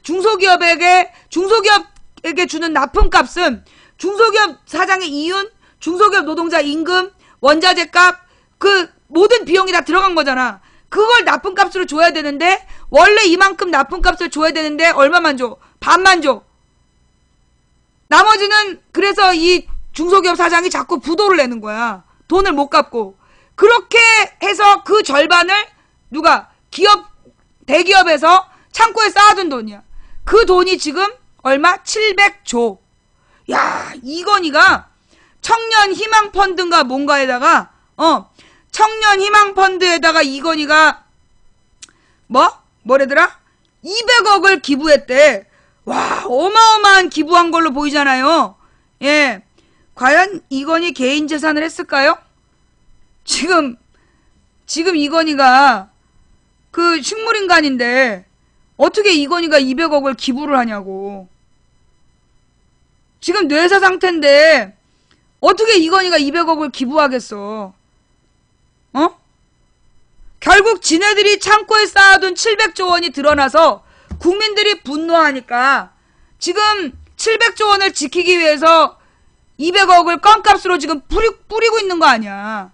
중소기업에게 주는 납품값은 중소기업 사장의 이윤, 중소기업 노동자 임금, 원자재 값, 그 모든 비용이 다 들어간 거잖아. 그걸 납품값으로 줘야 되는데 원래 이만큼 납품값을 줘야 되는데 얼마만 줘? 반만 줘. 나머지는 그래서 이 중소기업 사장이 자꾸 부도를 내는 거야. 돈을 못 갚고. 그렇게 해서 그 절반을 누가? 대기업에서 창고에 쌓아둔 돈이야. 그 돈이 지금 얼마? 700조. 야, 이건희가 청년희망펀드인가 뭔가에다가 청년희망펀드에다가 이건희가 뭐래더라? 200억을 기부했대. 와, 어마어마한 기부한 걸로 보이잖아요. 예. 과연 이건희 개인 재산을 했을까요? 지금 이건희가 그 식물인간인데 어떻게 이건희가 200억을 기부를 하냐고. 지금 뇌사 상태인데 어떻게 이건희가 200억을 기부하겠어. 결국 지네들이 창고에 쌓아둔 700조 원이 드러나서 국민들이 분노하니까 지금 700조 원을 지키기 위해서 200억을 껌값으로 지금 뿌리고 있는 거 아니야.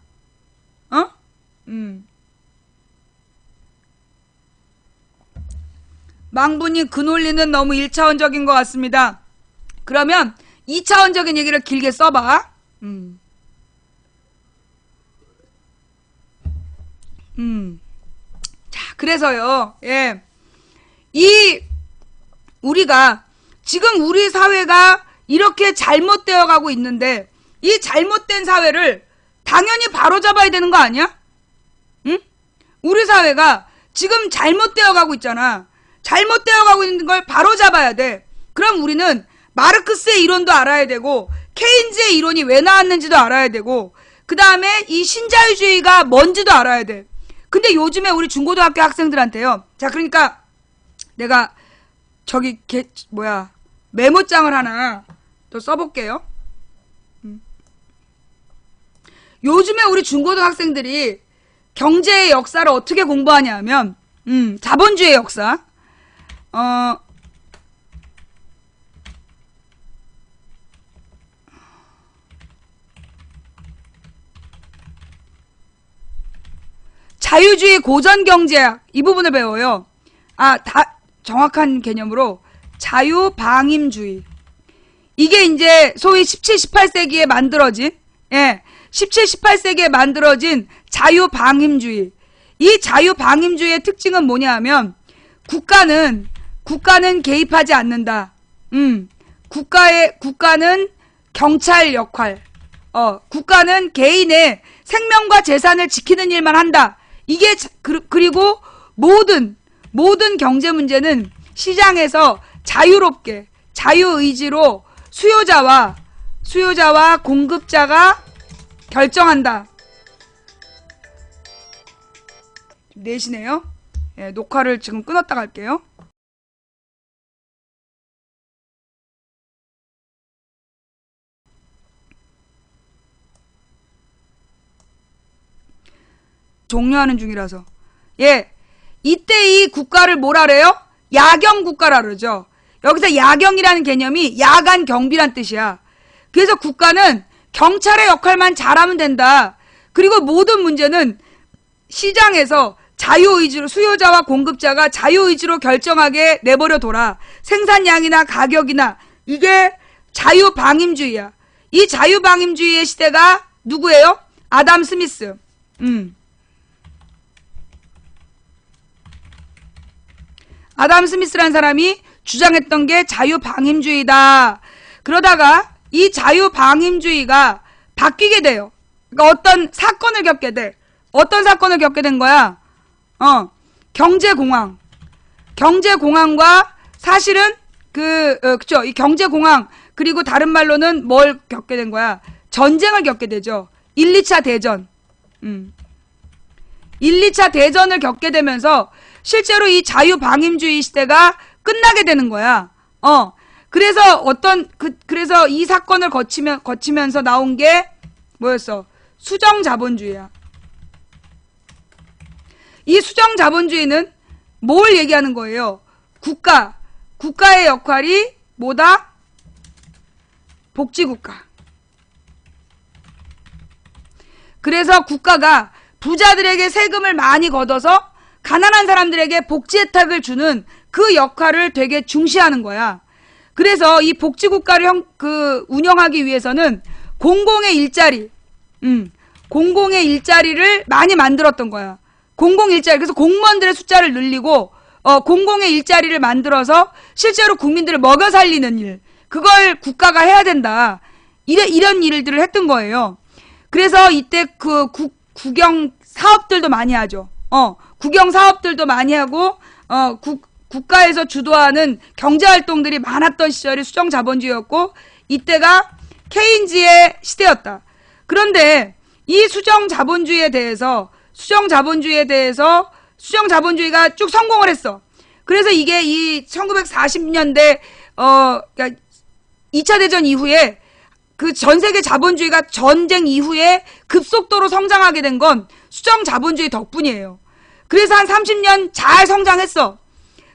망분이 그 논리는 너무 1차원적인 것 같습니다. 그러면 2차원적인 얘기를 길게 써봐. 자, 그래서요, 예. 우리가, 지금 우리 사회가 이렇게 잘못되어 가고 있는데, 이 잘못된 사회를 당연히 바로잡아야 되는 거 아니야? 응? 우리 사회가 지금 잘못되어 가고 있잖아. 잘못되어 가고 있는 걸 바로잡아야 돼. 그럼 우리는 마르크스의 이론도 알아야 되고, 케인즈의 이론이 왜 나왔는지도 알아야 되고, 그 다음에 이 신자유주의가 뭔지도 알아야 돼. 근데 요즘에 우리 중고등학교 학생들한테요. 자, 그러니까 내가 저기 메모장을 하나 또 써볼게요. 요즘에 우리 중고등학생들이 경제의 역사를 어떻게 공부하냐 하면 자본주의 역사, 자유주의 고전경제학 이 부분을 배워요. 정확한 개념으로 자유방임주의. 이게 이제 소위 17, 18세기에 만들어진 17, 18세기에 만들어진 자유방임주의. 이 자유방임주의의 특징은 뭐냐 하면 국가는 개입하지 않는다. 국가는 경찰 역할. 국가는 개인의 생명과 재산을 지키는 일만 한다. 이게 그리고 모든 경제 문제는 시장에서 자유롭게 자유의지로 수요자와 공급자가 결정한다. 좀 내시네요. 예, 녹화를 지금 끊었다 갈게요. 종료하는 중이라서. 예. 이때 이 국가를 뭐라래요? 야경 국가라 그러죠. 여기서 야경이라는 개념이 야간 경비란 뜻이야. 그래서 국가는 경찰의 역할만 잘하면 된다. 그리고 모든 문제는 시장에서 자유의지로 수요자와 공급자가 자유의지로 결정하게 내버려둬라. 생산량이나 가격이나. 이게 자유방임주의야. 이 자유방임주의의 시대가 누구예요? 아담 스미스. 아담 스미스라는 사람이 주장했던 게 자유방임주의다. 그러다가 이 자유방임주의가 바뀌게 돼요. 그러니까 어떤 사건을 겪게 돼. 어떤 사건을 겪게 된 거야? 경제공황. 경제공황과 사실은 그쵸. 이 경제공황 그리고 다른 말로는 뭘 겪게 된 거야? 전쟁을 겪게 되죠. 1, 2차 대전. 1, 2차 대전을 겪게 되면서 실제로 이 자유방임주의 시대가 끝나게 되는 거야. 그래서 그래서 이 사건을 거치면서 나온 게 뭐였어? 수정자본주의야. 이 수정자본주의는 뭘 얘기하는 거예요? 국가, 국가의 역할이 뭐다? 복지국가. 그래서 국가가 부자들에게 세금을 많이 걷어서 가난한 사람들에게 복지 혜택을 주는 그 역할을 되게 중시하는 거야. 그래서 이 복지국가를 운영하기 위해서는 공공의 일자리를 많이 만들었던 거야. 공공일자리. 그래서 공무원들의 숫자를 늘리고 공공의 일자리를 만들어서 실제로 국민들을 먹여 살리는 일, 그걸 국가가 해야 된다. 이런 일들을 했던 거예요. 그래서 이때 국영 사업들도 많이 하죠. 국영 사업들도 많이 하고 국가에서 주도하는 경제활동들이 많았던 시절이 수정자본주의였고, 이때가 케인즈의 시대였다. 그런데 이 수정자본주의에 대해서 수정자본주의가 쭉 성공을 했어. 그래서 이게 이 1940년대 그러니까 2차 대전 이후에 그 전 세계 자본주의가 전쟁 이후에 급속도로 성장하게 된 건 수정자본주의 덕분이에요. 그래서 한 30년 잘 성장했어.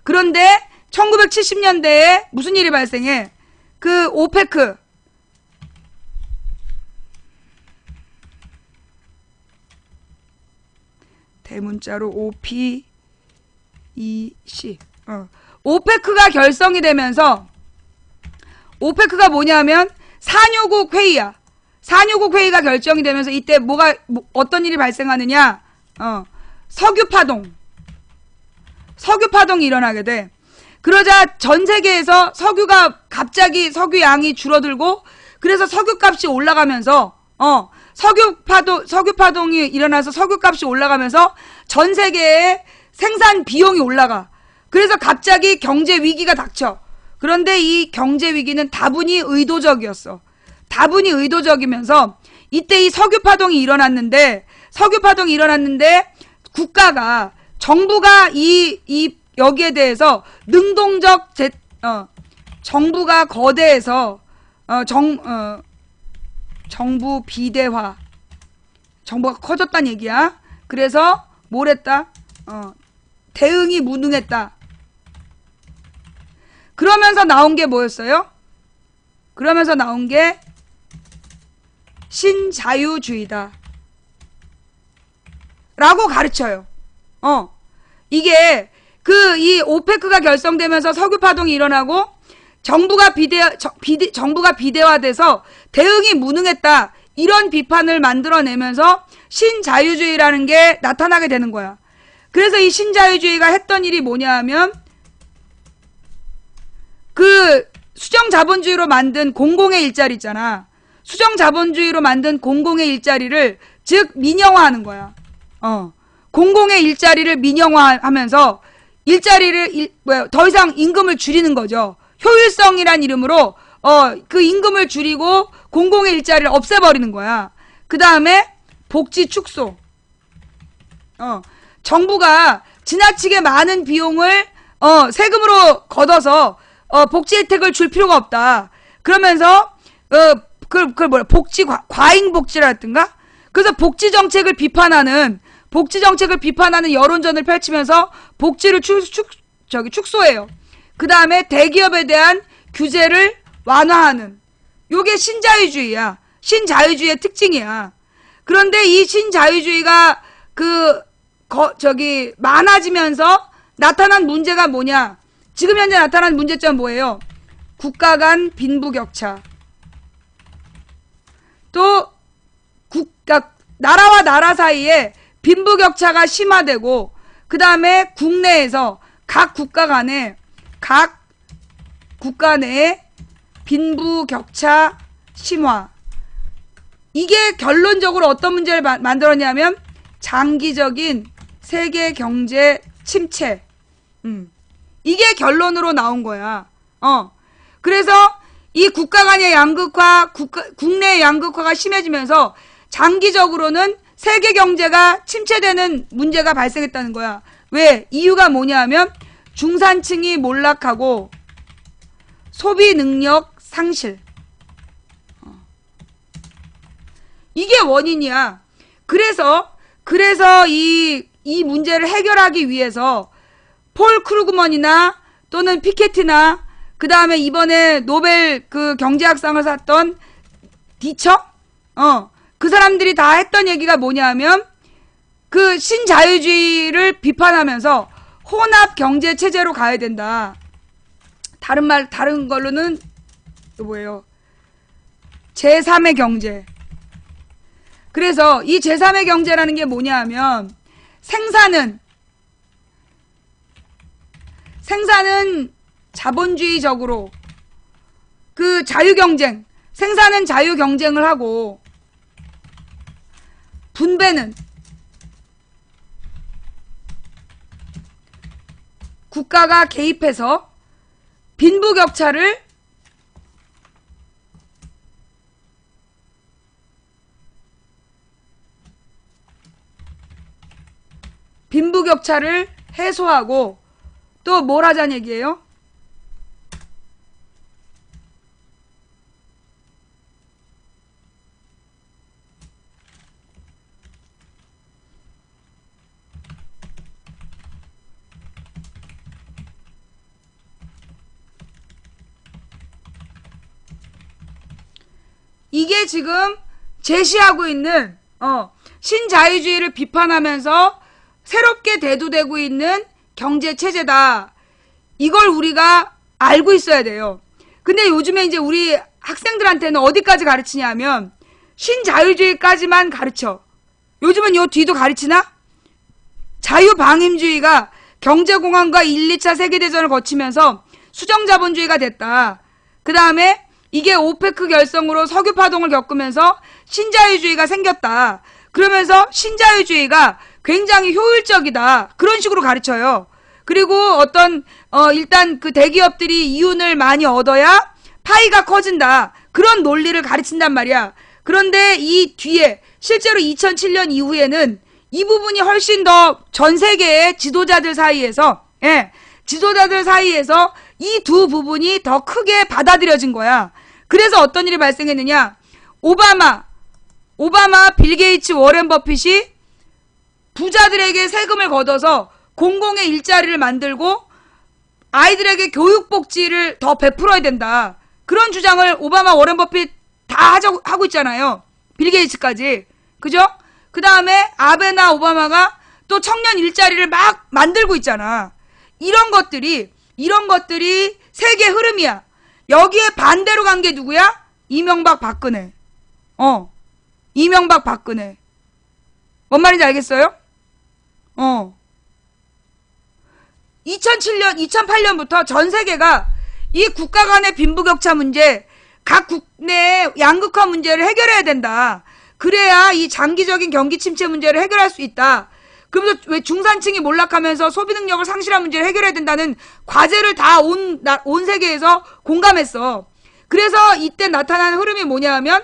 그런데 1970년대에 무슨 일이 발생해? 그 오페크, 대문자로 OPEC, 오페크가 결성이 되면서, 오페크가 뭐냐면 산유국 회의야. 산유국 회의가 결정이 되면서 이때 어떤 일이 발생하느냐? 석유파동이 일어나게 돼. 그러자 전 세계에서 갑자기 석유 양이 줄어들고, 그래서 석유값이 올라가면서, 석유파동이 일어나서 석유값이 올라가면서 전 세계의 생산 비용이 올라가. 그래서 갑자기 경제 위기가 닥쳐. 그런데 이 경제 위기는 다분히 의도적이었어. 다분히 의도적이면서 이때 이 석유파동이 일어났는데 정부가 여기에 대해서 정부가 거대해서 정부 비대화, 정부가 커졌단 얘기야. 그래서 뭘 했다? 대응이 무능했다. 그러면서 나온 게 뭐였어요? 그러면서 나온 게 신자유주의다 라고 가르쳐요. 이게 이 오페크가 결성되면서 석유파동이 일어나고 정부가 비대화돼서 대응이 무능했다, 이런 비판을 만들어내면서 신자유주의라는 게 나타나게 되는 거야. 그래서 이 신자유주의가 했던 일이 뭐냐 하면 그 수정자본주의로 만든 공공의 일자리 있잖아. 수정자본주의로 만든 공공의 일자리를 즉 민영화하는 거야. 공공의 일자리를 민영화하면서 더 이상 임금을 줄이는 거죠. 효율성이란 이름으로 그 임금을 줄이고 공공의 일자리를 없애버리는 거야. 그 다음에 복지 축소. 정부가 지나치게 많은 비용을 세금으로 걷어서 복지 혜택을 줄 필요가 없다. 그러면서 복지 과잉 복지라든가. 그래서 복지 정책을 비판하는 여론전을 펼치면서 복지를 축소해요. 그 다음에 대기업에 대한 규제를 완화하는, 요게 신자유주의야. 신자유주의의 특징이야. 그런데 이 신자유주의가 많아지면서 나타난 문제가 뭐냐? 지금 현재 나타난 문제점은 뭐예요? 국가 간 빈부격차. 또 나라와 나라 사이에 빈부격차가 심화되고, 그 다음에 국내에서 각 국가 내에 빈부격차 심화. 이게 결론적으로 어떤 문제를 만들었냐면 장기적인 세계 경제 침체. 이게 결론으로 나온 거야. 그래서 이 국가 간의 양극화, 국내 양극화가 심해지면서 장기적으로는 세계 경제가 침체되는 문제가 발생했다는 거야. 왜? 이유가 뭐냐 하면 중산층이 몰락하고 소비 능력 상실. 이게 원인이야. 그래서 이 문제를 해결하기 위해서 폴 크루그먼이나 또는 피케티나 그 다음에 이번에 노벨 그 경제학상을 샀던 디처? 그 사람들이 다 했던 얘기가 뭐냐면 그 신자유주의를 비판하면서 혼합 경제 체제로 가야 된다. 다른 걸로는 뭐예요? 제3의 경제. 그래서 이 제3의 경제라는 게 뭐냐 하면 생산은 자본주의적으로 그 자유경쟁, 생산은 자유경쟁을 하고 분배는 국가가 개입해서 빈부격차를 해소하고 또 뭘 하자는 얘기예요? 이게 지금 제시하고 있는 신자유주의를 비판하면서 새롭게 대두되고 있는 경제체제다. 이걸 우리가 알고 있어야 돼요. 근데 요즘에 이제 우리 학생들한테는 어디까지 가르치냐면 신자유주의까지만 가르쳐. 요즘은 요 뒤도 가르치나? 자유방임주의가 경제공황과 1, 2차 세계대전을 거치면서 수정자본주의가 됐다. 그 다음에 이게 오페크 결성으로 석유 파동을 겪으면서 신자유주의가 생겼다. 그러면서 신자유주의가 굉장히 효율적이다. 그런 식으로 가르쳐요. 그리고 일단 그 대기업들이 이윤을 많이 얻어야 파이가 커진다. 그런 논리를 가르친단 말이야. 그런데 이 뒤에 실제로 2007년 이후에는 이 부분이 훨씬 더 전 세계의 지도자들 사이에서 이 두 부분이 더 크게 받아들여진 거야. 그래서 어떤 일이 발생했느냐? 오바마, 빌 게이츠, 워렌 버핏이 부자들에게 세금을 걷어서 공공의 일자리를 만들고 아이들에게 교육복지를 더 베풀어야 된다. 그런 주장을 오바마, 워렌 버핏 다 하고 있잖아요. 빌 게이츠까지. 그죠? 그 다음에 아베나 오바마가 또 청년 일자리를 막 만들고 있잖아. 이런 것들이 세계 흐름이야. 여기에 반대로 간 게 누구야? 이명박, 박근혜. 이명박, 박근혜. 뭔 말인지 알겠어요? 2008년부터 전 세계가 이 국가 간의 빈부격차 문제, 각 국내의 양극화 문제를 해결해야 된다. 그래야 이 장기적인 경기 침체 문제를 해결할 수 있다. 그러면서 왜 중산층이 몰락하면서 소비 능력을 상실한 문제를 해결해야 된다는 과제를 다 온 세계에서 공감했어. 그래서 이때 나타나는 흐름이 뭐냐 하면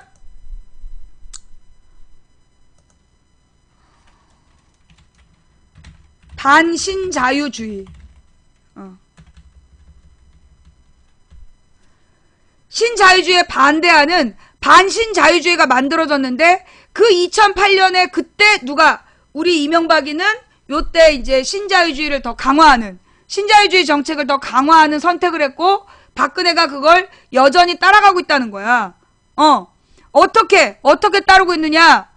반신자유주의. 신자유주의에 반대하는 반신자유주의가 만들어졌는데 그 2008년에 그때 누가 우리 이명박이는 요때 이제 신자유주의를 더 강화하는 신자유주의 정책을 더 강화하는 선택을 했고 박근혜가 그걸 여전히 따라가고 있다는 거야. 어떻게 따르고 있느냐?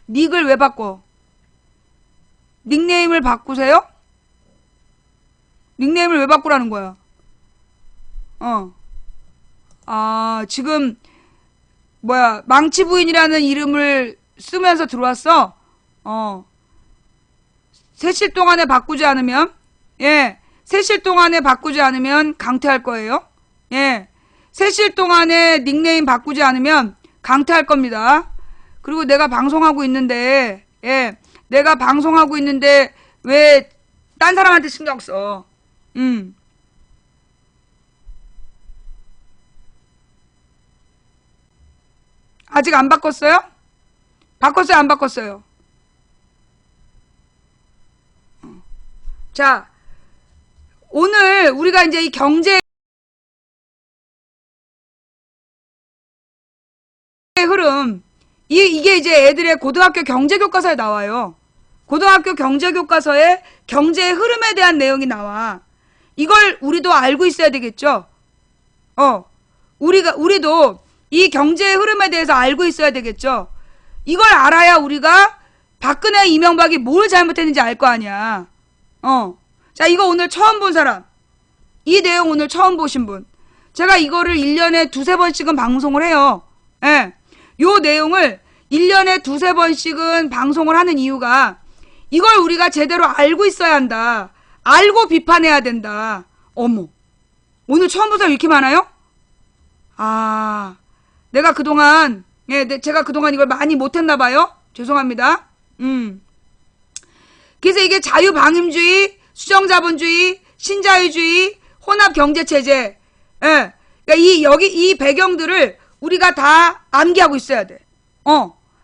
닉을 왜 바꿔? 닉네임을 바꾸세요? 닉네임을 왜 바꾸라는 거야? 지금 망치부인이라는 이름을 쓰면서 들어왔어? 세실 동안에 바꾸지 않으면 세실 동안에 바꾸지 않으면 강퇴할 거예요. 세실 동안에 닉네임 바꾸지 않으면 강퇴할 겁니다. 그리고 내가 방송하고 있는데 왜 딴 사람한테 신경 써? 아직 안 바꿨어요? 바꿨어요, 안 바꿨어요? 자, 오늘 우리가 이제 이 경제 흐름, 이게 이제 애들의 고등학교 경제교과서에 나와요. 고등학교 경제교과서에 경제의 흐름에 대한 내용이 나와. 이걸 우리도 알고 있어야 되겠죠. 우리도 이 경제의 흐름에 대해서 알고 있어야 되겠죠. 이걸 알아야 우리가 박근혜, 이명박이 뭘 잘못했는지 알 거 아니야. 자, 이거 오늘 처음 본 사람, 이 내용 오늘 처음 보신 분, 제가 이거를 1년에 두세 번씩은 방송을 해요. 예. 요 내용을 1년에 두세 번씩은 방송을 하는 이유가 이걸 우리가 제대로 알고 있어야 한다. 알고 비판해야 된다. 어머, 오늘 처음 본 사람 이렇게 많아요? 아, 제가 그동안 이걸 많이 못했나 봐요. 죄송합니다. 그래서 이게 자유방임주의, 수정자본주의, 신자유주의, 혼합경제체제, 예. 그러니까 이 배경들을 우리가 다 암기하고 있어야 돼.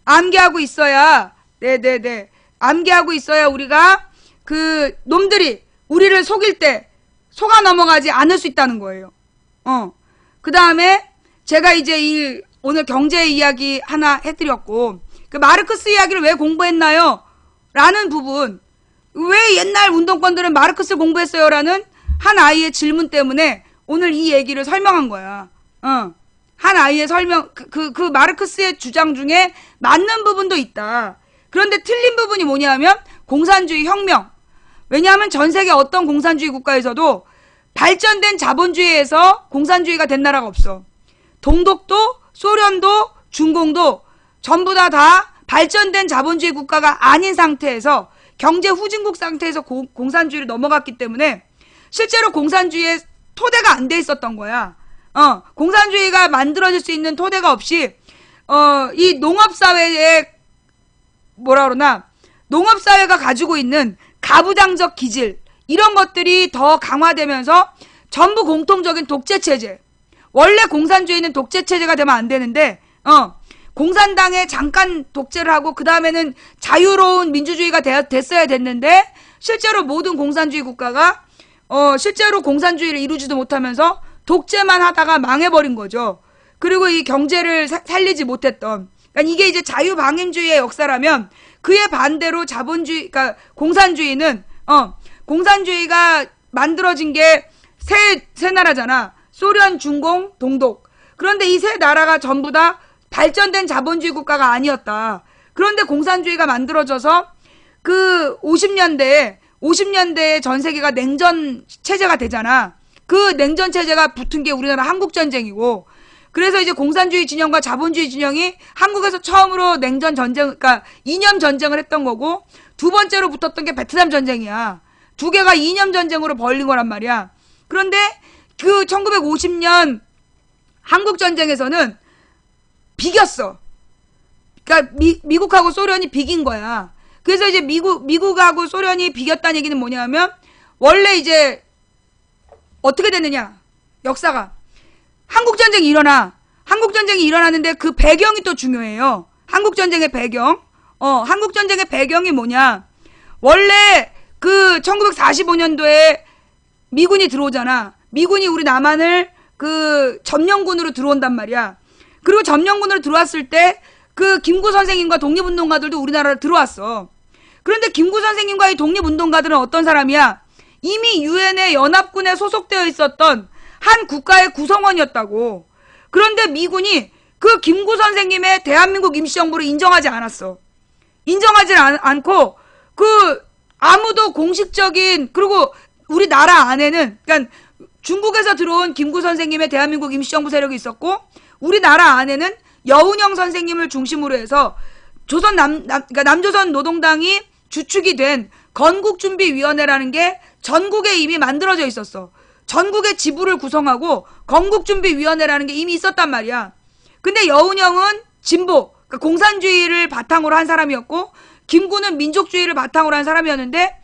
암기하고 있어야, 네네네. 암기하고 있어야 우리가 그 놈들이 우리를 속일 때 속아 넘어가지 않을 수 있다는 거예요. 그 다음에 제가 이제 오늘 경제 이야기 하나 해드렸고, 그 마르크스 이야기를 왜 공부했나요? 라는 부분, 왜 옛날 운동권들은 마르크스 공부했어요? 라는 한 아이의 질문 때문에 오늘 이 얘기를 설명한 거야. 한 아이의 설명, 그 마르크스의 주장 중에 맞는 부분도 있다. 그런데 틀린 부분이 뭐냐면 공산주의 혁명. 왜냐하면 전 세계 어떤 공산주의 국가에서도 발전된 자본주의에서 공산주의가 된 나라가 없어. 동독도, 소련도, 중공도 전부 다 발전된 자본주의 국가가 아닌 상태에서, 경제 후진국 상태에서 공산주의를 넘어갔기 때문에 실제로 공산주의의 토대가 안 돼 있었던 거야. 공산주의가 만들어질 수 있는 토대가 없이 이 농업사회의 농업사회가 가지고 있는 가부장적 기질, 이런 것들이 더 강화되면서 전부 공통적인 독재체제. 원래 공산주의는 독재체제가 되면 안 되는데, 공산당에 잠깐 독재를 하고 그 다음에는 자유로운 민주주의가 됐어야 됐는데, 실제로 모든 공산주의 국가가 실제로 공산주의를 이루지도 못하면서 독재만 하다가 망해버린 거죠. 그리고 이 경제를 살리지 못했던, 그러니까 이게 이제 자유방임주의의 역사라면, 그에 반대로 자본주의, 그러니까 공산주의는 공산주의가 만들어진 게 세 나라잖아. 소련, 중공, 동독. 그런데 이 세 나라가 전부 다 발전된 자본주의 국가가 아니었다. 그런데 공산주의가 만들어져서 그 50년대에 전 세계가 냉전 체제가 되잖아. 그 냉전 체제가 붙은 게 우리나라 한국전쟁이고, 그래서 이제 공산주의 진영과 자본주의 진영이 한국에서 처음으로 냉전 전쟁, 그러니까 이념 전쟁을 했던 거고, 두 번째로 붙었던 게 베트남 전쟁이야. 두 개가 이념 전쟁으로 벌린 거란 말이야. 그런데 그 1950년 한국 전쟁에서는 비겼어. 그러니까 미국하고 소련이 비긴 거야. 그래서 이제 미국하고 소련이 비겼다는 얘기는 뭐냐면, 원래 이제 어떻게 됐느냐, 역사가. 한국전쟁이 일어나는데 그 배경이 또 중요해요. 한국전쟁의 배경. 한국전쟁의 배경이 뭐냐. 원래 그 1945년도에 미군이 들어오잖아. 미군이 우리 남한을 그 점령군으로 들어온단 말이야. 그리고 점령군으로 들어왔을 때 그 김구 선생님과 독립운동가들도 우리나라로 들어왔어. 그런데 김구 선생님과 이 독립운동가들은 어떤 사람이야? 이미 유엔의 연합군에 소속되어 있었던 한 국가의 구성원이었다고. 그런데 미군이 그 김구 선생님의 대한민국 임시정부를 인정하지 않았어. 인정하지 않고 아무도 공식적인, 그리고 우리나라 안에는, 그러니까 중국에서 들어온 김구 선생님의 대한민국 임시정부 세력이 있었고, 우리나라 안에는 여운형 선생님을 중심으로 해서 그러니까 남조선 노동당이 주축이 된 건국준비위원회라는 게 전국에 이미 만들어져 있었어. 전국의 지부를 구성하고 건국준비위원회라는 게 이미 있었단 말이야. 근데 여운형은 진보, 그러니까 공산주의를 바탕으로 한 사람이었고, 김구는 민족주의를 바탕으로 한 사람이었는데,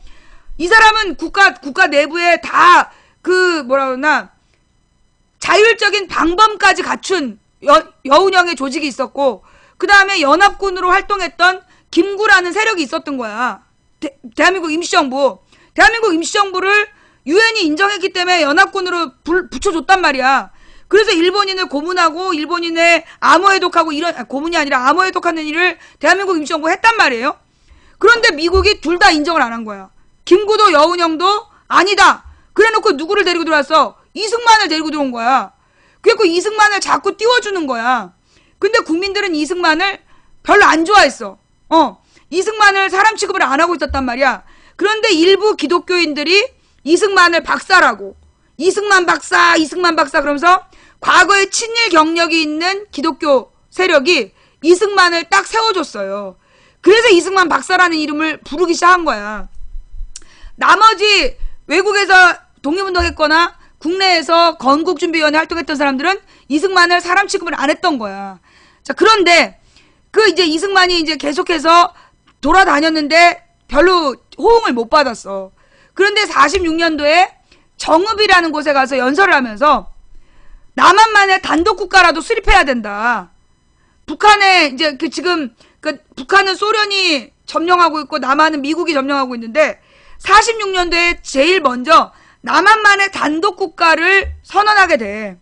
이 사람은 국가 내부에 다 자율적인 방법까지 갖춘 여운형의 조직이 있었고, 그 다음에 연합군으로 활동했던 김구라는 세력이 있었던 거야. 대한민국 임시정부를 유엔이 인정했기 때문에 연합군으로 붙여줬단 말이야. 그래서 일본인을 고문하고 일본인의 암호해독하고 고문이 아니라 암호해독하는 일을 대한민국 임시정부가 했단 말이에요. 그런데 미국이 둘 다 인정을 안 한 거야. 김구도 여운형도 아니다. 그래놓고 누구를 데리고 들어왔어? 이승만을 데리고 들어온 거야. 그래갖고 이승만을 자꾸 띄워주는 거야. 근데 국민들은 이승만을 별로 안 좋아했어. 이승만을 사람 취급을 안 하고 있었단 말이야. 그런데 일부 기독교인들이 이승만을 박사라고, 이승만 박사 그러면서 과거에 친일 경력이 있는 기독교 세력이 이승만을 딱 세워줬어요. 그래서 이승만 박사라는 이름을 부르기 시작한 거야. 나머지 외국에서 독립운동했거나 국내에서 건국준비위원회 활동했던 사람들은 이승만을 사람 취급을 안 했던 거야. 자, 그런데 이제 이승만이 이제 계속해서 돌아다녔는데 별로 호응을 못 받았어. 그런데 46년도에 정읍이라는 곳에 가서 연설을 하면서 남한만의 단독 국가라도 수립해야 된다. 북한에 이제 지금 북한은 소련이 점령하고 있고 남한은 미국이 점령하고 있는데 46년도에 제일 먼저 남한만의 단독 국가를 선언하게 돼.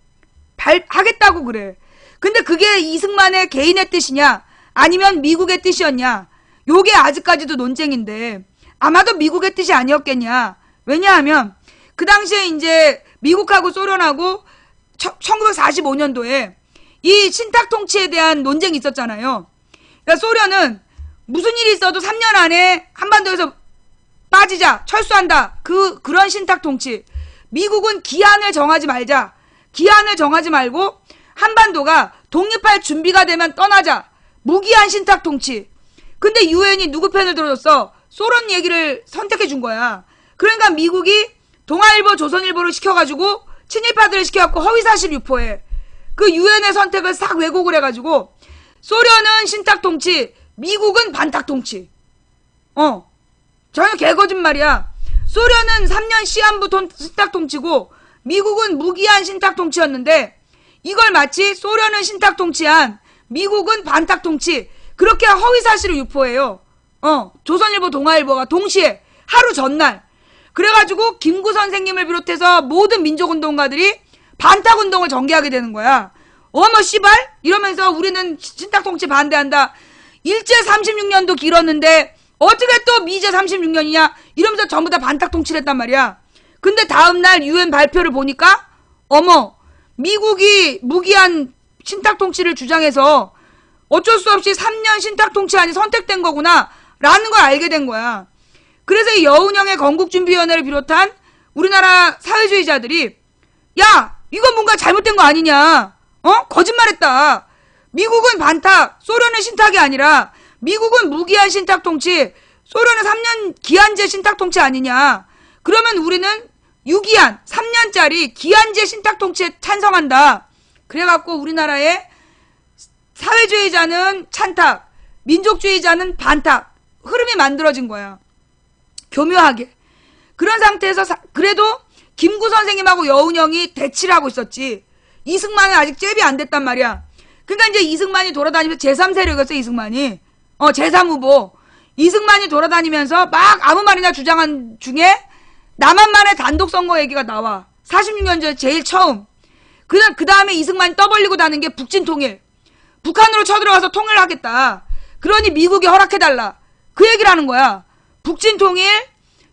하겠다고 그래. 근데 그게 이승만의 개인의 뜻이냐 아니면 미국의 뜻이었냐, 요게 아직까지도 논쟁인데 아마도 미국의 뜻이 아니었겠냐. 왜냐하면 그 당시에 이제 미국하고 소련하고 1945년도에 이 신탁 통치에 대한 논쟁이 있었잖아요. 그러니까 소련은 무슨 일이 있어도 3년 안에 한반도에서 빠지자, 철수한다, 그런 신탁 통치. 미국은 기한을 정하지 말자, 기한을 정하지 말고 한반도가 독립할 준비가 되면 떠나자, 무기한 신탁 통치. 근데 유엔이 누구 편을 들어줬어? 소련 얘기를 선택해 준 거야. 그러니까 미국이 동아일보, 조선일보를 시켜가지고 친일파들을 시켜갖고 허위사실 유포해. 그 유엔의 선택을 싹 왜곡을 해가지고 소련은 신탁 통치, 미국은 반탁 통치. 전혀 개거짓말이야. 소련은 3년 시한부 신탁 통치고 미국은 무기한 신탁 통치였는데 이걸 마치 소련은 신탁 통치한, 미국은 반탁 통치, 그렇게 허위사실을 유포해요. 조선일보, 동아일보가 동시에 하루 전날. 그래가지고 김구 선생님을 비롯해서 모든 민족운동가들이 반탁운동을 전개하게 되는 거야. 어머 씨발? 이러면서 우리는 신탁 통치 반대한다. 일제 36년도 길었는데 어떻게 또 미제 36년이냐? 이러면서 전부 다 반탁 통치를 했단 말이야. 근데 다음날 유엔 발표를 보니까 어머, 미국이 무기한 신탁 통치를 주장해서 어쩔 수 없이 3년 신탁 통치안이 선택된 거구나 라는 걸 알게 된 거야. 그래서 이 여운형의 건국준비위원회를 비롯한 우리나라 사회주의자들이 야, 이건 뭔가 잘못된 거 아니냐, 거짓말했다. 미국은 반탁, 소련은 신탁이 아니라 미국은 무기한 신탁 통치, 소련은 3년 기한제 신탁 통치 아니냐. 그러면 우리는 유기한 3년짜리 기한제 신탁 통치에 찬성한다. 그래갖고 우리나라의 사회주의자는 찬탁, 민족주의자는 반탁 흐름이 만들어진 거야. 교묘하게. 그런 상태에서 그래도 김구 선생님하고 여운형이 대치를 하고 있었지. 이승만은 아직 잽이 안 됐단 말이야. 그러니까 이제 이승만이 돌아다니면서 제3세력이었어. 이승만이 제3후보 이승만이 돌아다니면서 막 아무 말이나 주장한 중에 남한만의 단독선거 얘기가 나와. 46년 전에 제일 처음. 그 다음에 이승만이 떠벌리고 다는 게 북진통일. 북한으로 쳐들어가서 통일하겠다. 그러니 미국이 허락해달라. 그 얘기를 하는 거야. 북진통일,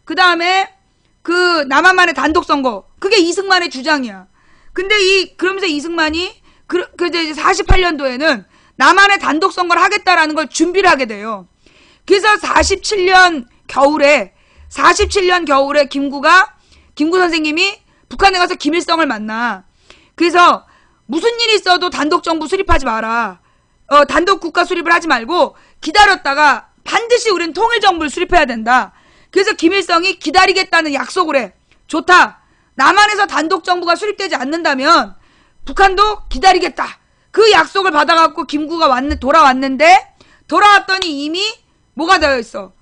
그 다음에 그 남한만의 단독선거. 그게 이승만의 주장이야. 근데 그러면서 이승만이 이제 48년도에는 남한의 단독선거를 하겠다라는 걸 준비를 하게 돼요. 그래서 47년 겨울에 김구 선생님이 북한에 가서 김일성을 만나. 그래서 무슨 일이 있어도 단독정부 수립하지 마라. 단독국가 수립을 하지 말고 기다렸다가 반드시 우린 통일정부를 수립해야 된다. 그래서 김일성이 기다리겠다는 약속을 해. 좋다. 남한에서 단독정부가 수립되지 않는다면 북한도 기다리겠다. 그 약속을 받아갖고 김구가 돌아왔는데 돌아왔더니 이미 뭐가 되어 있어?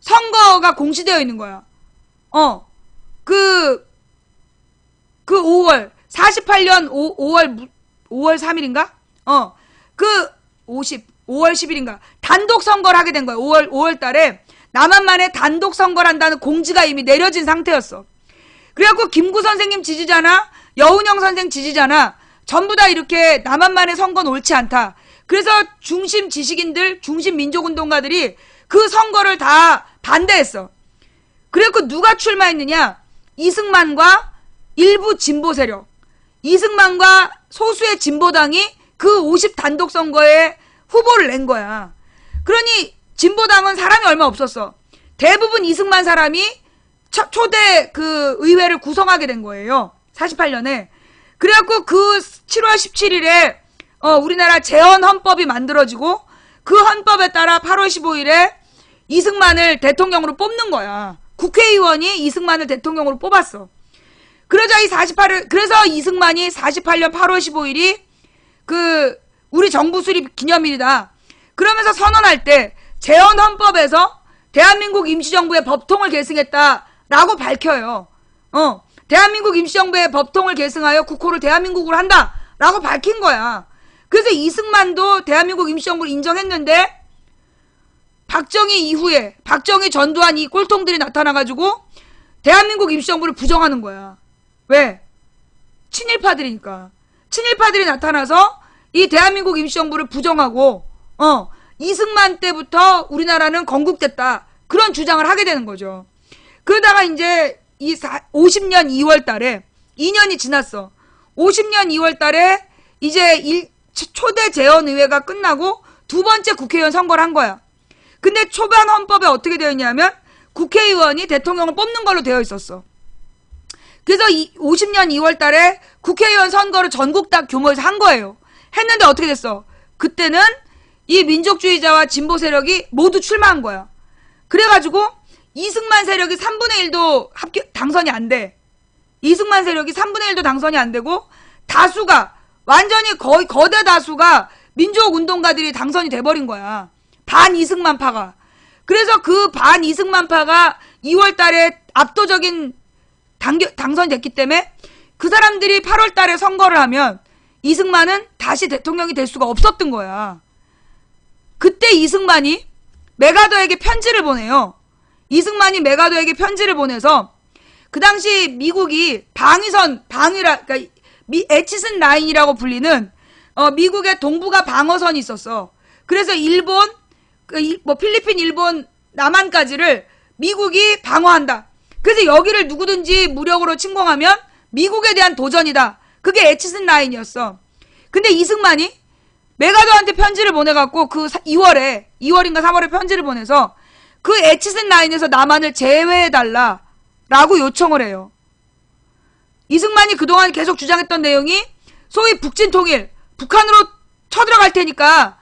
선거가 공시되어 있는 거야. 그 5월 48년 5월 3일인가? 5월 10일인가? 단독 선거를 하게 된 거야. 5월 달에 남한만의 단독 선거를 한다는 공지가 이미 내려진 상태였어. 그래갖고 김구 선생님 지지자나 여운형 선생 지지자나 전부 다 이렇게 남한만의 선거는 옳지 않다. 그래서 중심 지식인들, 중심 민족운동가들이 그 선거를 다 반대했어. 그래갖고 누가 출마했느냐? 이승만과 일부 진보 세력, 이승만과 소수의 진보당이 그 50 단독 선거에 후보를 낸 거야. 그러니 진보당은 사람이 얼마 없었어. 대부분 이승만 사람이 초대 그 의회를 구성하게 된 거예요. 48년에. 그래갖고 그 7월 17일에 우리나라 재헌 헌법이 만들어지고 그 헌법에 따라 8월 15일에 이승만을 대통령으로 뽑는 거야. 국회의원이 이승만을 대통령으로 뽑았어. 그러자 그래서 이승만이 48년 8월 15일이 그 우리 정부 수립 기념일이다. 그러면서 선언할 때 재헌 헌법에서 대한민국 임시정부의 법통을 계승했다라고 밝혀요. 대한민국 임시정부의 법통을 계승하여 국호를 대한민국으로 한다라고 밝힌 거야. 그래서 이승만도 대한민국 임시정부를 인정했는데 박정희 이후에 박정희 전두환 이 꼴통들이 나타나가지고 대한민국 임시정부를 부정하는 거야. 왜? 친일파들이니까. 친일파들이 나타나서 이 대한민국 임시정부를 부정하고 이승만 때부터 우리나라는 건국됐다. 그런 주장을 하게 되는 거죠. 그러다가 이제 50년 2월 달에 2년이 지났어. 50년 2월 달에 이제 초대 재헌의회가 끝나고 두 번째 국회의원 선거를 한 거야. 근데 초반 헌법에 어떻게 되어 있냐면 국회의원이 대통령을 뽑는 걸로 되어 있었어. 그래서 50년 2월 달에 국회의원 선거를 전국 다 규모에서 한 거예요. 했는데 어떻게 됐어? 그때는 이 민족주의자와 진보 세력이 모두 출마한 거야. 그래가지고 이승만 세력이 3분의 1도 당선이 안 돼. 이승만 세력이 3분의 1도 당선이 안 되고 다수가 완전히 거의 거대 다수가 민족운동가들이 당선이 돼버린 거야. 반 이승만파가. 그래서 그 반 이승만파가 2월 달에 압도적인 당선이 됐기 때문에 그 사람들이 8월 달에 선거를 하면 이승만은 다시 대통령이 될 수가 없었던 거야. 그때 이승만이 메가더에게 편지를 보내요. 이승만이 메가더에게 편지를 보내서 그 당시 미국이 그러니까 에치슨 라인이라고 불리는 미국의 동북아 방어선이 있었어. 그래서 일본, 필리핀, 일본, 남한까지를 미국이 방어한다. 그래서 여기를 누구든지 무력으로 침공하면 미국에 대한 도전이다. 그게 에치슨 라인이었어. 근데 이승만이 메가더한테 편지를 보내갖고 그 2월인가 3월에 편지를 보내서 그 에치슨 라인에서 남한을 제외해달라 라고 요청을 해요. 이승만이 그동안 계속 주장했던 내용이 소위 북진통일, 북한으로 쳐들어갈 테니까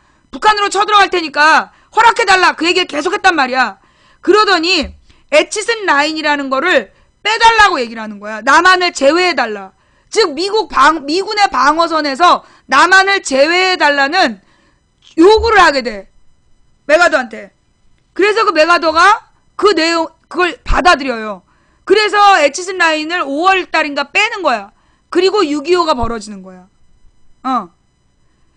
허락해달라 그 얘기를 계속했단 말이야. 그러더니 에치슨 라인이라는 거를 빼달라고 얘기를 하는 거야. 남한을 제외해달라. 즉 미군의 방어선에서 남한을 제외해달라는 요구를 하게 돼. 메가더한테. 그래서 그 메가더가 그걸 받아들여요. 그래서 에치슨 라인을 5월 달인가 빼는 거야. 그리고 6.25가 벌어지는 거야.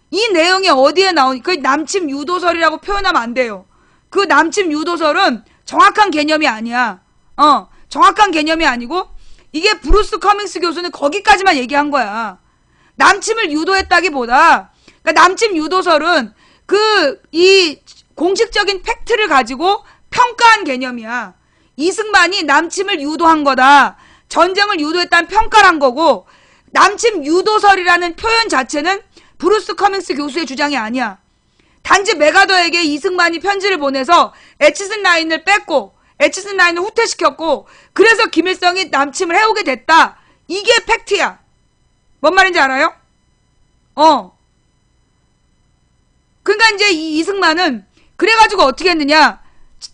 이 내용이 어디에 그 남침 유도설이라고 표현하면 안 돼요. 그 남침 유도설은 정확한 개념이 아니야. 정확한 개념이 아니고 이게 브루스 커밍스 교수는 거기까지만 얘기한 거야. 남침을 유도했다기보다 그러니까 남침 유도설은 이 공식적인 팩트를 가지고 평가한 개념이야. 이승만이 남침을 유도한 거다. 전쟁을 유도했다는 평가를 한 거고 남침 유도설이라는 표현 자체는 브루스 커밍스 교수의 주장이 아니야. 단지 메가더에게 이승만이 편지를 보내서 에치슨 라인을 뺐고 에치슨 라인을 후퇴시켰고 그래서 김일성이 남침을 해오게 됐다. 이게 팩트야. 뭔 말인지 알아요? 그러니까 이제 이승만은 그래가지고 어떻게 했느냐.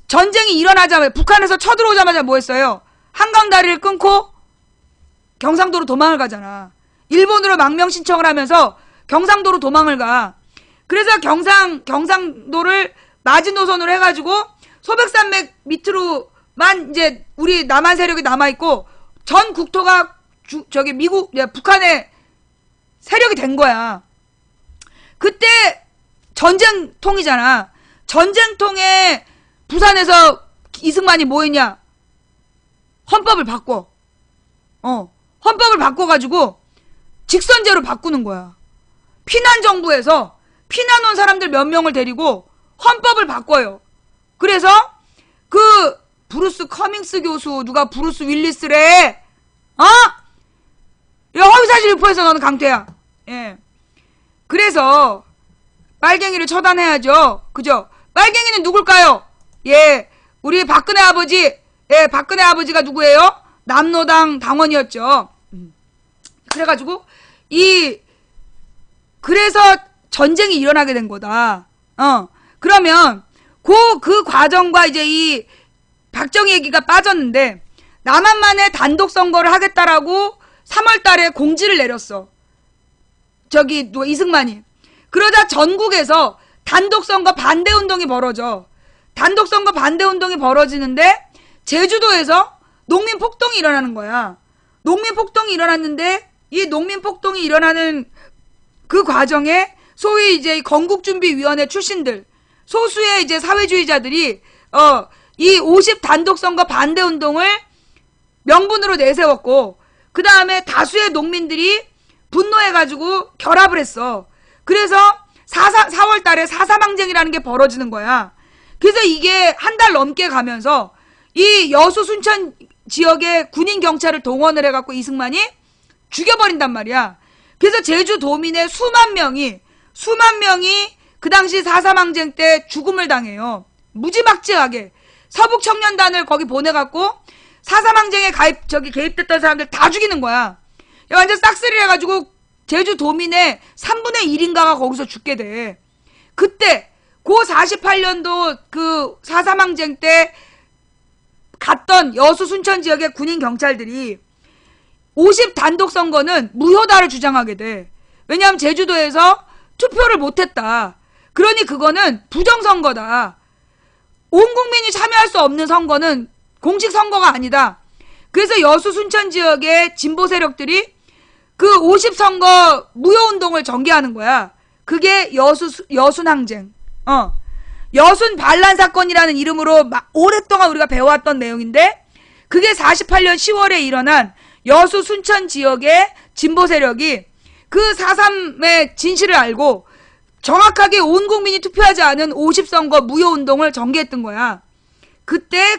전쟁이 일어나자마자 북한에서 쳐들어오자마자 뭐 했어요? 한강 다리를 끊고 경상도로 도망을 가잖아. 일본으로 망명 신청을 하면서 경상도로 도망을 가. 그래서 경상도를 마지노선으로 해가지고 소백산맥 밑으로만 이제 우리 남한 세력이 남아있고 전 국토가 북한의 세력이 된 거야. 그때 전쟁통이잖아. 전쟁통에 부산에서 이승만이 뭐 했냐? 헌법을 바꿔. 헌법을 바꿔가지고 직선제로 바꾸는 거야. 피난정부에서 피난 온 사람들 몇 명을 데리고 헌법을 바꿔요. 그래서 그 브루스 커밍스 교수, 누가 브루스 윌리스래? 어? 야, 허위사실 유포해서 너는 강퇴야. 예. 그래서 빨갱이를 처단해야죠. 그죠? 빨갱이는 누굴까요? 예, 우리 박근혜 아버지. 예, 박근혜 아버지가 누구예요? 남로당 당원이었죠. 그래가지고 그래서 전쟁이 일어나게 된 거다. 그러면 그 과정과 이제 이 박정희 얘기가 빠졌는데, 남한만에 단독 선거를 하겠다라고 3월 달에 공지를 내렸어. 저기 이승만이. 그러자 전국에서 단독 선거 반대 운동이 벌어져. 단독 선거 반대 운동이 벌어지는데 제주도에서 농민 폭동이 일어나는 거야. 농민 폭동이 일어났는데, 이 농민 폭동이 일어나는 그 과정에 소위 이제 건국준비위원회 출신들, 소수의 이제 사회주의자들이 이 50 단독 선거 반대 운동을 명분으로 내세웠고, 그 다음에 다수의 농민들이 분노해가지고 결합을 했어. 그래서 4월 달에 사사망쟁이라는 게 벌어지는 거야. 그래서 이게 한 달 넘게 가면서 이 여수 순천 지역의 군인 경찰을 동원을 해갖고 이승만이 죽여버린단 말이야. 그래서 제주도민의 수만 명이 그 당시 사사망쟁 때 죽음을 당해요. 무지막지하게 서북청년단을 거기 보내갖고 사사망쟁에 개입됐던 사람들 다 죽이는 거야. 완전 싹쓸이를 해가지고 제주도민의 3분의 1인가가 거기서 죽게 돼. 그때 고 48년도 그 사사망쟁 때 갔던 여수 순천 지역의 군인 경찰들이 50 단독 선거는 무효다를 주장하게 돼. 왜냐하면 제주도에서 투표를 못했다. 그러니 그거는 부정선거다. 온 국민이 참여할 수 없는 선거는 공식 선거가 아니다. 그래서 여수 순천 지역의 진보 세력들이 그 50 선거 무효 운동을 전개하는 거야. 그게 여순항쟁. 여순 반란 사건이라는 이름으로 오랫동안 우리가 배워왔던 내용인데, 그게 48년 10월에 일어난 여수 순천 지역의 진보 세력이 그 4.3의 진실을 알고 정확하게 온 국민이 투표하지 않은 50선거 무효 운동을 전개했던 거야. 그때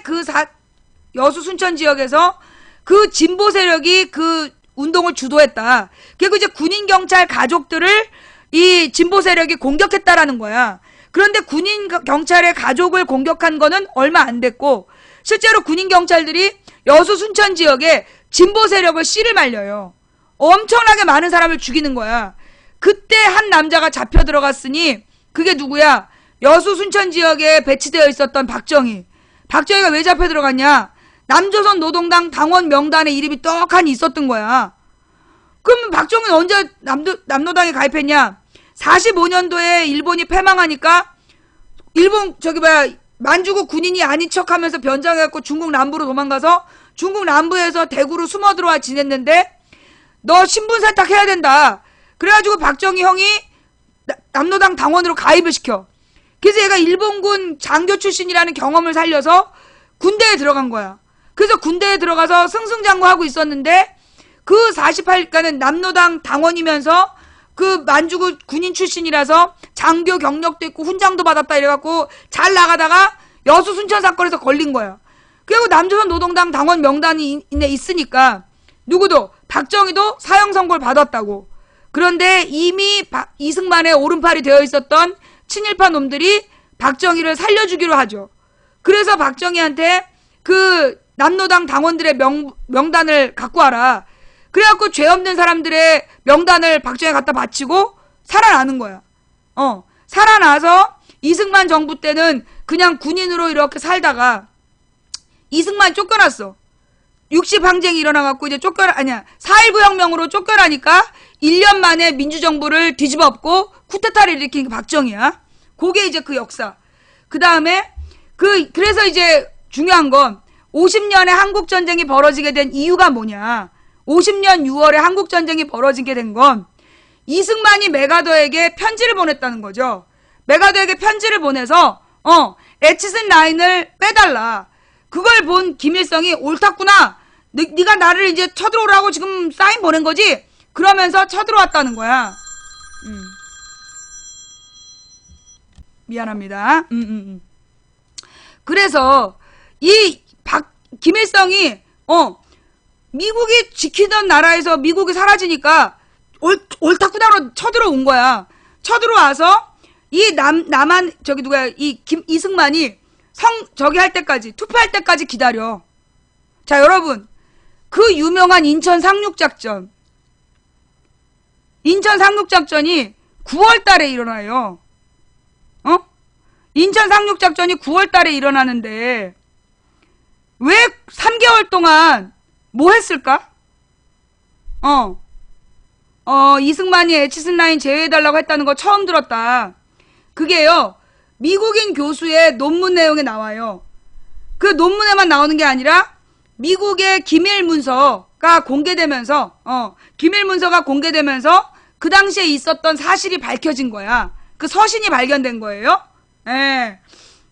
여수 순천 지역에서 그 진보 세력이 그 운동을 주도했다. 그리고 이제 군인 경찰 가족들을 이 진보 세력이 공격했다라는 거야. 그런데 군인 경찰의 가족을 공격한 거는 얼마 안 됐고, 실제로 군인 경찰들이 여수 순천 지역에 진보 세력을 씨를 말려요. 엄청나게 많은 사람을 죽이는 거야. 그때 한 남자가 잡혀 들어갔으니 그게 누구야? 여수 순천 지역에 배치되어 있었던 박정희. 박정희가 왜 잡혀 들어갔냐? 남조선 노동당 당원 명단에 이름이 떡하니 있었던 거야. 그럼 박정희는 언제 남노당에 가입했냐? 45년도에 일본이 패망하니까 일본 만주국 군인이 아닌 척하면서 변장해갖고 중국 남부로 도망가서 중국 남부에서 대구로 숨어 들어와 지냈는데, 너 신분 세탁해야 된다. 그래가지고 박정희 형이 남노당 당원으로 가입을 시켜. 그래서 얘가 일본군 장교 출신이라는 경험을 살려서 군대에 들어간 거야. 그래서 군대에 들어가서 승승장구하고 있었는데, 그 48일간은 남노당 당원이면서 그 만주국 군인 출신이라서 장교 경력도 있고 훈장도 받았다 이래갖고 잘 나가다가 여수 순천 사건에서 걸린 거야. 그리고 남조선 노동당 당원 명단이 있으니까 누구도 박정희도 사형 선고를 받았다고. 그런데 이미 이승만의 오른팔이 되어 있었던 친일파 놈들이 박정희를 살려주기로 하죠. 그래서 박정희한테 그 남노당 당원들의 명단을 갖고 와라. 그래갖고 죄 없는 사람들의 명단을 박정희에 갖다 바치고 살아나는 거야. 살아나서 이승만 정부 때는 그냥 군인으로 이렇게 살다가 이승만이 쫓겨났어. 60항쟁이 일어나갖고 이제 4.19 혁명으로 쫓겨나니까 1년 만에 민주정부를 뒤집어 엎고 쿠데타를 일으킨 게 박정희야. 그게 이제 그 역사. 그 다음에 그래서 이제 중요한 건 50년에 한국전쟁이 벌어지게 된 이유가 뭐냐. 50년 6월에 한국전쟁이 벌어지게 된 건 이승만이 메가더에게 편지를 보냈다는 거죠. 메가더에게 편지를 보내서 에치슨 라인을 빼달라. 그걸 본 김일성이 옳았구나. 네가 나를 이제 쳐들어오라고 지금 사인 보낸 거지? 그러면서 쳐들어왔다는 거야. 미안합니다. 그래서 김일성이 미국이 지키던 나라에서 미국이 사라지니까 옳다구나로 쳐들어온 거야. 쳐들어와서 이 남한 저기 누구야 이승만이 저기 할 때까지 투표할 때까지 기다려. 자 여러분 그 유명한 인천 상륙작전 인천이 9월 달에 일어나요. 인천 상륙작전이 9월 달에 일어나는데 왜 3개월 동안 뭐 했을까? 이승만이 에치슨라인 제외해달라고 했다는 거 처음 들었다. 그게요, 미국인 교수의 논문 내용에 나와요. 그 논문에만 나오는 게 아니라 미국의 기밀 문서가 공개되면서 그 당시에 있었던 사실이 밝혀진 거야. 그 서신이 발견된 거예요. 예.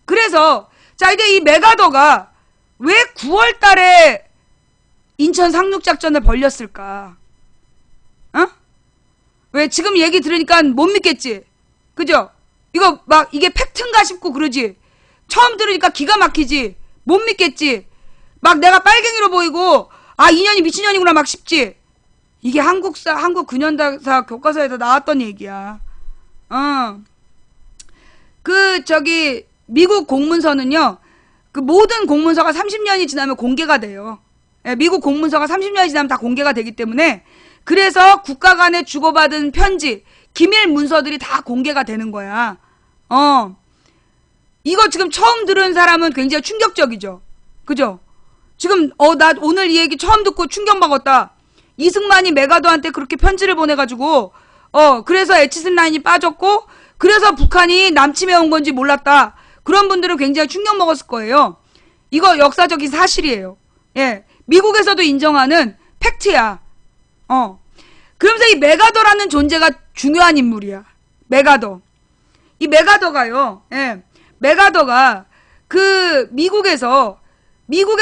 그래서 자 이제 이 메가더가 왜 9월 달에 인천 상륙작전을 벌였을까? 왜 지금 얘기 들으니까 못 믿겠지? 그죠? 이거 막 이게 팩트인가 싶고 그러지? 처음 들으니까 기가 막히지? 못 믿겠지? 막 내가 빨갱이로 보이고 아 인연이 미친년이구나 막 싶지? 이게 한국 근현대사 교과서에서 나왔던 얘기야. 미국 공문서는요, 그 모든 공문서가 30년이 지나면 공개가 돼요. 예, 미국 공문서가 30년이 지나면 다 공개가 되기 때문에, 그래서 국가 간에 주고받은 편지, 기밀 문서들이 다 공개가 되는 거야. 이거 지금 처음 들은 사람은 굉장히 충격적이죠. 그죠? 지금, 나 오늘 이 얘기 처음 듣고 충격먹었다. 이승만이 메가더한테 그렇게 편지를 보내가지고, 그래서 에치슨 라인이 빠졌고, 그래서 북한이 남침해 온 건지 몰랐다. 그런 분들은 굉장히 충격 먹었을 거예요. 이거 역사적인 사실이에요. 예. 미국에서도 인정하는 팩트야. 그러면서 이 메가더라는 존재가 중요한 인물이야. 메가더. 이 메가더가요. 예. 메가더가 미국의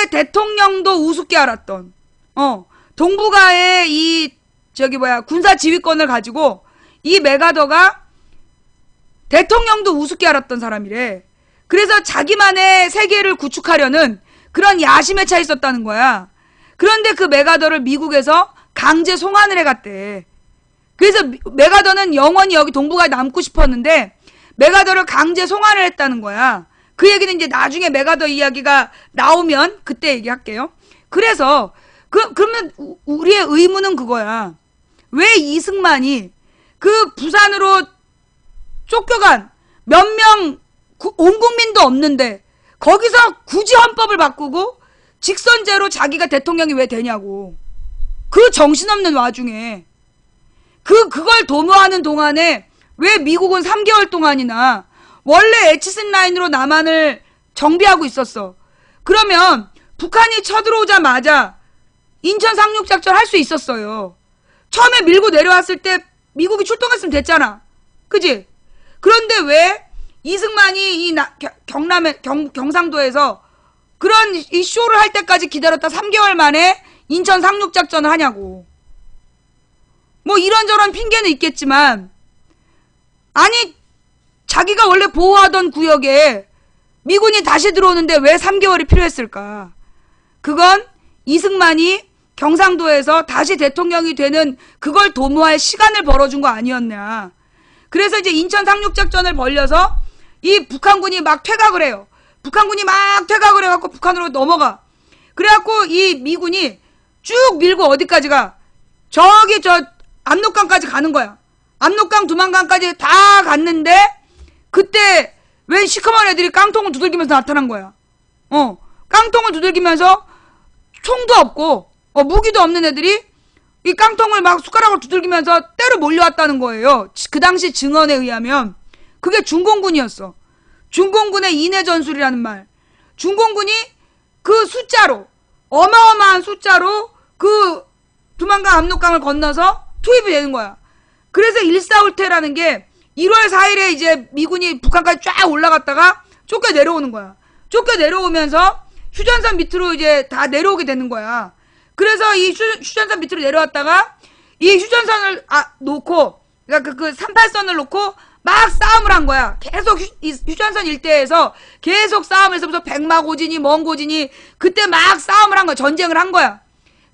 대통령도 우습게 알았던, 동북아의 군사 지휘권을 가지고 이 메가더가 대통령도 우습게 알았던 사람이래. 그래서 자기만의 세계를 구축하려는 그런 야심에 차 있었다는 거야. 그런데 그 메가더를 미국에서 강제 송환을 해갔대. 그래서 메가더는 영원히 여기 동북아에 남고 싶었는데 메가더를 강제 송환을 했다는 거야. 그 얘기는 이제 나중에 메가더 이야기가 나오면 그때 얘기할게요. 그래서 그러면 우리의 의문은 그거야. 왜 이승만이 그 부산으로 쫓겨간 몇 명 온 국민도 없는데 거기서 굳이 헌법을 바꾸고 직선제로 자기가 대통령이 왜 되냐고. 그 정신없는 와중에 그걸 도모하는 동안에 왜 미국은 3개월 동안이나 원래 에치슨 라인으로 남한을 정비하고 있었어. 그러면 북한이 쳐들어오자마자 인천 상륙작전 할 수 있었어요. 처음에 밀고 내려왔을 때 미국이 출동했으면 됐잖아. 그지? 그런데 왜 이승만이 경상도에서 그런 이 쇼를 할 때까지 기다렸다 3개월 만에 인천 상륙작전을 하냐고. 뭐 이런저런 핑계는 있겠지만, 아니 자기가 원래 보호하던 구역에 미군이 다시 들어오는데 왜 3개월이 필요했을까? 그건 이승만이 경상도에서 다시 대통령이 되는 그걸 도모할 시간을 벌어준 거 아니었냐. 그래서 이제 인천 상륙작전을 벌려서 이 북한군이 막 퇴각을 해요. 북한군이 막 퇴각을 해갖고 북한으로 넘어가. 그래갖고 이 미군이 쭉 밀고 어디까지 가? 저기 압록강까지 가는 거야. 압록강, 두만강까지 다 갔는데 그때 웬 시커먼 애들이 깡통을 두들기면서 나타난 거야. 깡통을 두들기면서 총도 없고 무기도 없는 애들이 이 깡통을 막 숟가락으로 두들기면서 때로 몰려왔다는 거예요. 그 당시 증언에 의하면 그게 중공군이었어. 중공군의 인해 전술이라는 말. 중공군이 그 숫자로, 어마어마한 숫자로 그 두만강 압록강을 건너서 투입이 되는 거야. 그래서 일사울퇴라는 게 1월 4일에 이제 미군이 북한까지 쫙 올라갔다가 쫓겨 내려오는 거야. 쫓겨 내려오면서 휴전선 밑으로 이제 다 내려오게 되는 거야. 그래서 이 휴전선 밑으로 내려왔다가 이 휴전선을 놓고, 그러니까 그 38선을 놓고 막 싸움을 한 거야. 계속 휴전선 일대에서 계속 싸움에서부터 백마고진이 멍고진이 그때 막 싸움을 한 거야. 전쟁을 한 거야.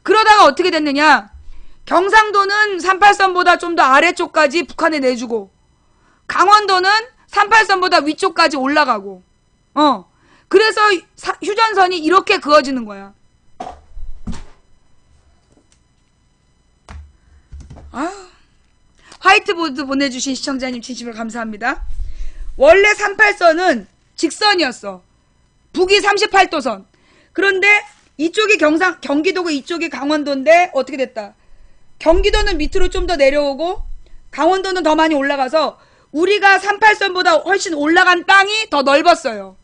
그러다가 어떻게 됐느냐? 경상도는 38선보다 좀 더 아래쪽까지 북한에 내주고, 강원도는 38선보다 위쪽까지 올라가고, 그래서 휴전선이 이렇게 그어지는 거야. 화이트보드 보내주신 시청자님 진심으로 감사합니다. 원래 38선은 직선이었어. 북이 38도선. 그런데 이쪽이 경기도고 이쪽이 강원도인데 어떻게 됐다? 경기도는 밑으로 좀 더 내려오고 강원도는 더 많이 올라가서 우리가 38선보다 훨씬 올라간 땅이 더 넓었어요.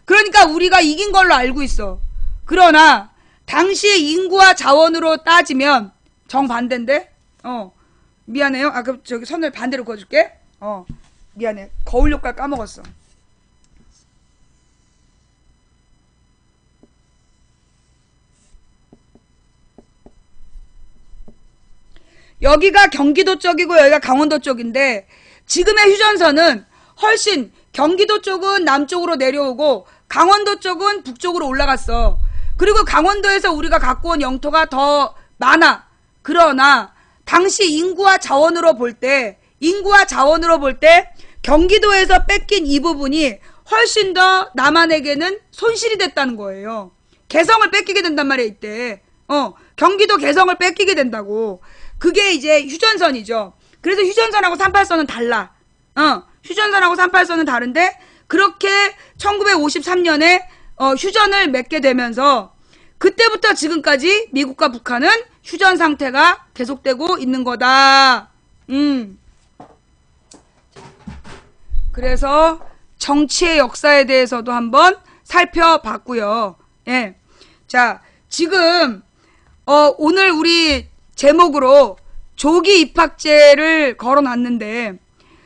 그러니까 우리가 이긴 걸로 알고 있어. 그러나 당시 인구와 자원으로 따지면 정반대인데? 미안해요. 그럼 저기 선을 반대로 그어줄게. 미안해. 거울 효과 까먹었어. 여기가 경기도 쪽이고 여기가 강원도 쪽인데 지금의 휴전선은 훨씬 경기도 쪽은 남쪽으로 내려오고 강원도 쪽은 북쪽으로 올라갔어. 그리고 강원도에서 우리가 갖고 온 영토가 더 많아. 그러나 당시 인구와 자원으로 볼 때 경기도에서 뺏긴 이 부분이 훨씬 더 남한에게는 손실이 됐다는 거예요. 개성을 뺏기게 된단 말이야 이때. 경기도 개성을 뺏기게 된다고. 그게 이제 휴전선이죠. 그래서 휴전선하고 38선은 달라. 휴전선하고 38선은 다른데 그렇게 1953년에 휴전을 맺게 되면서 그때부터 지금까지 미국과 북한은 휴전 상태가 계속되고 있는 거다. 그래서 정치의 역사에 대해서도 한번 살펴봤고요. 예. 자, 지금 오늘 우리 제목으로 조기 입학제를 걸어놨는데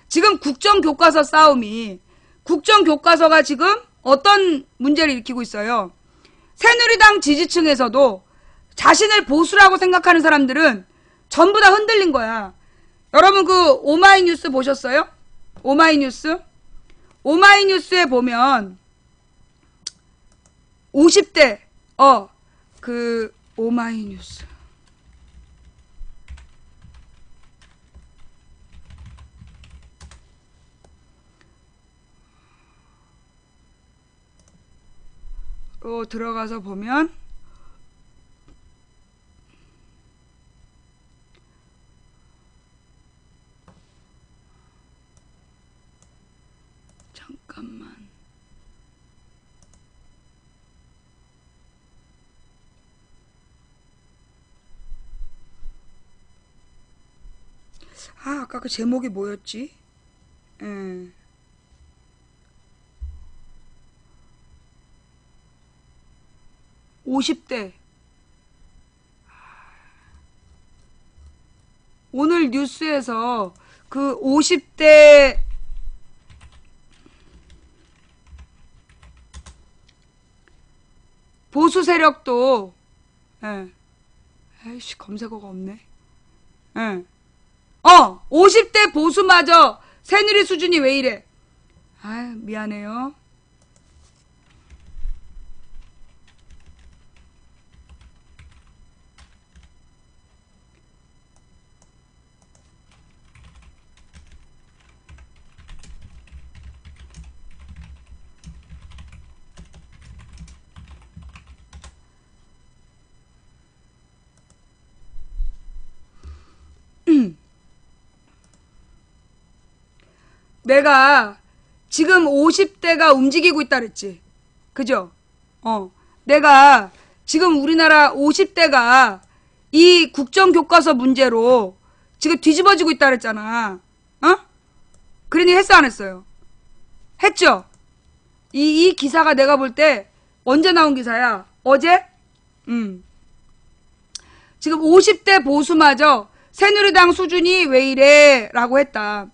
지금 국정교과서 싸움이 국정교과서가 지금 어떤 문제를 일으키고 있어요. 새누리당 지지층에서도 자신을 보수라고 생각하는 사람들은 전부 다 흔들린 거야. 여러분 그 오마이뉴스 보셨어요? 오마이뉴스? 오마이뉴스에 보면 50대 그 오마이뉴스 들어가서 보면 잠깐만 아까 그 제목이 뭐였지? 50대 오늘 뉴스에서 그 50대 보수 세력도 에이씨 검색어가 없네. 50대 보수마저 새누리 수준이 왜 이래? 미안해요. 내가 지금 50대가 움직이고 있다 그랬지. 그죠? 내가 지금 우리나라 50대가 이 국정교과서 문제로 지금 뒤집어지고 있다 그랬잖아. 그러니 했어 안 했어요? 했죠? 이 기사가 내가 볼 때 언제 나온 기사야? 어제? 지금 50대 보수마저 새누리당 수준이 왜 이래? 라고 했다.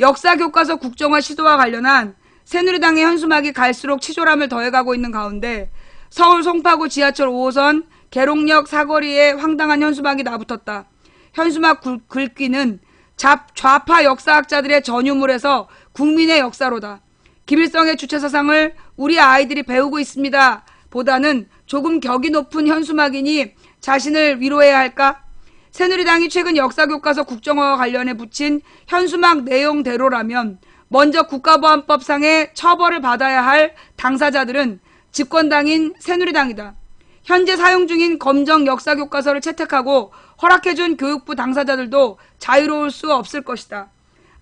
역사교과서 국정화 시도와 관련한 새누리당의 현수막이 갈수록 치졸함을 더해가고 있는 가운데 서울 송파구 지하철 5호선 계룡역 사거리에 황당한 현수막이 나붙었다. 현수막 글귀는 좌파 역사학자들의 전유물에서 국민의 역사로다. 김일성의 주체사상을 우리 아이들이 배우고 있습니다. 보다는 조금 격이 높은 현수막이니 자신을 위로해야 할까? 새누리당이 최근 역사교과서 국정화와 관련해 붙인 현수막 내용대로라면 먼저 국가보안법상의 처벌을 받아야 할 당사자들은 집권당인 새누리당이다. 현재 사용 중인 검정 역사교과서를 채택하고 허락해준 교육부 당사자들도 자유로울 수 없을 것이다.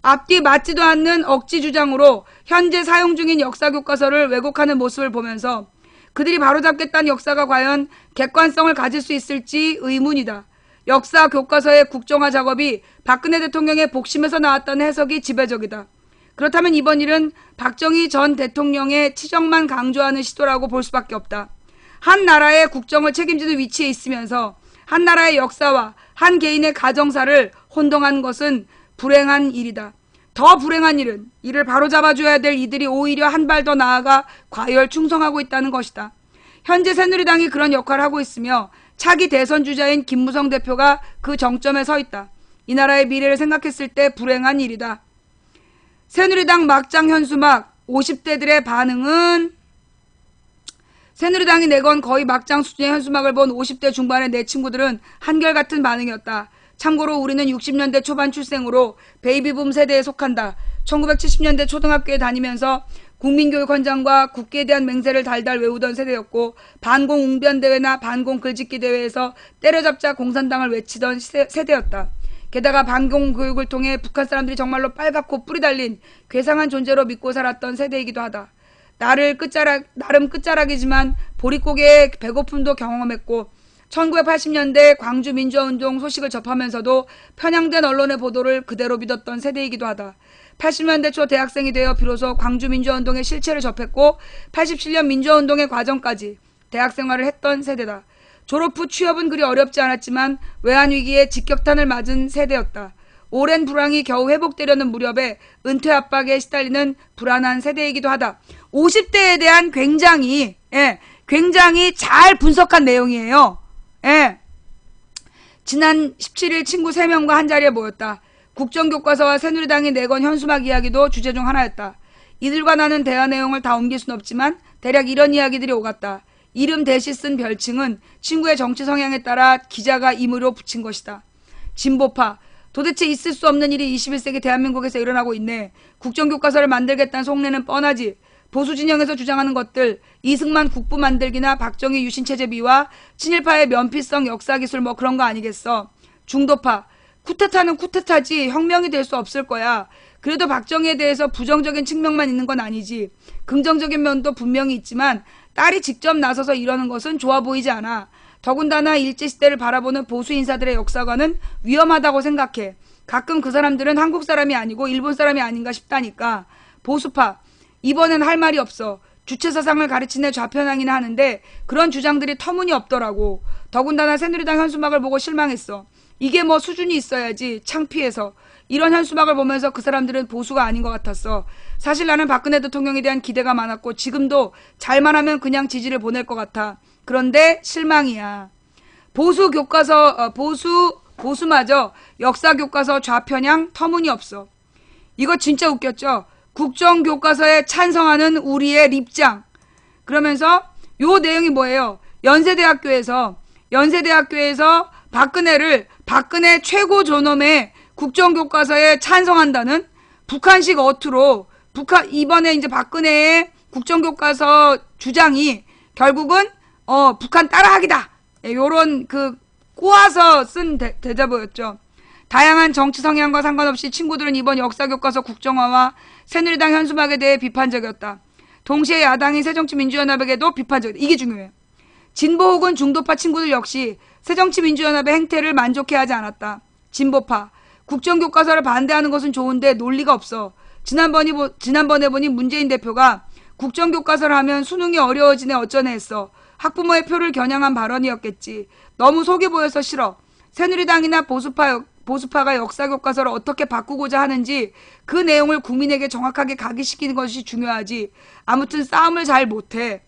앞뒤 맞지도 않는 억지 주장으로 현재 사용 중인 역사교과서를 왜곡하는 모습을 보면서 그들이 바로잡겠다는 역사가 과연 객관성을 가질 수 있을지 의문이다. 역사교과서의 국정화 작업이 박근혜 대통령의 복심에서 나왔다는 해석이 지배적이다. 그렇다면 이번 일은 박정희 전 대통령의 치적만 강조하는 시도라고 볼 수밖에 없다. 한 나라의 국정을 책임지는 위치에 있으면서 한 나라의 역사와 한 개인의 가정사를 혼동한 것은 불행한 일이다. 더 불행한 일은 이를 바로잡아줘야 될 이들이 오히려 한 발 더 나아가 과열 충성하고 있다는 것이다. 현재 새누리당이 그런 역할을 하고 있으며 차기 대선 주자인 김무성 대표가 그 정점에 서 있다. 이 나라의 미래를 생각했을 때 불행한 일이다. 새누리당 막장 현수막 50대들의 반응은 새누리당이 내건 거의 막장 수준의 현수막을 본 50대 중반의 내 친구들은 한결같은 반응이었다. 참고로 우리는 60년대 초반 출생으로 베이비붐 세대에 속한다. 1970년대 초등학교에 다니면서 국민교육헌장과 국기에 대한 맹세를 달달 외우던 세대였고 반공 웅변대회나 반공 글짓기 대회에서 때려잡자 공산당을 외치던 세대였다. 게다가 반공 교육을 통해 북한 사람들이 정말로 빨갛고 뿌리 달린 괴상한 존재로 믿고 살았던 세대이기도 하다. 나름 끝자락이지만 보릿고개의 배고픔도 경험했고 1980년대 광주 민주화운동 소식을 접하면서도 편향된 언론의 보도를 그대로 믿었던 세대이기도 하다. 80년대 초 대학생이 되어 비로소 광주 민주화운동의 실체를 접했고 87년 민주화운동의 과정까지 대학생활을 했던 세대다. 졸업 후 취업은 그리 어렵지 않았지만 외환위기에 직격탄을 맞은 세대였다. 오랜 불황이 겨우 회복되려는 무렵에 은퇴 압박에 시달리는 불안한 세대이기도 하다. 50대에 대한 굉장히 잘 분석한 내용이에요. 지난 17일 친구 3명과 한자리에 모였다. 국정교과서와 새누리당이 내건 현수막 이야기도 주제 중 하나였다. 이들과 나는 대화 내용을 다 옮길 순 없지만 대략 이런 이야기들이 오갔다. 이름 대신 쓴 별칭은 친구의 정치 성향에 따라 기자가 임의로 붙인 것이다. 진보파. 도대체 있을 수 없는 일이 21세기 대한민국에서 일어나고 있네. 국정교과서를 만들겠다는 속내는 뻔하지. 보수 진영에서 주장하는 것들, 이승만 국부 만들기나 박정희 유신체제비와 친일파의 면피성 역사기술 뭐 그런 거 아니겠어. 중도파. 쿠데타는 쿠데타지 혁명이 될 수 없을 거야. 그래도 박정희에 대해서 부정적인 측면만 있는 건 아니지. 긍정적인 면도 분명히 있지만 딸이 직접 나서서 이러는 것은 좋아 보이지 않아. 더군다나 일제시대를 바라보는 보수 인사들의 역사관은 위험하다고 생각해. 가끔 그 사람들은 한국 사람이 아니고 일본 사람이 아닌가 싶다니까. 보수파. 이번엔 할 말이 없어. 주체사상을 가르치는 좌편향이나 하는데 그런 주장들이 터무니없더라고. 더군다나 새누리당 현수막을 보고 실망했어. 이게 뭐 수준이 있어야지. 창피해서. 이런 현수막을 보면서 그 사람들은 보수가 아닌 것 같았어. 사실 나는 박근혜 대통령에 대한 기대가 많았고 지금도 잘만 하면 그냥 지지를 보낼 것 같아. 그런데 실망이야. 보수마저 역사교과서 좌편향 터무니없어. 이거 진짜 웃겼죠? 국정교과서에 찬성하는 우리의 립장. 그러면서 요 내용이 뭐예요? 연세대학교에서 박근혜 최고 존엄의 국정교과서에 찬성한다는 북한식 어투로 이번에 이제 박근혜의 국정교과서 주장이 결국은 북한 따라하기다. 요런 꼬아서 쓴 대자보였죠. 다양한 정치 성향과 상관없이 친구들은 이번 역사교과서 국정화와 새누리당 현수막에 대해 비판적이었다. 동시에 야당인 새정치민주연합에게도 비판적이다. 이게 중요해요. 진보 혹은 중도파 친구들 역시 새정치민주연합의 행태를 만족해하지 않았다. 진보파. 국정교과서를 반대하는 것은 좋은데 논리가 없어. 지난번에 보니 문재인 대표가 국정교과서를 하면 수능이 어려워지네 어쩌네 했어. 학부모의 표를 겨냥한 발언이었겠지. 너무 속이 보여서 싫어. 새누리당이나 보수파가 역사교과서를 어떻게 바꾸고자 하는지 그 내용을 국민에게 정확하게 각인시키는 것이 중요하지. 아무튼 싸움을 잘 못해.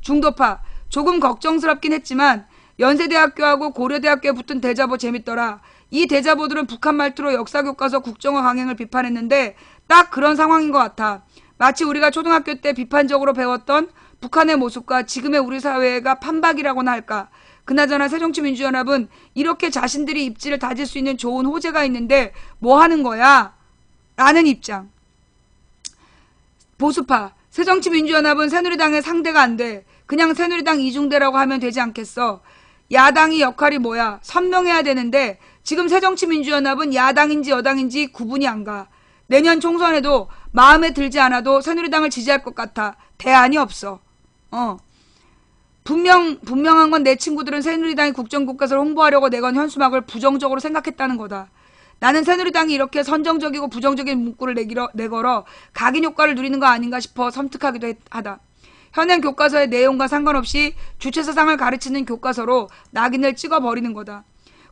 중도파. 조금 걱정스럽긴 했지만 연세대학교하고 고려대학교에 붙은 대자보 재밌더라. 이 대자보들은 북한 말투로 역사교과서 국정화 강행을 비판했는데 딱 그런 상황인 것 같아. 마치 우리가 초등학교 때 비판적으로 배웠던 북한의 모습과 지금의 우리 사회가 판박이라고나 할까. 그나저나 새정치민주연합은 이렇게 자신들이 입지를 다질 수 있는 좋은 호재가 있는데 뭐 하는 거야? 라는 입장. 보수파, 새정치민주연합은 새누리당의 상대가 안 돼. 그냥 새누리당 이중대라고 하면 되지 않겠어? 야당이 역할이 뭐야? 선명해야 되는데 지금 새정치민주연합은 야당인지 여당인지 구분이 안 가. 내년 총선에도 마음에 들지 않아도 새누리당을 지지할 것 같아. 대안이 없어. 분명한 건 내 친구들은 새누리당이 국정교과서를 홍보하려고 내건 현수막을 부정적으로 생각했다는 거다. 나는 새누리당이 이렇게 선정적이고 부정적인 문구를 내걸어 각인 효과를 누리는 거 아닌가 싶어 섬뜩하기도 하다. 현행 교과서의 내용과 상관없이 주체사상을 가르치는 교과서로 낙인을 찍어버리는 거다.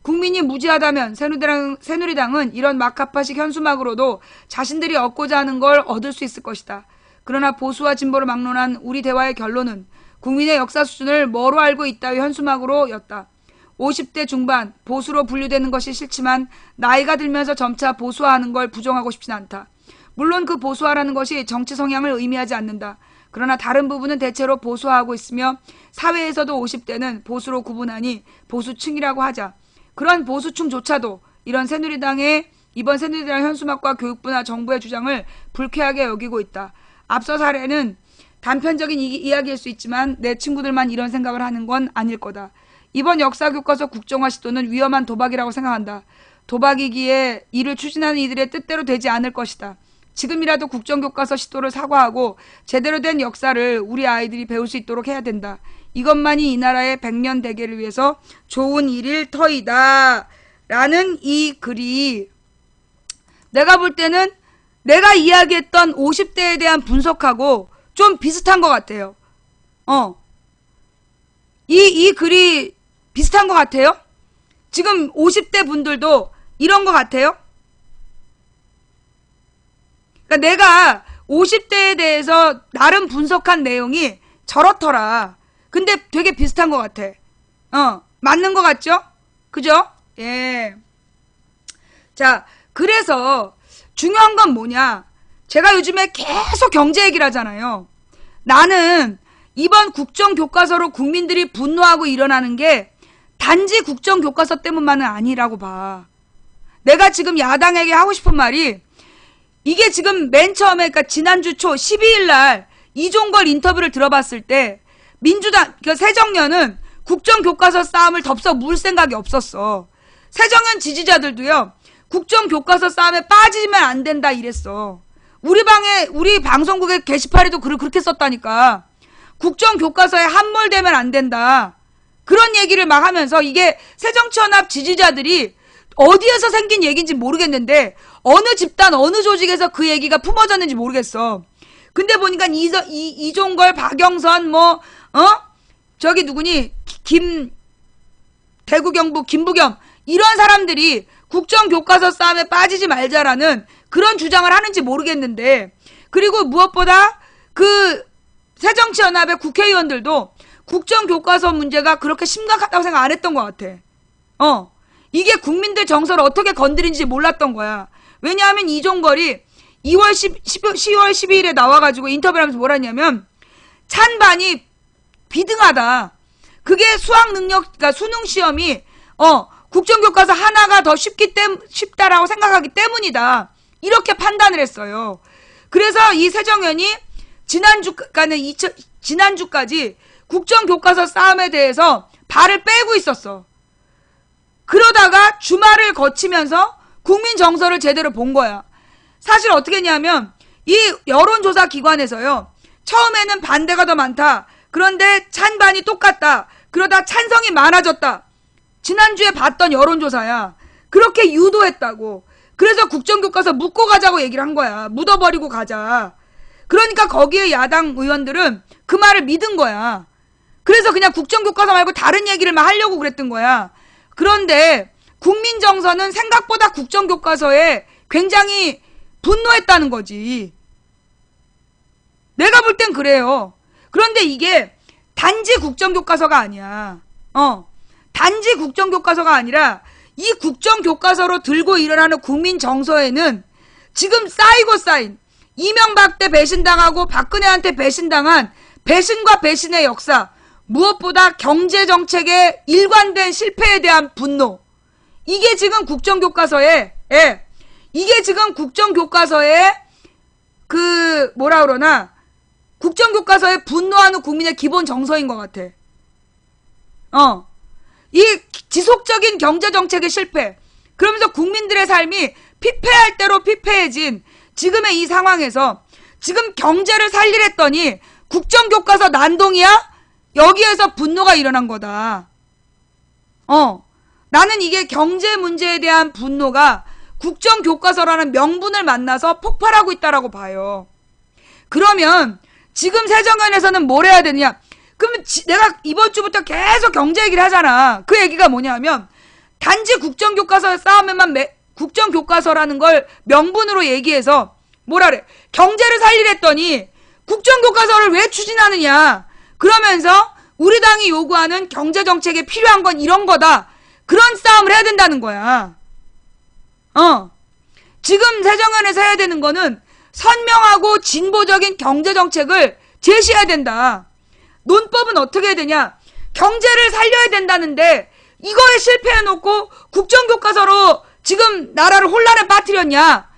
국민이 무지하다면 새누리당은 이런 막가파식 현수막으로도 자신들이 얻고자 하는 걸 얻을 수 있을 것이다. 그러나 보수와 진보를 막론한 우리 대화의 결론은 국민의 역사 수준을 뭐로 알고 있다의 현수막으로 였다. 50대 중반 보수로 분류되는 것이 싫지만 나이가 들면서 점차 보수화하는 걸 부정하고 싶진 않다. 물론 그 보수화라는 것이 정치 성향을 의미하지 않는다. 그러나 다른 부분은 대체로 보수화하고 있으며 사회에서도 50대는 보수로 구분하니 보수층이라고 하자. 그런 보수층조차도 이번 새누리당 현수막과 교육부나 정부의 주장을 불쾌하게 여기고 있다. 앞서 사례는 단편적인 이야기일 수 있지만 내 친구들만 이런 생각을 하는 건 아닐 거다. 이번 역사교과서 국정화 시도는 위험한 도박이라고 생각한다. 도박이기에 이를 추진하는 이들의 뜻대로 되지 않을 것이다. 지금이라도 국정교과서 시도를 사과하고 제대로 된 역사를 우리 아이들이 배울 수 있도록 해야 된다. 이것만이 이 나라의 100년 대계를 위해서 좋은 일일 터이다. 라는 이 글이 내가 볼 때는 내가 이야기했던 50대에 대한 분석하고 좀 비슷한 것 같아요. 이 글이 비슷한 것 같아요? 지금 50대 분들도 이런 것 같아요? 그러니까 내가 50대에 대해서 나름 분석한 내용이 저렇더라. 근데 되게 비슷한 것 같아. 맞는 것 같죠? 그죠? 예. 자, 그래서 중요한 건 뭐냐? 제가 요즘에 계속 경제 얘기를 하잖아요. 나는 이번 국정교과서로 국민들이 분노하고 일어나는 게 단지 국정교과서 때문만은 아니라고 봐. 내가 지금 야당에게 하고 싶은 말이 이게 지금 맨 처음에 그러니까 지난주 초 12일 날 이종걸 인터뷰를 들어봤을 때 민주당 새정년은 국정교과서 싸움을 덥석 물 생각이 없었어. 새정년 지지자들도요. 국정교과서 싸움에 빠지면 안 된다 이랬어. 우리 방송국의 게시판에도 글을 그렇게 썼다니까. 국정교과서에 함몰되면 안 된다. 그런 얘기를 막 하면서 이게 새정치연합 지지자들이 어디에서 생긴 얘기인지 모르겠는데 어느 집단 어느 조직에서 그 얘기가 품어졌는지 모르겠어. 근데 보니까 이종걸, 박영선 저기 누구니 대구 경북 김부겸 이런 사람들이 국정교과서 싸움에 빠지지 말자라는 그런 주장을 하는지 모르겠는데 그리고 무엇보다 그 새정치연합의 국회의원들도 국정교과서 문제가 그렇게 심각하다고 생각 안 했던 것 같아. 이게 국민들 정서를 어떻게 건드린지 몰랐던 거야. 왜냐하면 이종걸이 10월 12일에 나와가지고 인터뷰를 하면서 뭐라 했냐면 찬반이 비등하다. 그게 그러니까 수능 시험이 국정교과서 하나가 더 쉽다라고 생각하기 때문이다. 이렇게 판단을 했어요. 그래서 이 새정연이 지난주까지 국정교과서 싸움에 대해서 발을 빼고 있었어. 그러다가 주말을 거치면서 국민 정서를 제대로 본 거야. 사실 어떻게 했냐면 이 여론조사 기관에서요. 처음에는 반대가 더 많다. 그런데 찬반이 똑같다. 그러다 찬성이 많아졌다. 지난주에 봤던 여론조사야. 그렇게 유도했다고. 그래서 국정교과서 묻고 가자고 얘기를 한 거야. 묻어버리고 가자. 그러니까 거기에 야당 의원들은 그 말을 믿은 거야. 그래서 그냥 국정교과서 말고 다른 얘기를 막 하려고 그랬던 거야. 그런데 국민 정서는 생각보다 국정교과서에 굉장히 분노했다는 거지. 내가 볼 땐 그래요. 그런데 이게 단지 국정교과서가 아니야. 단지 국정교과서가 아니라 이 국정교과서로 들고 일어나는 국민 정서에는 지금 쌓이고 쌓인 이명박 때 배신당하고 박근혜한테 배신당한 배신과 배신의 역사, 무엇보다 경제정책의 일관된 실패에 대한 분노. 이게 지금 국정교과서에, 이게 지금 국정교과서에 뭐라 그러나, 국정교과서에 분노하는 국민의 기본 정서인 것 같아. 이 지속적인 경제정책의 실패. 그러면서 국민들의 삶이 피폐할 대로 피폐해진 지금의 이 상황에서 지금 경제를 살리랬더니 국정교과서 난동이야? 여기에서 분노가 일어난 거다. 나는 이게 경제 문제에 대한 분노가 국정교과서라는 명분을 만나서 폭발하고 있다라고 봐요. 그러면 지금 새정연에서는 뭘 해야 되느냐? 그러면 내가 이번 주부터 계속 경제 얘기를 하잖아. 그 얘기가 뭐냐면 단지 국정교과서에 싸우면만 국정교과서라는 걸 명분으로 얘기해서 뭐라 그래? 경제를 살리랬더니 국정교과서를 왜 추진하느냐? 그러면서 우리 당이 요구하는 경제정책에 필요한 건 이런 거다. 그런 싸움을 해야 된다는 거야. 지금 새정연에서 해야 되는 거는 선명하고 진보적인 경제정책을 제시해야 된다. 논법은 어떻게 해야 되냐? 경제를 살려야 된다는데 이거에 실패해놓고 국정교과서로 지금 나라를 혼란에 빠뜨렸냐?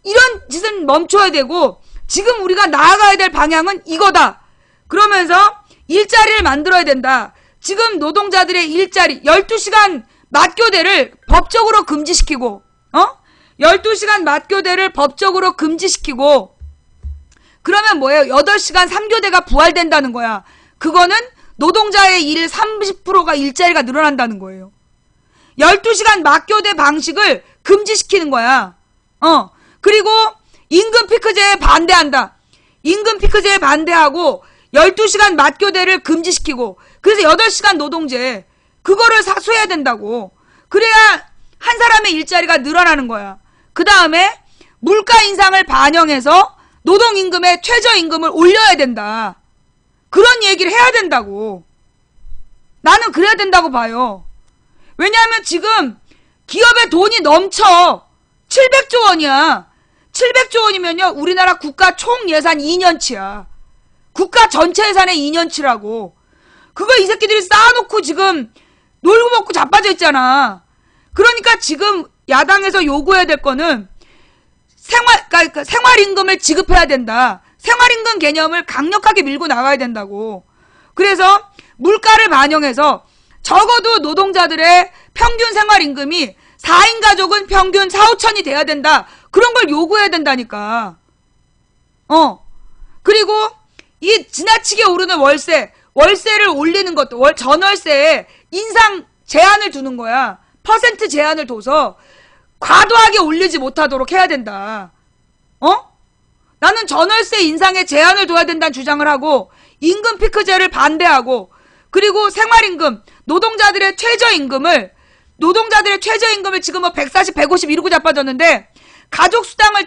이런 짓은 멈춰야 되고 지금 우리가 나아가야 될 방향은 이거다. 그러면서 일자리를 만들어야 된다. 지금 노동자들의 일자리 12시간 맞교대를 법적으로 금지시키고 12시간 맞교대를 법적으로 금지시키고 그러면 뭐예요? 8시간 3교대가 부활된다는 거야. 그거는 노동자의 일 30%가 일자리가 늘어난다는 거예요. 12시간 맞교대 방식을 금지시키는 거야. 그리고 임금 피크제에 반대한다. 임금 피크제에 반대하고 12시간 맞교대를 금지시키고 그래서 8시간 노동제 그거를 사수해야 된다고. 그래야 한 사람의 일자리가 늘어나는 거야. 그 다음에 물가 인상을 반영해서 노동임금의 최저임금을 올려야 된다. 그런 얘기를 해야 된다고. 나는 그래야 된다고 봐요. 왜냐하면 지금 기업에 돈이 넘쳐. 700조 원이야. 700조 원이면요 우리나라 국가 총 예산 2년치야. 국가 전체 예산의 2년치라고. 그걸 이 새끼들이 쌓아놓고 지금 놀고 먹고 자빠져 있잖아. 그러니까 지금 야당에서 요구해야 될 거는 그러니까 생활임금을 지급해야 된다. 생활임금 개념을 강력하게 밀고 나가야 된다고. 그래서 물가를 반영해서 적어도 노동자들의 평균 생활임금이 4인 가족은 평균 4, 5천이 돼야 된다. 그런 걸 요구해야 된다니까. 그리고 이 지나치게 오르는 월세를 올리는 것도 전월세에 인상 제한을 두는 거야. 퍼센트 제한을 둬서 과도하게 올리지 못하도록 해야 된다. 나는 전월세 인상에 제한을 둬야 된다는 주장을 하고 임금 피크제를 반대하고 그리고 생활임금 노동자들의 최저임금을 지금 뭐 140, 150 이러고 자빠졌는데 가족수당을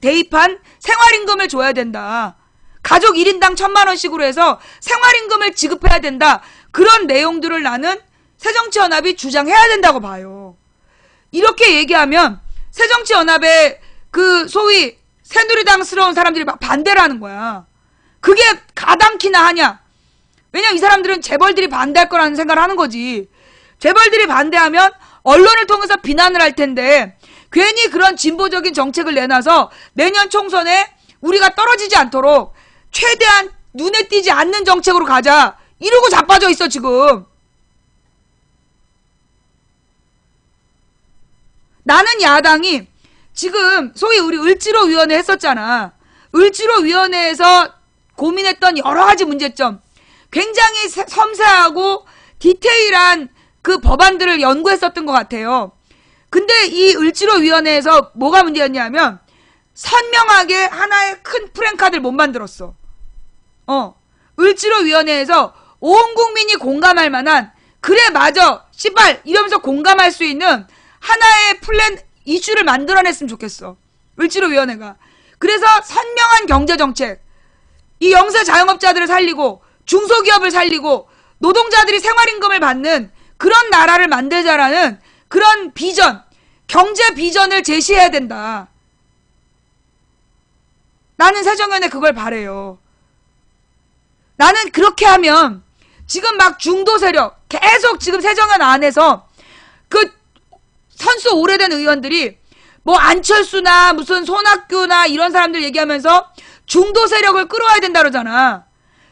대입한 생활임금을 줘야 된다. 가족 1인당 1,000만 원씩으로 해서 생활임금을 지급해야 된다. 그런 내용들을 나는 새정치연합이 주장해야 된다고 봐요. 이렇게 얘기하면 새정치연합의 그 소위 새누리당스러운 사람들이 막 반대를 하는 거야. 그게 가당키나 하냐? 왜냐면 이 사람들은 재벌들이 반대할 거라는 생각을 하는 거지. 재벌들이 반대하면 언론을 통해서 비난을 할 텐데 괜히 그런 진보적인 정책을 내놔서 내년 총선에 우리가 떨어지지 않도록 최대한 눈에 띄지 않는 정책으로 가자. 이러고 자빠져 있어 지금. 나는 야당이 지금 소위 우리 을지로위원회 했었잖아. 을지로위원회에서 고민했던 여러 가지 문제점, 굉장히 섬세하고 디테일한 그 법안들을 연구했었던 것 같아요. 근데 이 을지로위원회에서 뭐가 문제였냐면 선명하게 하나의 큰 프랭카드를 못 만들었어. 을지로위원회에서 온 국민이 공감할 만한, 그래 맞아 씨발 이러면서 공감할 수 있는 하나의 플랜 이슈를 만들어냈으면 좋겠어. 을지로위원회가. 그래서 선명한 경제정책, 이 영세 자영업자들을 살리고 중소기업을 살리고 노동자들이 생활임금을 받는 그런 나라를 만들자라는 그런 비전, 경제 비전을 제시해야 된다. 나는 새정연에 그걸 바래요. 나는 그렇게 하면 지금 막 중도 세력 계속 지금 새정연 안에서 그 선수 오래된 의원들이 뭐 안철수나 무슨 손학규나 이런 사람들 얘기하면서 중도 세력을 끌어와야 된다 그러잖아.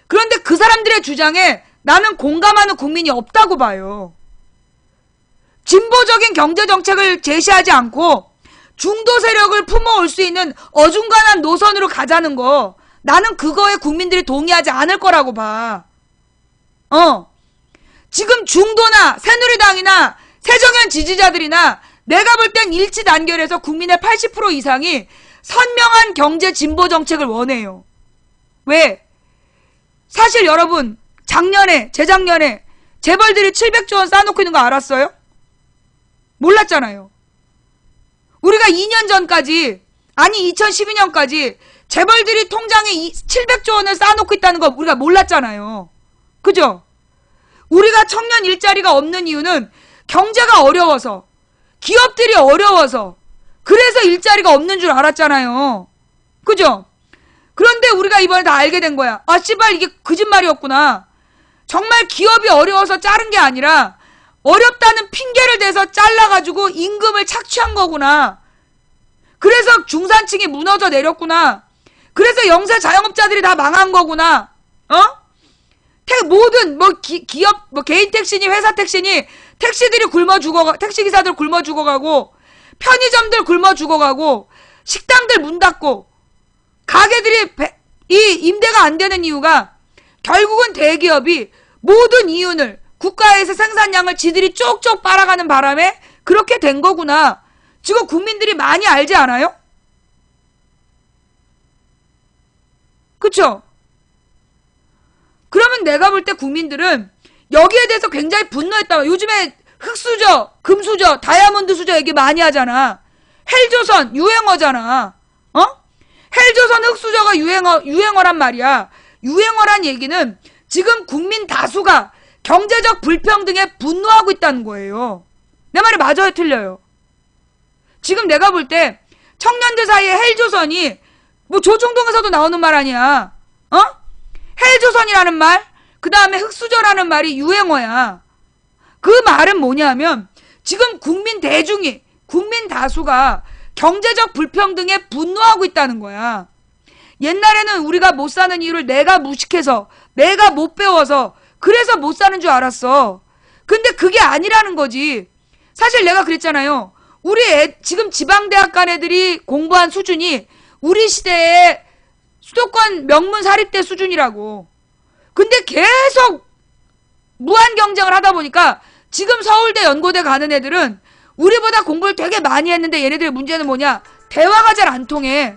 그런데 그 사람들의 주장에 나는 공감하는 국민이 없다고 봐요. 진보적인 경제정책을 제시하지 않고 중도 세력을 품어올 수 있는 어중간한 노선으로 가자는 거, 나는 그거에 국민들이 동의하지 않을 거라고 봐. 지금 중도나 새누리당이나 새정연 지지자들이나 내가 볼 땐 일치 단결해서 국민의 80% 이상이 선명한 경제 진보 정책을 원해요. 왜? 사실 여러분, 재작년에 재벌들이 700조 원 쌓아놓고 있는 거 알았어요? 몰랐잖아요. 우리가 2년 전까지, 아니 2012년까지 재벌들이 통장에 700조 원을 쌓아놓고 있다는 거 우리가 몰랐잖아요. 그죠? 우리가 청년 일자리가 없는 이유는 경제가 어려워서, 기업들이 어려워서, 그래서 일자리가 없는 줄 알았잖아요. 그죠? 그런데 우리가 이번에 다 알게 된 거야. 아, 씨발, 이게 거짓말이었구나. 정말 기업이 어려워서 자른 게 아니라 어렵다는 핑계를 대서 잘라가지고 임금을 착취한 거구나. 그래서 중산층이 무너져 내렸구나. 그래서 영세 자영업자들이 다 망한 거구나. 모든 기업 개인 택시니 회사 택시니 택시들이 택시기사들 굶어 죽어가고, 편의점들 굶어 죽어가고, 식당들 문 닫고, 가게들이 이 임대가 안 되는 이유가 결국은 대기업이 모든 이윤을, 국가에서 생산량을 지들이 쪽쪽 빨아가는 바람에 그렇게 된 거구나. 지금 국민들이 많이 알지 않아요? 그쵸? 그러면 내가 볼 때 국민들은 여기에 대해서 굉장히 분노했다. 요즘에 흑수저, 금수저, 다이아몬드 수저 얘기 많이 하잖아. 헬조선 유행어잖아. 헬조선 흑수저가 유행어란 말이야. 유행어란 얘기는 지금 국민 다수가 경제적 불평등에 분노하고 있다는 거예요. 내 말이 맞아요, 틀려요? 지금 내가 볼 때 청년들 사이에 헬조선이 뭐 조중동에서도 나오는 말 아니야. 헬조선이라는 말, 그 다음에 흑수저라는 말이 유행어야. 그 말은 뭐냐면 지금 국민 다수가 경제적 불평등에 분노하고 있다는 거야. 옛날에는 우리가 못 사는 이유를 내가 무식해서, 내가 못 배워서, 그래서 못 사는 줄 알았어. 근데 그게 아니라는 거지. 사실 내가 그랬잖아요. 지금 지방대학 간 애들이 공부한 수준이 우리 시대의 수도권 명문 사립대 수준이라고. 근데 계속 무한 경쟁을 하다 보니까 지금 서울대 연고대 가는 애들은 우리보다 공부를 되게 많이 했는데 얘네들의 문제는 뭐냐? 대화가 잘 안 통해.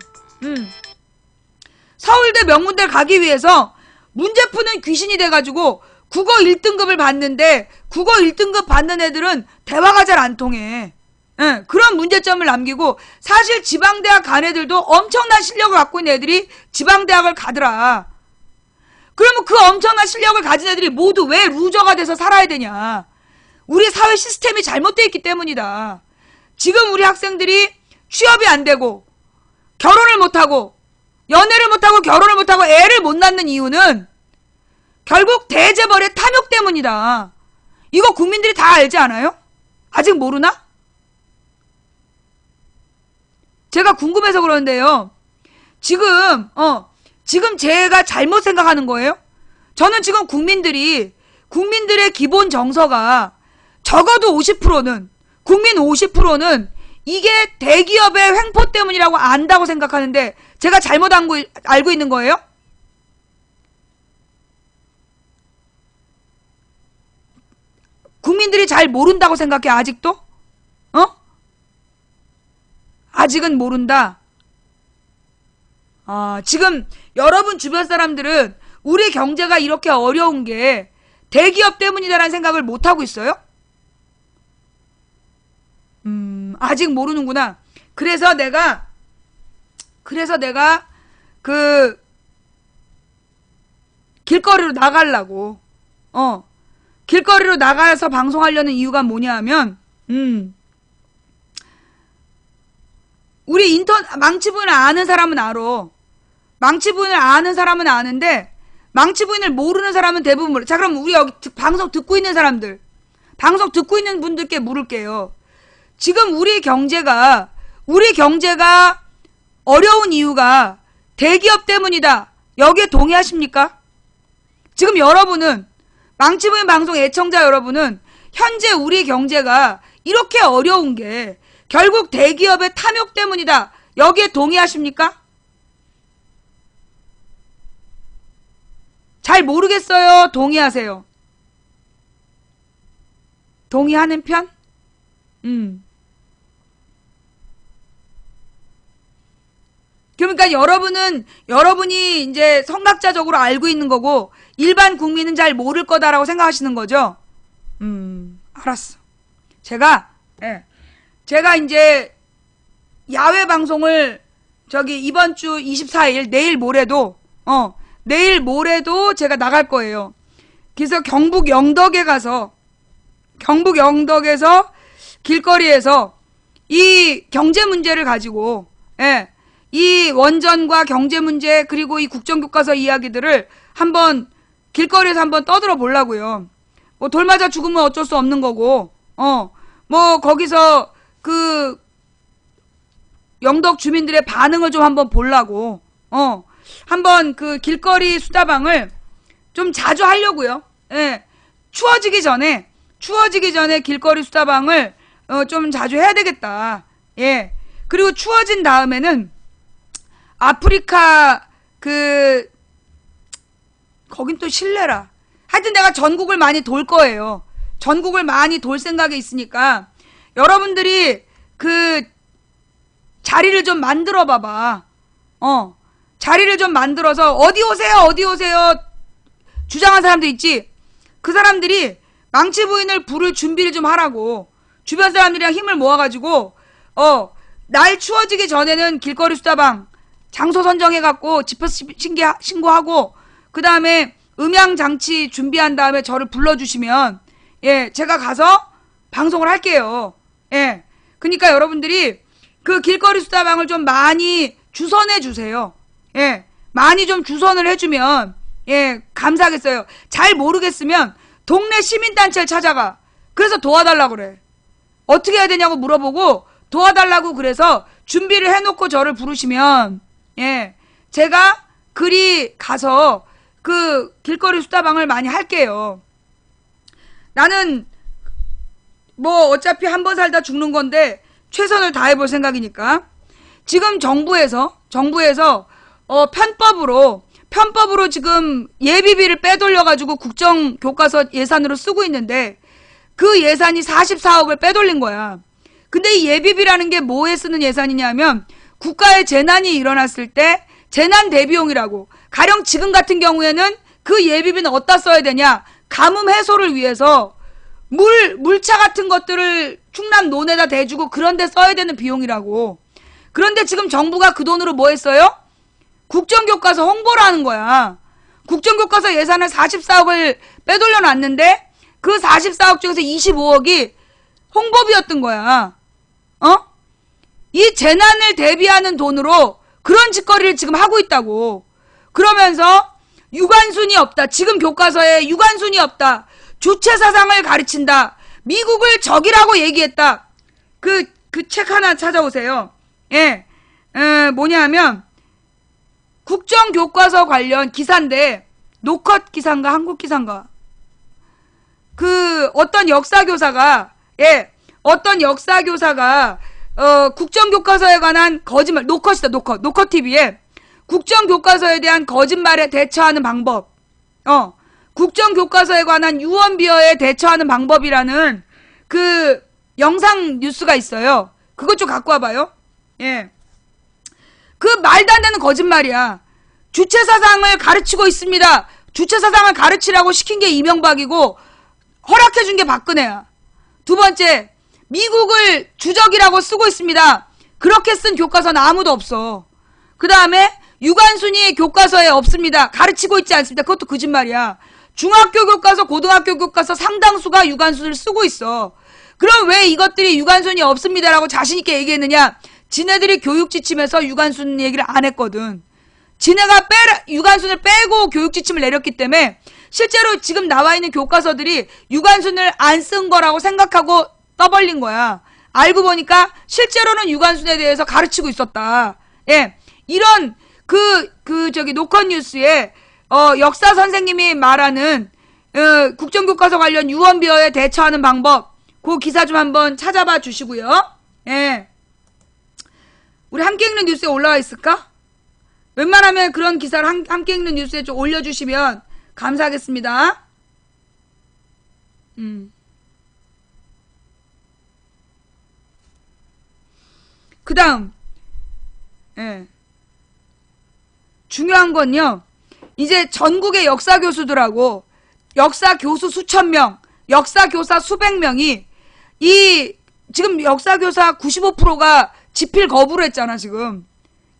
서울대 명문대를 가기 위해서 문제 푸는 귀신이 돼가지고 국어 1등급을 받는데 국어 1등급 받는 애들은 대화가 잘 안 통해. 그런 문제점을 남기고 사실 지방대학 간 애들도 엄청난 실력을 갖고 있는 애들이 지방대학을 가더라. 그러면 그 엄청난 실력을 가진 애들이 모두 왜 루저가 돼서 살아야 되냐? 우리 사회 시스템이 잘못되어 있기 때문이다. 지금 우리 학생들이 취업이 안 되고 결혼을 못하고 연애를 못하고 결혼을 못하고 애를 못 낳는 이유는 결국 대재벌의 탐욕 때문이다. 이거 국민들이 다 알지 않아요? 아직 모르나? 제가 궁금해서 그러는데요. 지금 제가 잘못 생각하는 거예요? 저는 지금 국민들의 기본 정서가 적어도 50%는, 국민 50%는 이게 대기업의 횡포 때문이라고 안다고 생각하는데 제가 잘못 알고 있는 거예요? 국민들이 잘 모른다고 생각해, 아직도? 아직은 모른다. 지금 여러분 주변 사람들은 우리 경제가 이렇게 어려운 게 대기업 때문이다라는 생각을 못하고 있어요? 아직 모르는구나. 그래서 내가 그 길거리로 나가려고 길거리로 나가서 방송하려는 이유가 뭐냐 하면 우리 망치분을 아는 사람은 알아. 망치분을 아는 사람은 아는데 망치부인을 모르는 사람은 대부분 모르. 자, 그럼 우리 여기 방송 듣고 있는 사람들, 방송 듣고 있는 분들께 물을게요. 지금 우리 경제가 어려운 이유가 대기업 때문이다. 여기에 동의하십니까? 지금 여러분은, 망치부인 방송 애청자 여러분은 현재 우리 경제가 이렇게 어려운 게 결국 대기업의 탐욕 때문이다. 여기에 동의하십니까? 잘 모르겠어요. 동의하세요? 동의하는 편? 그러니까 여러분이 이제 선각자적으로 알고 있는 거고 일반 국민은 잘 모를 거다라고 생각하시는 거죠? 알았어. 제가 이제 야외 방송을 이번 주 24일 내일 모레도 제가 나갈 거예요. 그래서 경북 영덕에서 길거리에서 이 경제 문제를 가지고 이 원전과 경제 문제 그리고 이 국정교과서 이야기들을 한번 길거리에서 한번 떠들어 보려고요. 뭐 돌 맞아 죽으면 어쩔 수 없는 거고 뭐 거기서 그 영덕 주민들의 반응을 좀 한번 보려고 한번 그 길거리 수다방을 좀 자주 하려고요. 추워지기 전에 길거리 수다방을 좀 자주 해야 되겠다. 그리고 추워진 다음에는 아프리카 거긴 또 실내라. 하여튼 내가 전국을 많이 돌 거예요. 전국을 많이 돌 생각이 있으니까 여러분들이 그 자리를 좀 만들어 봐봐. 자리를 좀 만들어서 어디 오세요 주장한 사람들 있지. 그 사람들이 망치부인을 부를 준비를 좀 하라고. 주변 사람들이랑 힘을 모아가지고 날 추워지기 전에는 길거리 수다방 장소 선정해갖고 집회 신고하고 그 다음에 음향장치 준비한 다음에 저를 불러주시면 제가 가서 방송을 할게요. 그러니까 여러분들이 그 길거리 수다방을 좀 많이 주선해 주세요. 많이 좀 주선을 해주면 감사하겠어요. 잘 모르겠으면 동네 시민단체를 찾아가. 그래서 도와달라고 그래. 어떻게 해야 되냐고 물어보고 도와달라고 그래서 준비를 해놓고 저를 부르시면 제가 그리 가서 그 길거리 수다방을 많이 할게요. 나는 뭐 어차피 한 번 살다 죽는 건데 최선을 다해볼 생각이니까. 지금 정부에서 편법으로 지금 예비비를 빼돌려가지고 국정교과서 예산으로 쓰고 있는데 그 예산이 44억을 빼돌린 거야. 근데 이 예비비라는 게 뭐에 쓰는 예산이냐면 국가에 재난이 일어났을 때 재난 대비용이라고. 가령 지금 같은 경우에는 그 예비비는 어디다 써야 되냐? 가뭄 해소를 위해서 물차 같은 것들을 충남 논에다 대주고 그런 데 써야 되는 비용이라고. 그런데 지금 정부가 그 돈으로 뭐 했어요? 국정교과서 홍보를 하는 거야. 국정교과서 예산을 44억을 빼돌려 놨는데 그 44억 중에서 25억이 홍보비였던 거야. 이 재난을 대비하는 돈으로 그런 짓거리를 지금 하고 있다고. 그러면서 유관순이 없다. 지금 교과서에 유관순이 없다. 주체사상을 가르친다. 미국을 적이라고 얘기했다. 그 책 하나 찾아오세요. 뭐냐면 국정교과서 관련 기사인데 노컷 기사인가 한국 기사인가 그 어떤 역사교사가 국정교과서에 관한 거짓말 노컷이다. 노컷 TV에 국정교과서에 대한 거짓말에 대처하는 방법 국정교과서에 관한 유언비어에 대처하는 방법이라는 그 영상 뉴스가 있어요. 그것 좀 갖고 와봐요. 그 말도 안 되는 거짓말이야. 주체사상을 가르치고 있습니다. 주체사상을 가르치라고 시킨 게 이명박이고 허락해준 게 박근혜야. 두 번째, 미국을 주적이라고 쓰고 있습니다. 그렇게 쓴 교과서는 아무도 없어. 그 다음에 유관순이 교과서에 없습니다. 가르치고 있지 않습니다. 그것도 거짓말이야. 중학교 교과서, 고등학교 교과서 상당수가 유관순을 쓰고 있어. 그럼 왜 이것들이 유관순이 없습니다라고 자신있게 얘기했느냐? 지네들이 교육 지침에서 유관순 얘기를 안 했거든. 지네가 유관순을 빼고 교육 지침을 내렸기 때문에 실제로 지금 나와 있는 교과서들이 유관순을 안 쓴 거라고 생각하고 떠벌린 거야. 알고 보니까 실제로는 유관순에 대해서 가르치고 있었다. 예. 이런 노컷 뉴스에 역사 선생님이 말하는 국정교과서 관련 유언비어에 대처하는 방법, 그 기사 좀 한번 찾아봐 주시고요. 예. 우리 함께 읽는 뉴스에 올라와 있을까? 웬만하면 그런 기사를 함께 읽는 뉴스에 좀 올려주시면 감사하겠습니다. 그 다음, 예. 중요한 건요, 이제 전국의 역사 교수들하고 역사 교수 수천 명, 역사 교사 수백 명이 지금 역사 교사 95%가 집필 거부를 했잖아, 지금.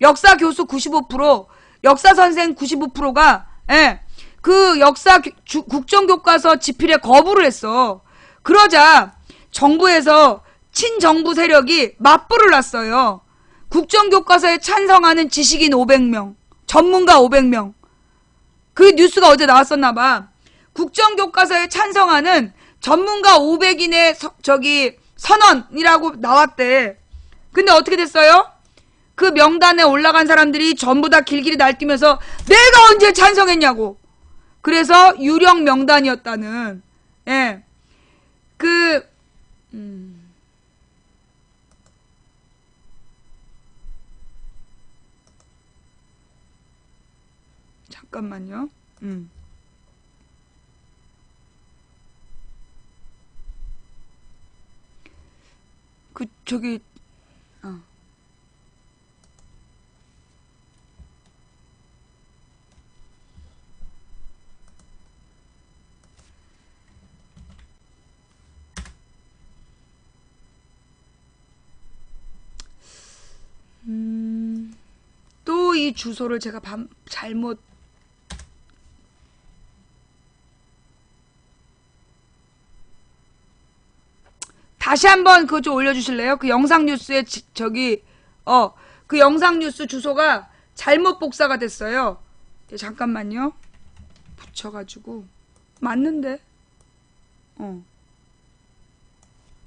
역사 교수 95%, 역사 선생 95%가, 예, 그 역사 국정교과서 집필에 거부를 했어. 그러자 정부에서 친정부 세력이 맞불을 놨어요. 국정교과서에 찬성하는 지식인 500명, 전문가 500명. 그 뉴스가 어제 나왔었나봐. 국정교과서에 찬성하는 전문가 500인의 선언이라고 나왔대. 근데 어떻게 됐어요? 그 명단에 올라간 사람들이 전부 다 길길이 날뛰면서 내가 언제 찬성했냐고. 그래서 유령 명단이었다는. 예. 잠깐만요. 또 이 주소를 제가 잘못 다시 한번 그거 좀 올려주실래요? 그 영상 뉴스에 그 영상 뉴스 주소가 잘못 복사가 됐어요. 네, 잠깐만요. 붙여가지고 맞는데?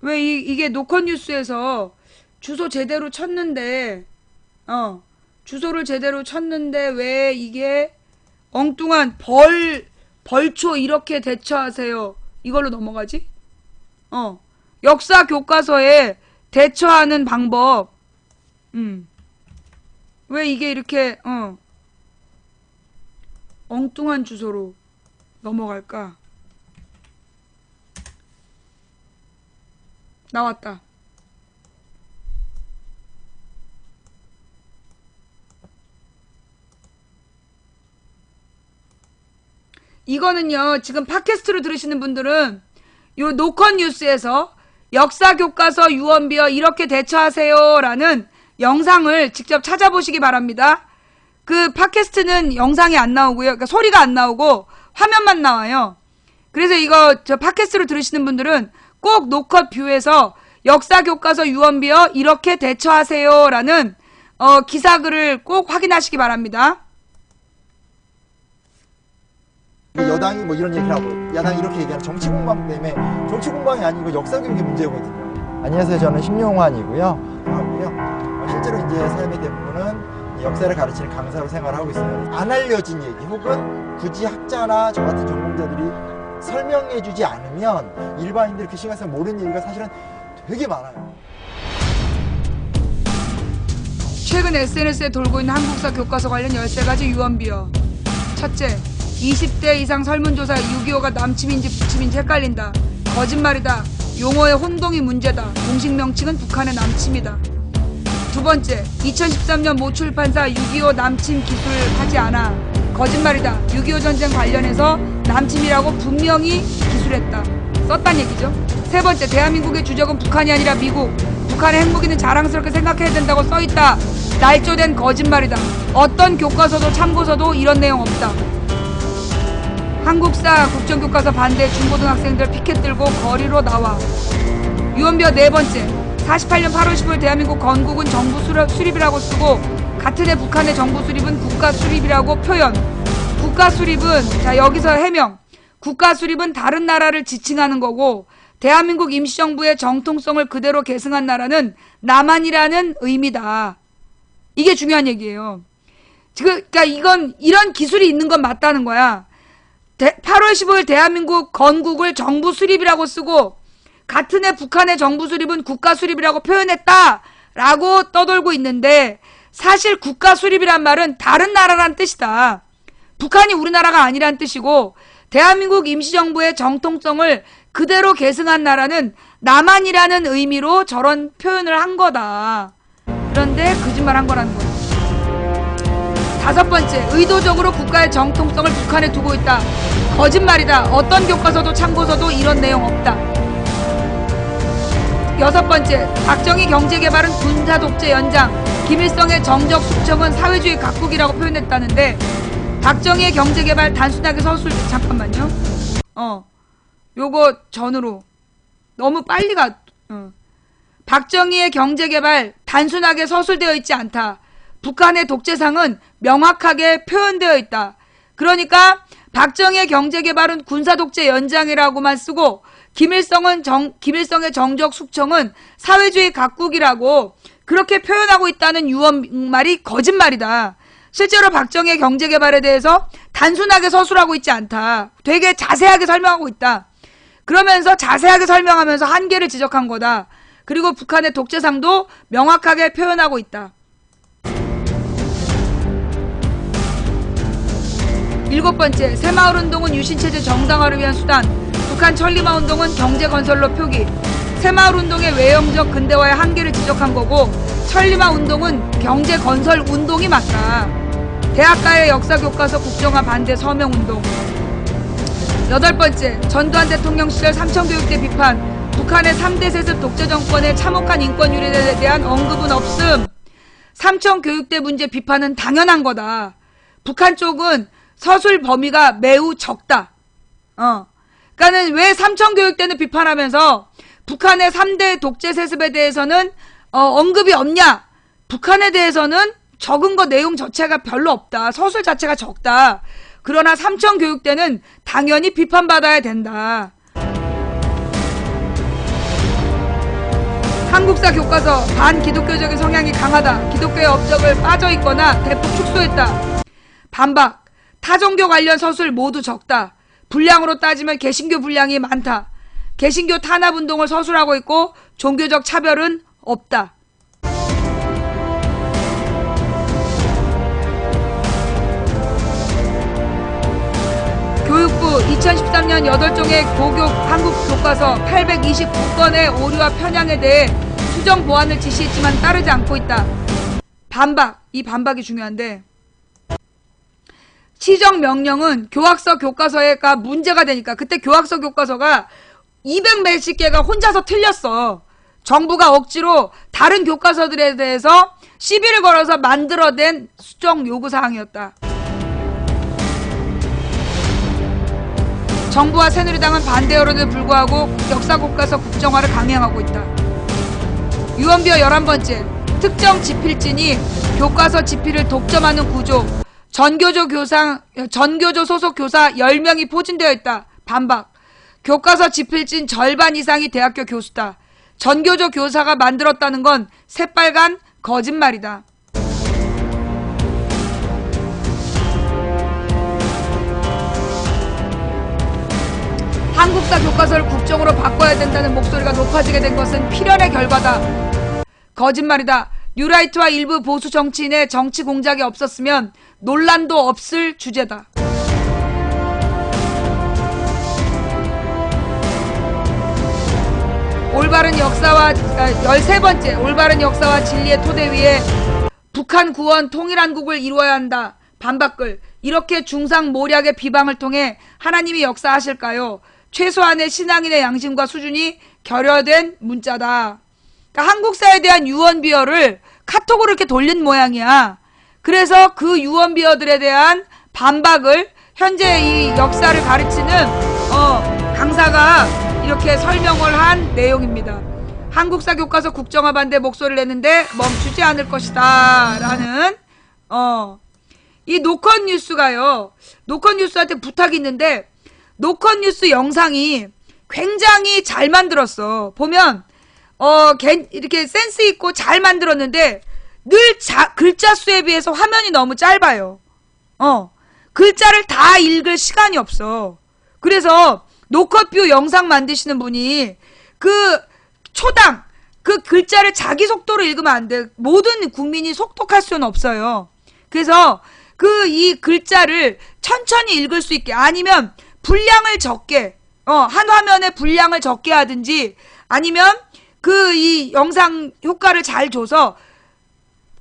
왜 이게 노컷 뉴스에서 주소 제대로 쳤는데 주소를 제대로 쳤는데 왜 이게 엉뚱한 벌초 이렇게 대처하세요 이걸로 넘어가지? 역사 교과서에 대처하는 방법. 왜 이게 이렇게 엉뚱한 주소로 넘어갈까? 나왔다. 이거는요, 지금 팟캐스트로 들으시는 분들은 요 노컷 뉴스에서 역사 교과서 유언비어 이렇게 대처하세요 라는 영상을 직접 찾아보시기 바랍니다. 그 팟캐스트는 영상이 안 나오고요. 그러니까 소리가 안 나오고 화면만 나와요. 그래서 이거 팟캐스트로 들으시는 분들은 꼭 노컷 뷰에서 역사 교과서 유언비어 이렇게 대처하세요 라는 기사글을 꼭 확인하시기 바랍니다. 여당이 뭐 이런 얘기를 하고 야당이 이렇게 얘기하는 정치 공방 때문에 정치 공방이 아니고 역사 교육의 문제거든요. 안녕하세요. 저는 심용환이고요. 하고요. 실제로 이제 삶의 대부분은 역사를 가르치는 강사로 생활하고 있어요. 안 알려진 얘기 혹은 굳이 학자나 저 같은 전공자들이 설명해주지 않으면 일반인들이 그 시간에서 모르는 얘기가 사실은 되게 많아요. 최근 SNS에 돌고 있는 한국사 교과서 관련 13가지 유언비어. 첫째, 20대 이상 설문조사 6.25가 남침인지 북침인지 헷갈린다. 거짓말이다. 용어의 혼동이 문제다. 공식 명칭은 북한의 남침이다. 두 번째, 2013년 모 출판사 6.25 남침 기술하지 않아. 거짓말이다. 6.25 전쟁 관련해서 남침이라고 분명히 기술했다. 썼단 얘기죠. 세 번째, 대한민국의 주적은 북한이 아니라 미국. 북한의 핵무기는 자랑스럽게 생각해야 된다고 써있다. 날조된 거짓말이다. 어떤 교과서도 참고서도 이런 내용 없다. 한국사 국정교과서 반대 중고등학생들 피켓 들고 거리로 나와. 유언비어 네 번째, 48년 8월 15일 대한민국 건국은 정부 수립이라고 쓰고 같은 해 북한의 정부 수립은 국가 수립이라고 표현. 국가 수립은, 자, 여기서 해명. 국가 수립은 다른 나라를 지칭하는 거고, 대한민국 임시정부의 정통성을 그대로 계승한 나라는 남한이라는 의미다. 이게 중요한 얘기예요. 그러니까 이런 기술이 있는 건 맞다는 거야. 8월 15일 대한민국 건국을 정부 수립이라고 쓰고, 같은 해 북한의 정부 수립은 국가 수립이라고 표현했다라고 떠돌고 있는데, 사실 국가 수립이란 말은 다른 나라란 뜻이다. 북한이 우리나라가 아니란 뜻이고, 대한민국 임시정부의 정통성을 그대로 계승한 나라는 남한이라는 의미로 저런 표현을 한 거다. 그런데 거짓말한 거라는 거야. 5번째, 의도적으로 국가의 정통성을 북한에 두고 있다. 거짓말이다. 어떤 교과서도 참고서도 이런 내용 없다. 6번째, 박정희 경제개발은 군사독재 연장, 김일성의 정적 숙청은 사회주의 각국이라고 표현했다는데, 박정희의 경제개발 단순하게 잠깐만요. 요거 전으로 너무 빨리 박정희의 경제개발 단순하게 서술되어 있지 않다. 북한의 독재상은 명확하게 표현되어 있다. 그러니까 박정희의 경제개발은 군사독재 연장이라고만 쓰고, 김일성의 정적 숙청은 사회주의 각국이라고 그렇게 표현하고 있다는 유언말이 거짓말이다. 실제로 박정희의 경제개발에 대해서 단순하게 서술하고 있지 않다. 되게 자세하게 설명하고 있다. 그러면서 자세하게 설명하면서 한계를 지적한 거다. 그리고 북한의 독재상도 명확하게 표현하고 있다. 7번째, 새마을운동은 유신체제 정당화를 위한 수단, 북한 천리마운동은 경제건설로 표기. 새마을운동의 외형적 근대화의 한계를 지적한 거고, 천리마운동은 경제건설 운동이 맞다. 대학가의 역사교과서 국정화 반대 서명운동. 8번째, 전두환 대통령 시절 삼천교육대 비판, 북한의 3대 세습 독재정권의 참혹한 인권유린에 대한 언급은 없음. 삼천교육대 문제 비판은 당연한 거다. 북한 쪽은 서술 범위가 매우 적다. 그러니까는 왜 삼천교육대는 비판하면서 북한의 3대 독재 세습에 대해서는 언급이 없냐? 북한에 대해서는 적은 거 내용 자체가 별로 없다. 서술 자체가 적다. 그러나 삼천교육대는 당연히 비판받아야 된다. 한국사 교과서 반기독교적인 성향이 강하다. 기독교의 업적을 빠져있거나 대폭 축소했다. 반박. 타종교 관련 서술 모두 적다. 분량으로 따지면 개신교 분량이 많다. 개신교 탄압운동을 서술하고 있고 종교적 차별은 없다. 교육부 2013년 8종의 고교 한국 교과서 829건의 오류와 편향에 대해 수정 보완을 지시했지만 따르지 않고 있다. 반박. 이 반박이 중요한데, 시정 명령은 교학서 교과서가 문제가 되니까, 그때 교학서 교과서가 200몇십 개가 혼자서 틀렸어. 정부가 억지로 다른 교과서들에 대해서 시비를 걸어서 만들어낸 수정 요구사항이었다. 정부와 새누리당은 반대 여론에 불구하고 역사교과서 국정화를 강행하고 있다. 유언비어 11번째, 특정 지필진이 교과서 지필을 독점하는 구조, 전교조 소속 교사 10명이 포진되어 있다. 반박. 교과서 지필진 절반 이상이 대학교 교수다. 전교조 교사가 만들었다는 건 새빨간 거짓말이다. 한국사 교과서를 국정으로 바꿔야 된다는 목소리가 높아지게 된 것은 필연의 결과다. 거짓말이다. 뉴라이트와 일부 보수 정치인의 정치 공작이 없었으면 논란도 없을 주제다. 올바른 역사와 13번째, 올바른 역사와 진리의 토대 위에 북한 구원 통일한국을 이루어야 한다. 반박글. 이렇게 중상모략의 비방을 통해 하나님이 역사하실까요? 최소한의 신앙인의 양심과 수준이 결여된 문자다. 그러니까 한국사에 대한 유언비어를 카톡으로 이렇게 돌린 모양이야. 그래서 그 유언비어들에 대한 반박을 현재 이 역사를 가르치는 강사가 이렇게 설명을 한 내용입니다. 한국사 교과서 국정화 반대 목소리를 냈는데 멈추지 않을 것이다 라는 이 노컷 뉴스가요, 노컷 뉴스한테 부탁이 있는데, 노컷 뉴스 영상이 굉장히 잘 만들었어. 보면, 이렇게 센스 있고 잘 만들었는데, 늘 글자 수에 비해서 화면이 너무 짧아요. 글자를 다 읽을 시간이 없어. 그래서, 노컷뷰 영상 만드시는 분이, 초당, 글자를 자기 속도로 읽으면 안 돼. 모든 국민이 속독할 수는 없어요. 그래서, 이 글자를 천천히 읽을 수 있게, 아니면 분량을 적게, 한 화면에 분량을 적게 하든지, 아니면 이 영상 효과를 잘 줘서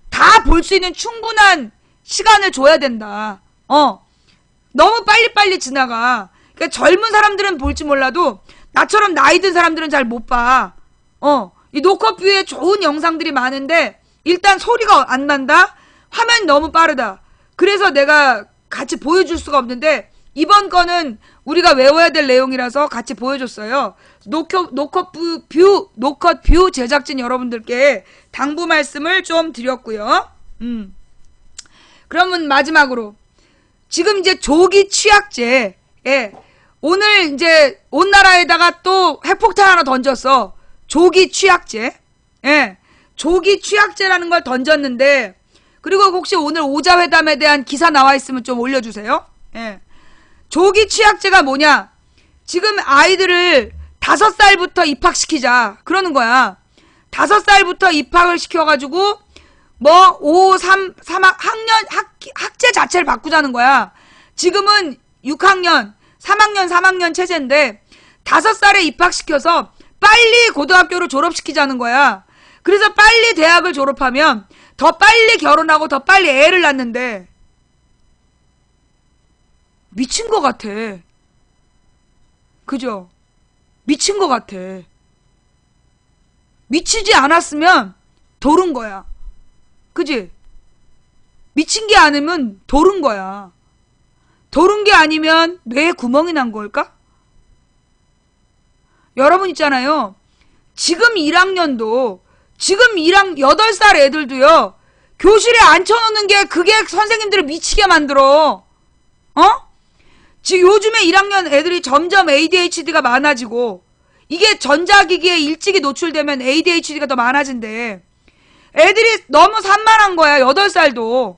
다 볼 수 있는 충분한 시간을 줘야 된다. 너무 빨리빨리 지나가. 그러니까 젊은 사람들은 볼지 몰라도 나처럼 나이 든 사람들은 잘 못 봐. 이 노컷뷰에 좋은 영상들이 많은데 일단 소리가 안 난다? 화면이 너무 빠르다. 그래서 내가 같이 보여줄 수가 없는데 이번 거는 우리가 외워야 될 내용이라서 같이 보여줬어요. 노컷뷰 제작진 여러분들께 당부 말씀을 좀 드렸고요. 그러면 마지막으로 지금 이제 조기 취약제, 오늘 이제 온 나라에다가 또 핵폭탄 하나 던졌어. 조기 취약제. 조기 취약제라는 걸 던졌는데, 그리고 혹시 오늘 오자회담에 대한 기사 나와 있으면 좀 올려주세요. 조기 취약제가 뭐냐? 지금 아이들을 5살부터 입학시키자 그러는 거야. 5살부터 입학을 시켜가지고 뭐 학제 자체를 바꾸자는 거야. 지금은 6학년, 3학년 체제인데 5살에 입학시켜서 빨리 고등학교를 졸업시키자는 거야. 그래서 빨리 대학을 졸업하면 더 빨리 결혼하고 더 빨리 애를 낳는데 미친 것 같아. 그죠? 미친 것 같아. 미치지 않았으면 도른 거야. 그지? 미친 게 아니면 도른 거야. 도른 게 아니면 뇌에 구멍이 난 걸까? 여러분 있잖아요. 지금 1학년도, 지금 8살 애들도요, 교실에 앉혀놓는 게 그게 선생님들을 미치게 만들어. 지금 요즘에 1학년 애들이 점점 ADHD가 많아지고, 이게 전자기기에 일찍이 노출되면 ADHD가 더 많아진대. 애들이 너무 산만한 거야, 8살도.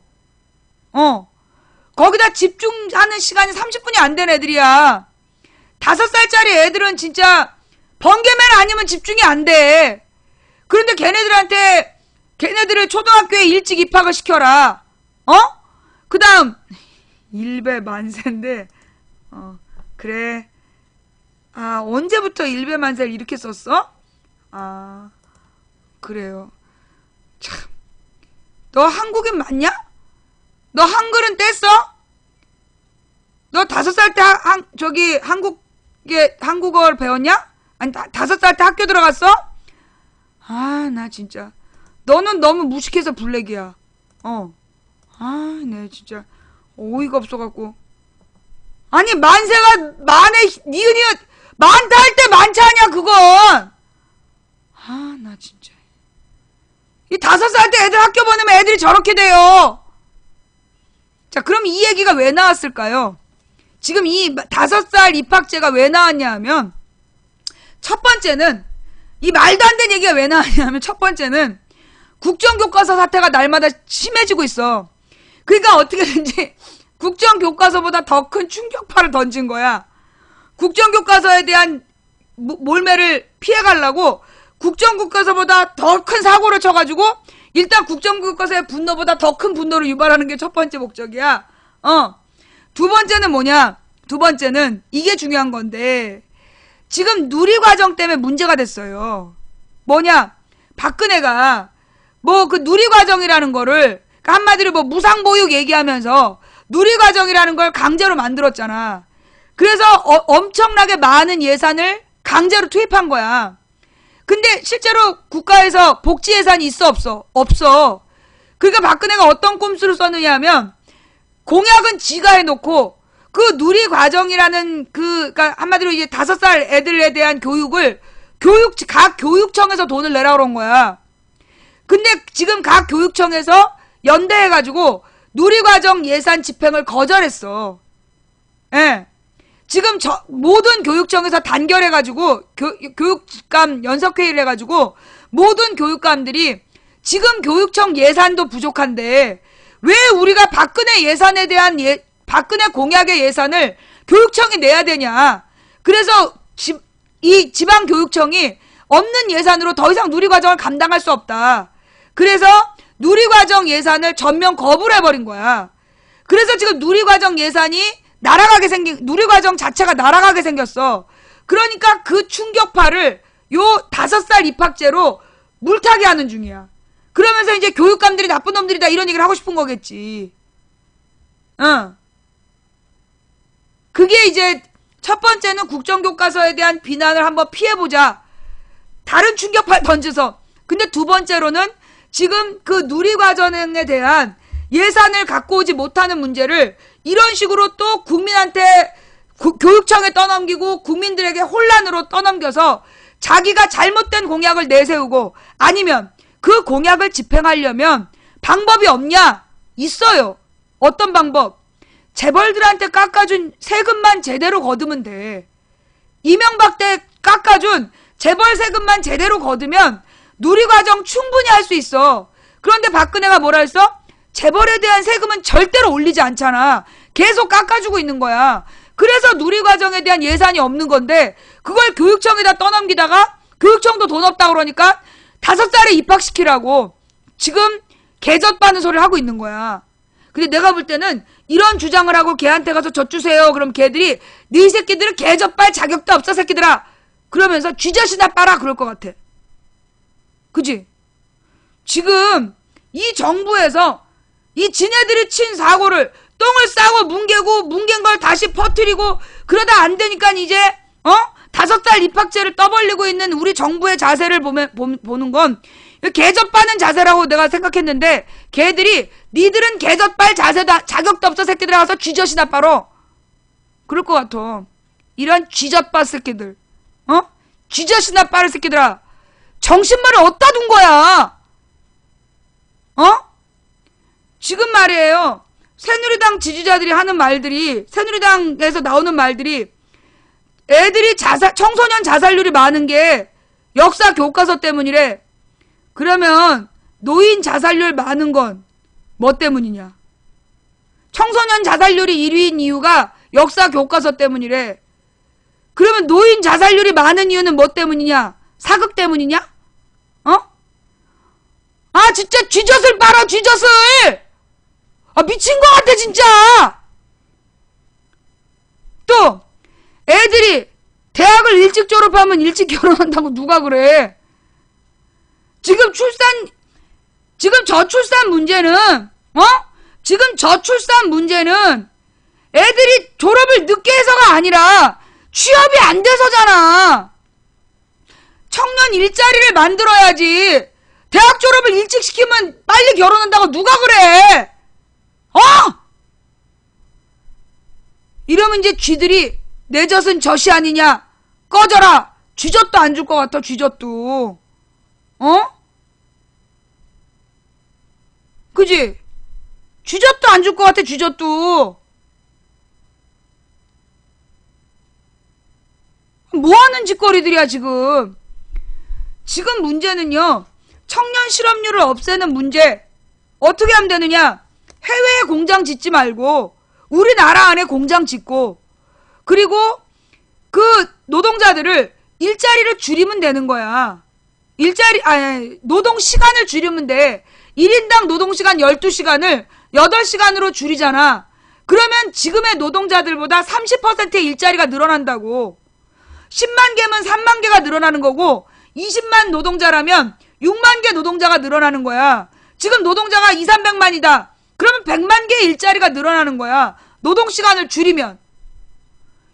거기다 집중하는 시간이 30분이 안 된 애들이야. 5살짜리 애들은 진짜 번개맨 아니면 집중이 안 돼. 그런데 걔네들을 초등학교에 일찍 입학을 시켜라. 그 다음, 일배 만세인데, 그래. 아, 언제부터 일배만세를 이렇게 썼어? 아, 그래요. 참. 너 한국인 맞냐? 너 한글은 뗐어? 너 5살 때 한국어를 배웠냐? 아니, 5살 때 학교 들어갔어? 아, 나 진짜. 너는 너무 무식해서 블랙이야. 아, 네, 진짜. 어이가 없어갖고. 아니, 만세가 니은이은 많다 할 때 많지 않냐, 그건! 아, 나 진짜. 이 5살 때 애들 학교 보내면 애들이 저렇게 돼요. 자, 그럼 이 얘기가 왜 나왔을까요? 지금 이 5살 입학제가 왜 나왔냐 하면, 첫 번째는, 이 말도 안 되는 얘기가 왜 나왔냐 하면, 첫 번째는, 국정교과서 사태가 날마다 심해지고 있어. 그러니까 어떻게든지, 국정교과서보다 더 큰 충격파를 던진 거야. 국정교과서에 대한 몰매를 피해가려고 국정교과서보다 더 큰 사고를 쳐가지고 일단 국정교과서의 분노보다 더 큰 분노를 유발하는 게 첫 번째 목적이야. 두 번째는 뭐냐? 두 번째는 이게 중요한 건데 지금 누리과정 때문에 문제가 됐어요. 뭐냐? 박근혜가 뭐 그 누리과정이라는 거를 한마디로 뭐 무상보육 얘기하면서 누리과정이라는 걸 강제로 만들었잖아. 그래서 엄청나게 많은 예산을 강제로 투입한 거야. 근데 실제로 국가에서 복지 예산이 있어 없어? 없어. 그러니까 박근혜가 어떤 꼼수를 썼느냐 하면 공약은 지가 해놓고 그 누리과정이라는 그러니까 한마디로 이제 5살 애들에 대한 교육을 각 교육청에서 돈을 내라 그런 거야. 근데 지금 각 교육청에서 연대해가지고 누리과정 예산 집행을 거절했어. 예. 지금 모든 교육청에서 단결해가지고, 교육감 연석회의를 해가지고, 모든 교육감들이 지금 교육청 예산도 부족한데, 왜 우리가 박근혜 예산에 대한 박근혜 공약의 예산을 교육청이 내야 되냐. 그래서 이 지방교육청이 없는 예산으로 더 이상 누리과정을 감당할 수 없다. 그래서 누리과정 예산을 전면 거부를 해버린 거야. 그래서 지금 누리과정 예산이 누리과정 자체가 날아가게 생겼어. 그러니까 그 충격파를 요 5살 입학제로 물타기 하는 중이야. 그러면서 이제 교육감들이 나쁜 놈들이다 이런 얘기를 하고 싶은 거겠지. 그게 이제 첫 번째는 국정교과서에 대한 비난을 한번 피해보자. 다른 충격파를 던져서. 근데 두 번째로는 지금 그 누리과정에 대한 예산을 갖고 오지 못하는 문제를 이런 식으로 또 국민한테 교육청에 떠넘기고 국민들에게 혼란으로 떠넘겨서 자기가 잘못된 공약을 내세우고 아니면 그 공약을 집행하려면 방법이 없냐? 있어요. 어떤 방법? 재벌들한테 깎아준 세금만 제대로 거두면 돼. 이명박 때 깎아준 재벌 세금만 제대로 거두면 누리과정 충분히 할 수 있어. 그런데 박근혜가 뭐라 했어? 재벌에 대한 세금은 절대로 올리지 않잖아. 계속 깎아주고 있는 거야. 그래서 누리과정에 대한 예산이 없는 건데 그걸 교육청에다 떠넘기다가 교육청도 돈 없다고 그러니까 5살에 입학시키라고 지금 개젖받는 소리를 하고 있는 거야. 근데 내가 볼 때는 이런 주장을 하고 걔한테 가서 젖 주세요. 그럼 걔들이 네 새끼들은 개젖빨 자격도 없어 새끼들아. 그러면서 쥐젖이나 빨아 그럴 것 같아. 그지? 지금 이 정부에서 이 지네들이 친 사고를 똥을 싸고 뭉갠 걸 다시 퍼뜨리고 그러다 안 되니까 이제 5살 입학제를 떠벌리고 있는 우리 정부의 자세를 보는 건 개젖빠는 자세라고 내가 생각했는데 걔들이 니들은 개젖빨 자세다 자격도 없어 새끼들 와서 쥐젖이나 빨어 그럴 것 같아. 이런 쥐젖빠 새끼들 쥐젖이나 빠를 새끼들아 정신말을 어디다 둔 거야? 지금 말이에요. 새누리당 지지자들이 하는 말들이 새누리당에서 나오는 말들이 애들이 청소년 자살률이 많은 게 역사 교과서 때문이래. 그러면 노인 자살률 많은 건 뭐 때문이냐? 청소년 자살률이 1위인 이유가 역사 교과서 때문이래. 그러면 노인 자살률이 많은 이유는 뭐 때문이냐? 사극 때문이냐? 아 진짜 쥐젖을 빨아 쥐젖을! 아 미친 것 같아 진짜! 또 애들이 대학을 일찍 졸업하면 일찍 결혼한다고 누가 그래? 지금 저출산 문제는 지금 저출산 문제는 애들이 졸업을 늦게 해서가 아니라 취업이 안 돼서잖아. 청년 일자리를 만들어야지. 대학 졸업을 일찍 시키면 빨리 결혼한다고 누가 그래? 이러면 이제 쥐들이 내 젖은 젖이 아니냐? 꺼져라. 쥐젖도 안 줄 것 같아. 쥐젖도. 그지? 쥐젖도 안 줄 것 같아. 쥐젖도. 뭐하는 짓거리들이야 지금. 지금 문제는요. 청년 실업률을 없애는 문제. 어떻게 하면 되느냐? 해외에 공장 짓지 말고 우리나라 안에 공장 짓고 그리고 그 노동자들을 일자리를 줄이면 되는 거야. 노동 시간을 줄이면 돼. 1인당 노동시간 12시간을 8시간으로 줄이잖아. 그러면 지금의 노동자들보다 30%의 일자리가 늘어난다고. 10만 개면 3만 개가 늘어나는 거고 20만 노동자라면 6만 개 노동자가 늘어나는 거야. 지금 노동자가 200~300만이다. 그러면 100만 개의 일자리가 늘어나는 거야. 노동시간을 줄이면.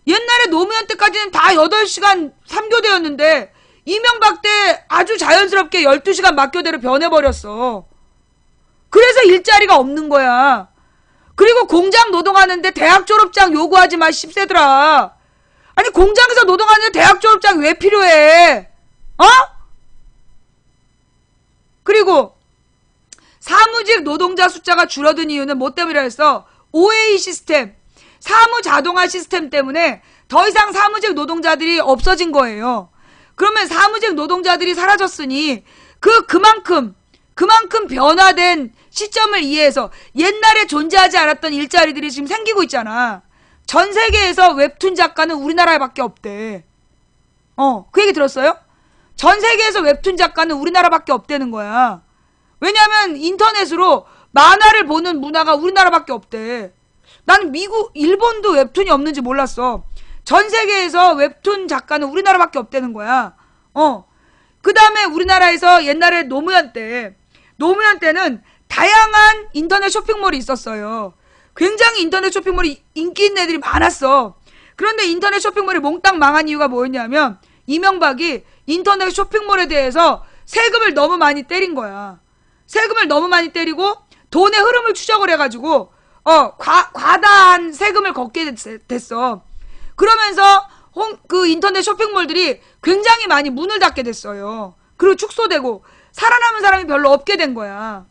옛날에 노무현 때까지는 다 8시간 3교대였는데 이명박 때 아주 자연스럽게 12시간 막교대로 변해버렸어. 그래서 일자리가 없는 거야. 그리고 공장 노동하는데 대학 졸업장 요구하지 마, 10세들아. 아니 공장에서 노동하는데 대학 졸업장 왜 필요해? 그리고 사무직 노동자 숫자가 줄어든 이유는 뭐 때문이라 했어? OA 시스템, 사무 자동화 시스템 때문에 더 이상 사무직 노동자들이 없어진 거예요. 그러면 사무직 노동자들이 사라졌으니 그만큼 변화된 시점을 이해해서 옛날에 존재하지 않았던 일자리들이 지금 생기고 있잖아. 전 세계에서 웹툰 작가는 우리나라에밖에 없대. 그 얘기 들었어요? 전 세계에서 웹툰 작가는 우리나라밖에 없다는 거야. 왜냐면 인터넷으로 만화를 보는 문화가 우리나라밖에 없대. 나는 미국, 일본도 웹툰이 없는지 몰랐어. 전 세계에서 웹툰 작가는 우리나라밖에 없다는 거야. 그 다음에 우리나라에서 옛날에 노무현 때는 다양한 인터넷 쇼핑몰이 있었어요. 굉장히 인터넷 쇼핑몰이 인기 있는 애들이 많았어. 그런데 인터넷 쇼핑몰이 몽땅 망한 이유가 뭐였냐면 이명박이 인터넷 쇼핑몰에 대해서 세금을 너무 많이 때린 거야. 세금을 너무 많이 때리고 돈의 흐름을 추적을 해가지고 과다한 세금을 걷게 됐어. 그러면서 그 인터넷 쇼핑몰들이 굉장히 많이 문을 닫게 됐어요. 그리고 축소되고 살아남은 사람이 별로 없게 된 거야.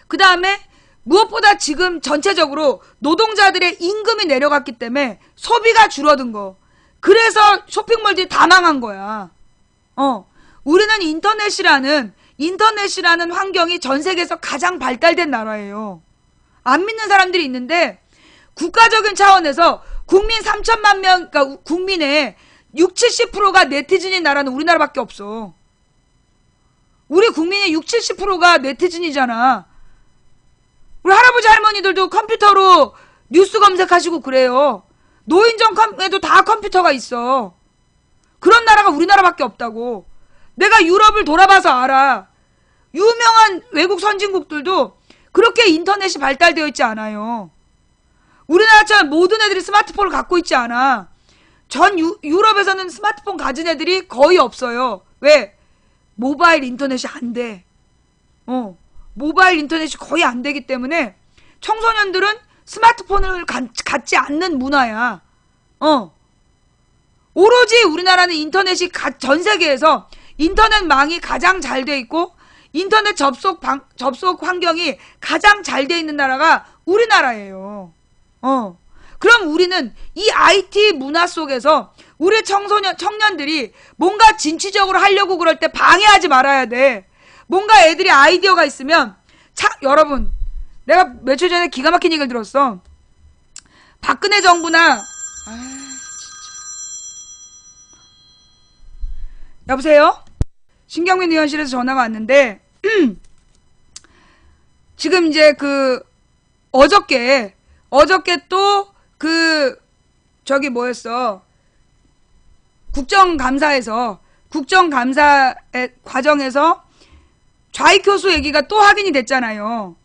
그 다음에 무엇보다 지금 전체적으로 노동자들의 임금이 내려갔기 때문에 소비가 줄어든 거. 그래서 쇼핑몰들이 다 망한 거야. 우리는 인터넷이라는 환경이 전 세계에서 가장 발달된 나라예요. 안 믿는 사람들이 있는데 국가적인 차원에서 국민 3천만 명, 그러니까 국민의 60, 70%가 네티즌인 나라는 우리나라밖에 없어. 우리 국민의 60, 70%가 네티즌이잖아. 우리 할아버지 할머니들도 컴퓨터로 뉴스 검색하시고 그래요. 노인정에도 다 컴퓨터가 있어. 그런 나라가 우리나라밖에 없다고. 내가 유럽을 돌아봐서 알아. 유명한 외국 선진국들도 그렇게 인터넷이 발달되어 있지 않아요. 우리나라처럼 모든 애들이 스마트폰을 갖고 있지 않아. 전 유럽에서는 스마트폰 가진 애들이 거의 없어요. 왜? 모바일 인터넷이 안 돼. 모바일 인터넷이 거의 안 되기 때문에 청소년들은 스마트폰을 갖지 않는 문화야. 오로지 우리나라는 인터넷이 전 세계에서 인터넷망이 가장 잘 돼 있고 인터넷 접속 환경이 가장 잘 돼 있는 나라가 우리나라예요. 그럼 우리는 이 IT 문화 속에서 우리 청년들이 뭔가 진취적으로 하려고 그럴 때 방해하지 말아야 돼. 뭔가 애들이 아이디어가 있으면 여러분, 내가 며칠 전에 기가 막힌 얘기를 들었어. 박근혜 정부나 여보세요? 신경민 의원실에서 전화가 왔는데 지금 이제 어저께 또 저기 뭐였어? 국정감사의 과정에서 좌익교수 얘기가 또 확인이 됐잖아요.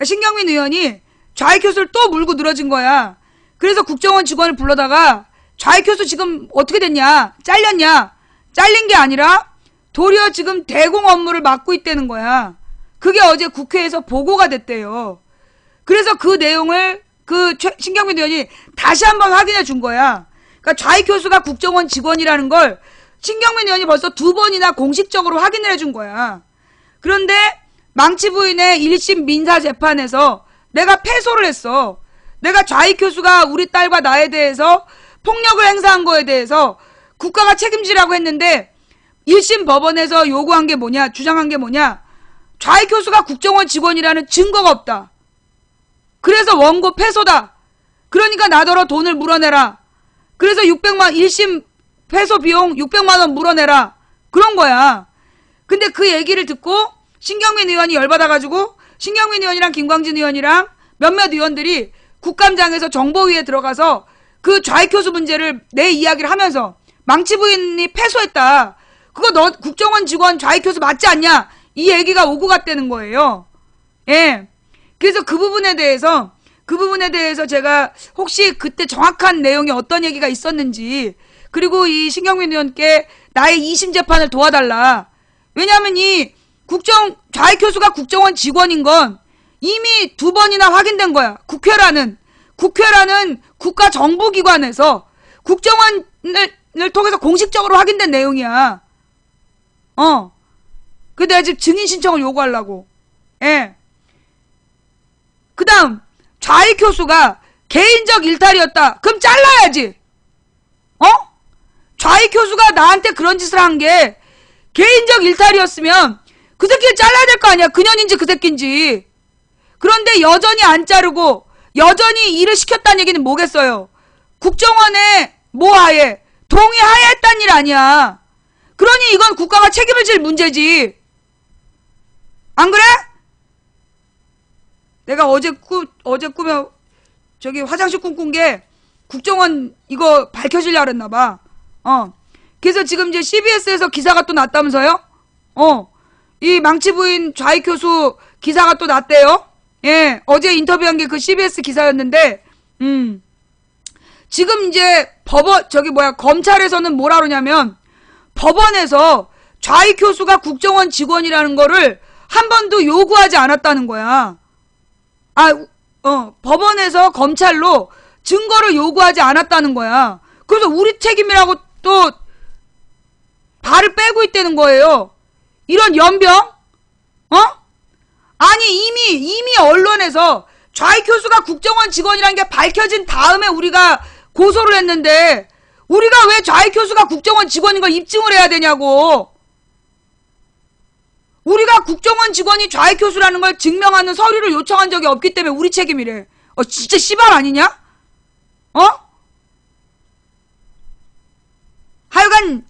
신경민 의원이 좌익교수를 또 물고 늘어진 거야. 그래서 국정원 직원을 불러다가 좌익교수 지금 어떻게 됐냐? 잘렸냐? 잘린 게 아니라 도리어 지금 대공 업무를 맡고 있다는 거야. 그게 어제 국회에서 보고가 됐대요. 그래서 그 내용을 신경민 의원이 다시 한번 확인해 준 거야. 그러니까 좌익교수가 국정원 직원이라는 걸 신경민 의원이 벌써 2번이나 공식적으로 확인을 해준 거야. 그런데 망치 부인의 1심 민사재판에서 내가 패소를 했어. 내가 좌익교수가 우리 딸과 나에 대해서 폭력을 행사한 거에 대해서 국가가 책임지라고 했는데 1심 법원에서 요구한 게 뭐냐, 주장한 게 뭐냐, 좌익교수가 국정원 직원이라는 증거가 없다. 그래서 원고 패소다. 그러니까 나더러 돈을 물어내라. 그래서 1심 패소 비용 600만 원 물어내라. 그런 거야. 근데 그 얘기를 듣고 신경민 의원이 열받아가지고 신경민 의원이랑 김광진 의원이랑 몇몇 의원들이 국감장에서 정보위에 들어가서 그 좌익교수 문제를 내 이야기를 하면서 망치 부인이 패소했다. 그거 너 국정원 직원 좌익교수 맞지 않냐? 이 얘기가 오고 갔다는 거예요. 예. 그래서 그 부분에 대해서 제가 혹시 그때 정확한 내용이 어떤 얘기가 있었는지, 그리고 이 신경민 의원께 나의 2심 재판을 도와달라. 왜냐하면 이 좌익교수가 국정원 직원인 건 이미 2번이나 확인된 거야. 국회라는 국가 정부기관에서 국정원을 통해서 공식적으로 확인된 내용이야. 근데 내가 지금 증인 신청을 요구하려고. 예. 그 다음 좌익 교수가 개인적 일탈이었다. 그럼 잘라야지. 어? 좌익 교수가 나한테 그런 짓을 한 게 개인적 일탈이었으면 그 새끼를 잘라야 될 거 아니야. 그년인지 그 새끼인지. 그런데 여전히 안 자르고 여전히 일을 시켰다는 얘기는 뭐겠어요? 국정원의 모하에 동의하에 했단 일 아니야. 그러니 이건 국가가 책임을 질 문제지. 안 그래? 내가 어제 꿈에 저기 화장실 꿈꾼 게 국정원 이거 밝혀지려 그랬나봐. 그래서 지금 이제 CBS에서 기사가 또 났다면서요? 이 망치 부인 좌익 교수 기사가 또 났대요. 예, 어제 인터뷰한 게 그 CBS 기사였는데, 지금 이제 검찰에서는 뭐라 그러냐면, 법원에서 좌익 교수가 국정원 직원이라는 거를 한 번도 요구하지 않았다는 거야. 법원에서 검찰로 증거를 요구하지 않았다는 거야. 그래서 우리 책임이라고 또 발을 빼고 있다는 거예요. 이런 연병? 아니 이미 언론에서 좌익 교수가 국정원 직원이라는 게 밝혀진 다음에 우리가 고소를 했는데 우리가 왜 좌익 교수가 국정원 직원인 걸 입증을 해야 되냐고. 우리가 국정원 직원이 좌익 교수라는 걸 증명하는 서류를 요청한 적이 없기 때문에 우리 책임이래. 진짜 씨발 아니냐? 하여간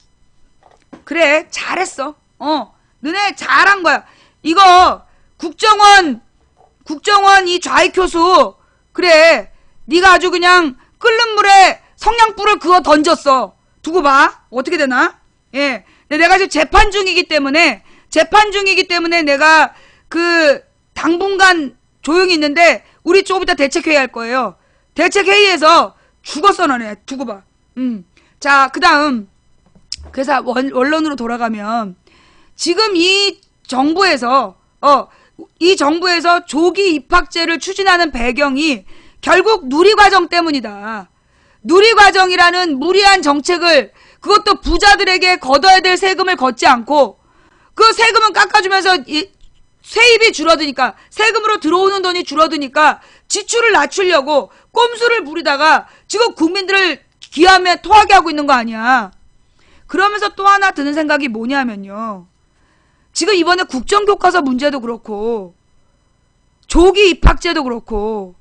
그래 잘했어. 너네 잘한 거야. 이거 국정원 이 좌익 교수 그래 네가 아주 그냥 끓는 물에 성냥불을 그어 던졌어. 두고 봐 어떻게 되나. 예, 내가 지금 재판 중이기 때문에 내가 그 당분간 조용히 있는데 우리 조금 이따 대책회의 할 거예요. 대책회의에서 죽었어 너네. 두고 봐. 자 그다음 그래서 원론으로 돌아가면 지금 이 정부에서 조기 입학제를 추진하는 배경이 결국 누리과정 때문이다. 누리과정이라는 무리한 정책을 그것도 부자들에게 걷어야 될 세금을 걷지 않고 그 세금은 깎아주면서 세입이 줄어드니까 세금으로 들어오는 돈이 줄어드니까 지출을 낮추려고 꼼수를 부리다가 지금 국민들을 기함에 토하게 하고 있는 거 아니야. 그러면서 또 하나 드는 생각이 뭐냐면요. 지금 이번에 국정교과서 문제도 그렇고 조기 입학제도 그렇고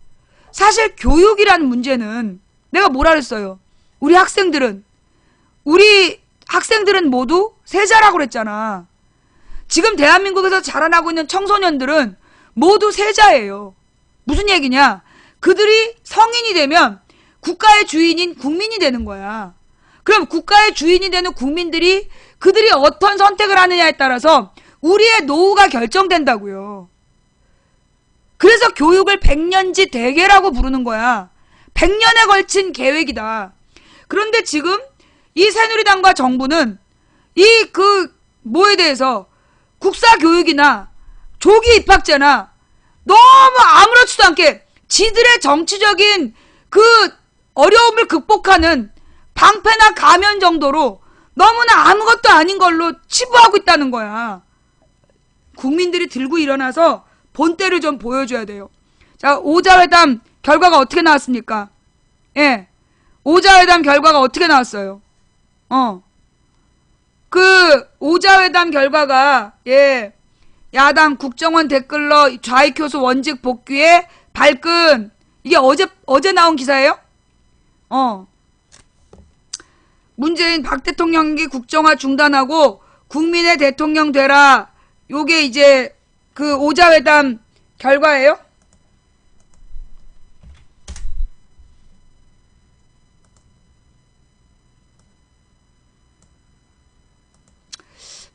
사실 교육이라는 문제는 내가 뭐라 그랬어요. 우리 학생들은 모두 세자라고 그랬잖아. 지금 대한민국에서 자라나고 있는 청소년들은 모두 세자예요. 무슨 얘기냐? 그들이 성인이 되면 국가의 주인인 국민이 되는 거야. 그럼 국가의 주인이 되는 국민들이 그들이 어떤 선택을 하느냐에 따라서 우리의 노후가 결정된다고요. 그래서 교육을 100년지 대계라고 부르는 거야. 100년에 걸친 계획이다. 그런데 지금 이 새누리당과 정부는 뭐에 대해서 국사교육이나 조기 입학제나 너무 아무렇지도 않게 지들의 정치적인 그 어려움을 극복하는 방패나 가면 정도로 너무나 아무것도 아닌 걸로 치부하고 있다는 거야. 국민들이 들고 일어나서 본때를 좀 보여줘야 돼요. 자, 오자회담 결과가 어떻게 나왔습니까? 예. 오자회담 결과가 어떻게 나왔어요? 그 오자회담 결과가 야당 국정원 댓글러 좌익 교수 원직 복귀에 발끈. 이게 어제 나온 기사예요? 문재인 박 대통령이 국정화 중단하고 국민의 대통령 되라. 요게 이제 그 오자회담 결과예요?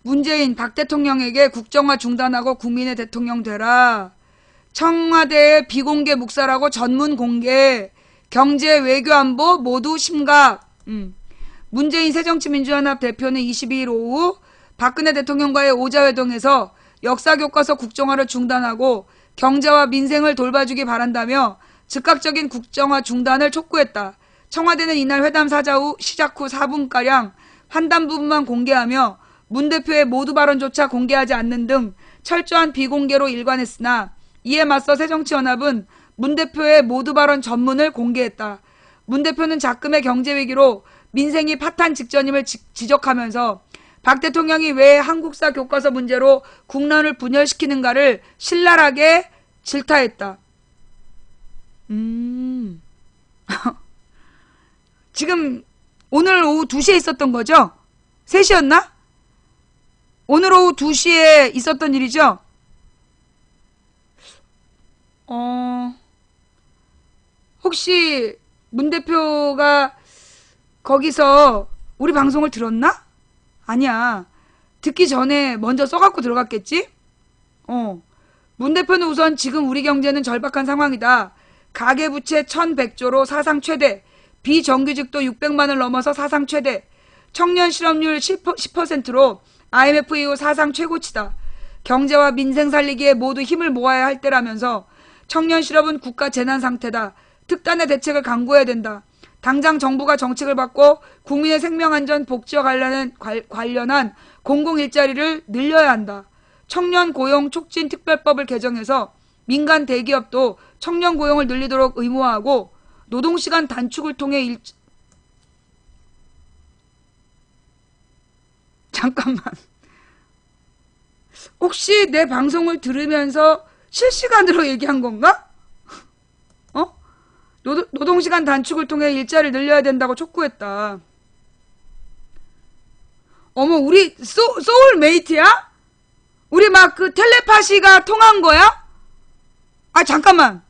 문재인 박 대통령에게 국정화 중단하고 국민의 대통령 되라. 청와대의 비공개 묵살하고 전문 공개. 경제 외교 안보 모두 심각. 문재인 새정치민주연합 대표는 22일 오후 박근혜 대통령과의 오자회동에서 역사교과서 국정화를 중단하고 경제와 민생을 돌봐주기 바란다며 즉각적인 국정화 중단을 촉구했다. 청와대는 이날 회담 시작 후 4분가량 환담 부분만 공개하며 문 대표의 모두 발언조차 공개하지 않는 등 철저한 비공개로 일관했으나 이에 맞서 새정치연합은 문 대표의 모두 발언 전문을 공개했다. 문 대표는 작금의 경제위기로 민생이 파탄 직전임을 지적하면서 박 대통령이 왜 한국사 교과서 문제로 국론을 분열시키는가를 신랄하게 질타했다. 지금 오늘 오후 2시에 있었던 거죠? 3시였나? 오늘 오후 2시에 있었던 일이죠? 혹시 문 대표가 거기서 우리 방송을 들었나? 아니야. 듣기 전에 먼저 써갖고 들어갔겠지? 문 대표는 우선 지금 우리 경제는 절박한 상황이다. 가계부채 1100조로 사상 최대, 비정규직도 600만을 넘어서 사상 최대, 청년 실업률 10%로 IMF 이후 사상 최고치다. 경제와 민생 살리기에 모두 힘을 모아야 할 때라면서 청년 실업은 국가 재난 상태다. 특단의 대책을 강구해야 된다. 당장 정부가 정책을 바꿔 국민의 생명안전 복지와 관련한 공공일자리를 늘려야 한다. 청년 고용 촉진 특별법을 개정해서 민간 대기업도 청년 고용을 늘리도록 의무화하고 노동시간 단축을 통해 잠깐만. 혹시 내 방송을 들으면서 실시간으로 얘기한 건가? 노동시간 단축을 통해 일자리를 늘려야 된다고 촉구했다. 어머, 우리 소울메이트야? 우리 막 그 텔레파시가 통한 거야? 아, 잠깐만.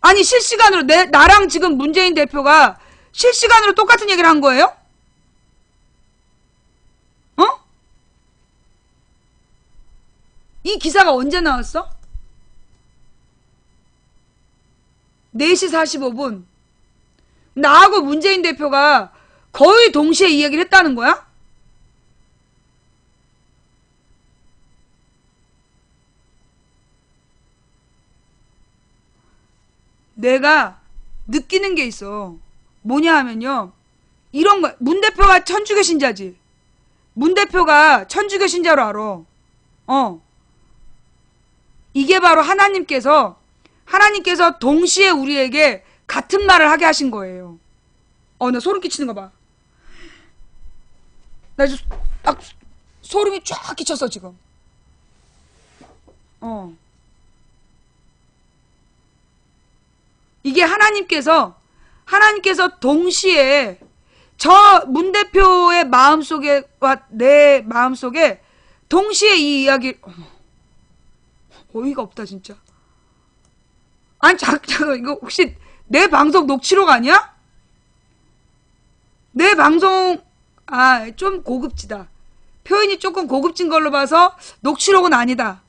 아니, 실시간으로 나랑 지금 문재인 대표가 실시간으로 똑같은 얘기를 한 거예요? 이 기사가 언제 나왔어? 4시 45분. 나하고 문재인 대표가 거의 동시에 이 얘기를 했다는 거야? 내가 느끼는 게 있어. 뭐냐 하면요. 이런 거, 문 대표가 천주교 신자지. 문 대표가 천주교 신자로 알아. 이게 바로 하나님께서 동시에 우리에게 같은 말을 하게 하신 거예요. 나 소름 끼치는 거 봐. 나 지금 딱 소름이 쫙 끼쳤어, 지금. 이게 하나님께서 동시에 저 문 대표의 마음속에와 내 마음속에 동시에 이 이야기, 어이가 없다, 진짜. 아니, 잠깐, 이거 혹시 내 방송 녹취록 아니야? 내 방송, 좀 고급지다. 표현이 조금 고급진 걸로 봐서 녹취록은 아니다.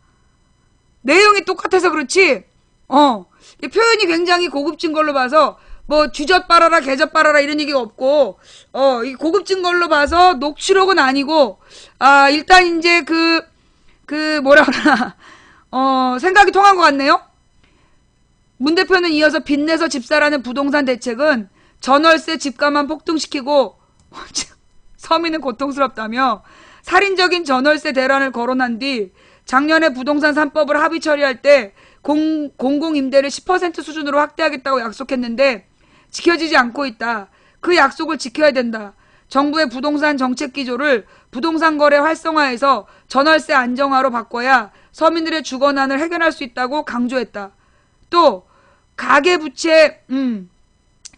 내용이 똑같아서 그렇지, 표현이 굉장히 고급진 걸로 봐서, 뭐, 쥐젖 빨아라, 개젖 빨아라, 이런 얘기가 없고, 이 고급진 걸로 봐서 녹취록은 아니고, 일단 이제 뭐라 그러나, 생각이 통한 것 같네요? 문 대표는 이어서 빚내서 집사라는 부동산 대책은 전월세 집값만 폭등시키고 서민은 고통스럽다며 살인적인 전월세 대란을 거론한 뒤 작년에 부동산 3법을 합의 처리할 때 공공임대를 10% 수준으로 확대하겠다고 약속했는데 지켜지지 않고 있다. 그 약속을 지켜야 된다. 정부의 부동산 정책 기조를 부동산 거래 활성화해서 전월세 안정화로 바꿔야 서민들의 주거난을 해결할 수 있다고 강조했다. 또 가계부채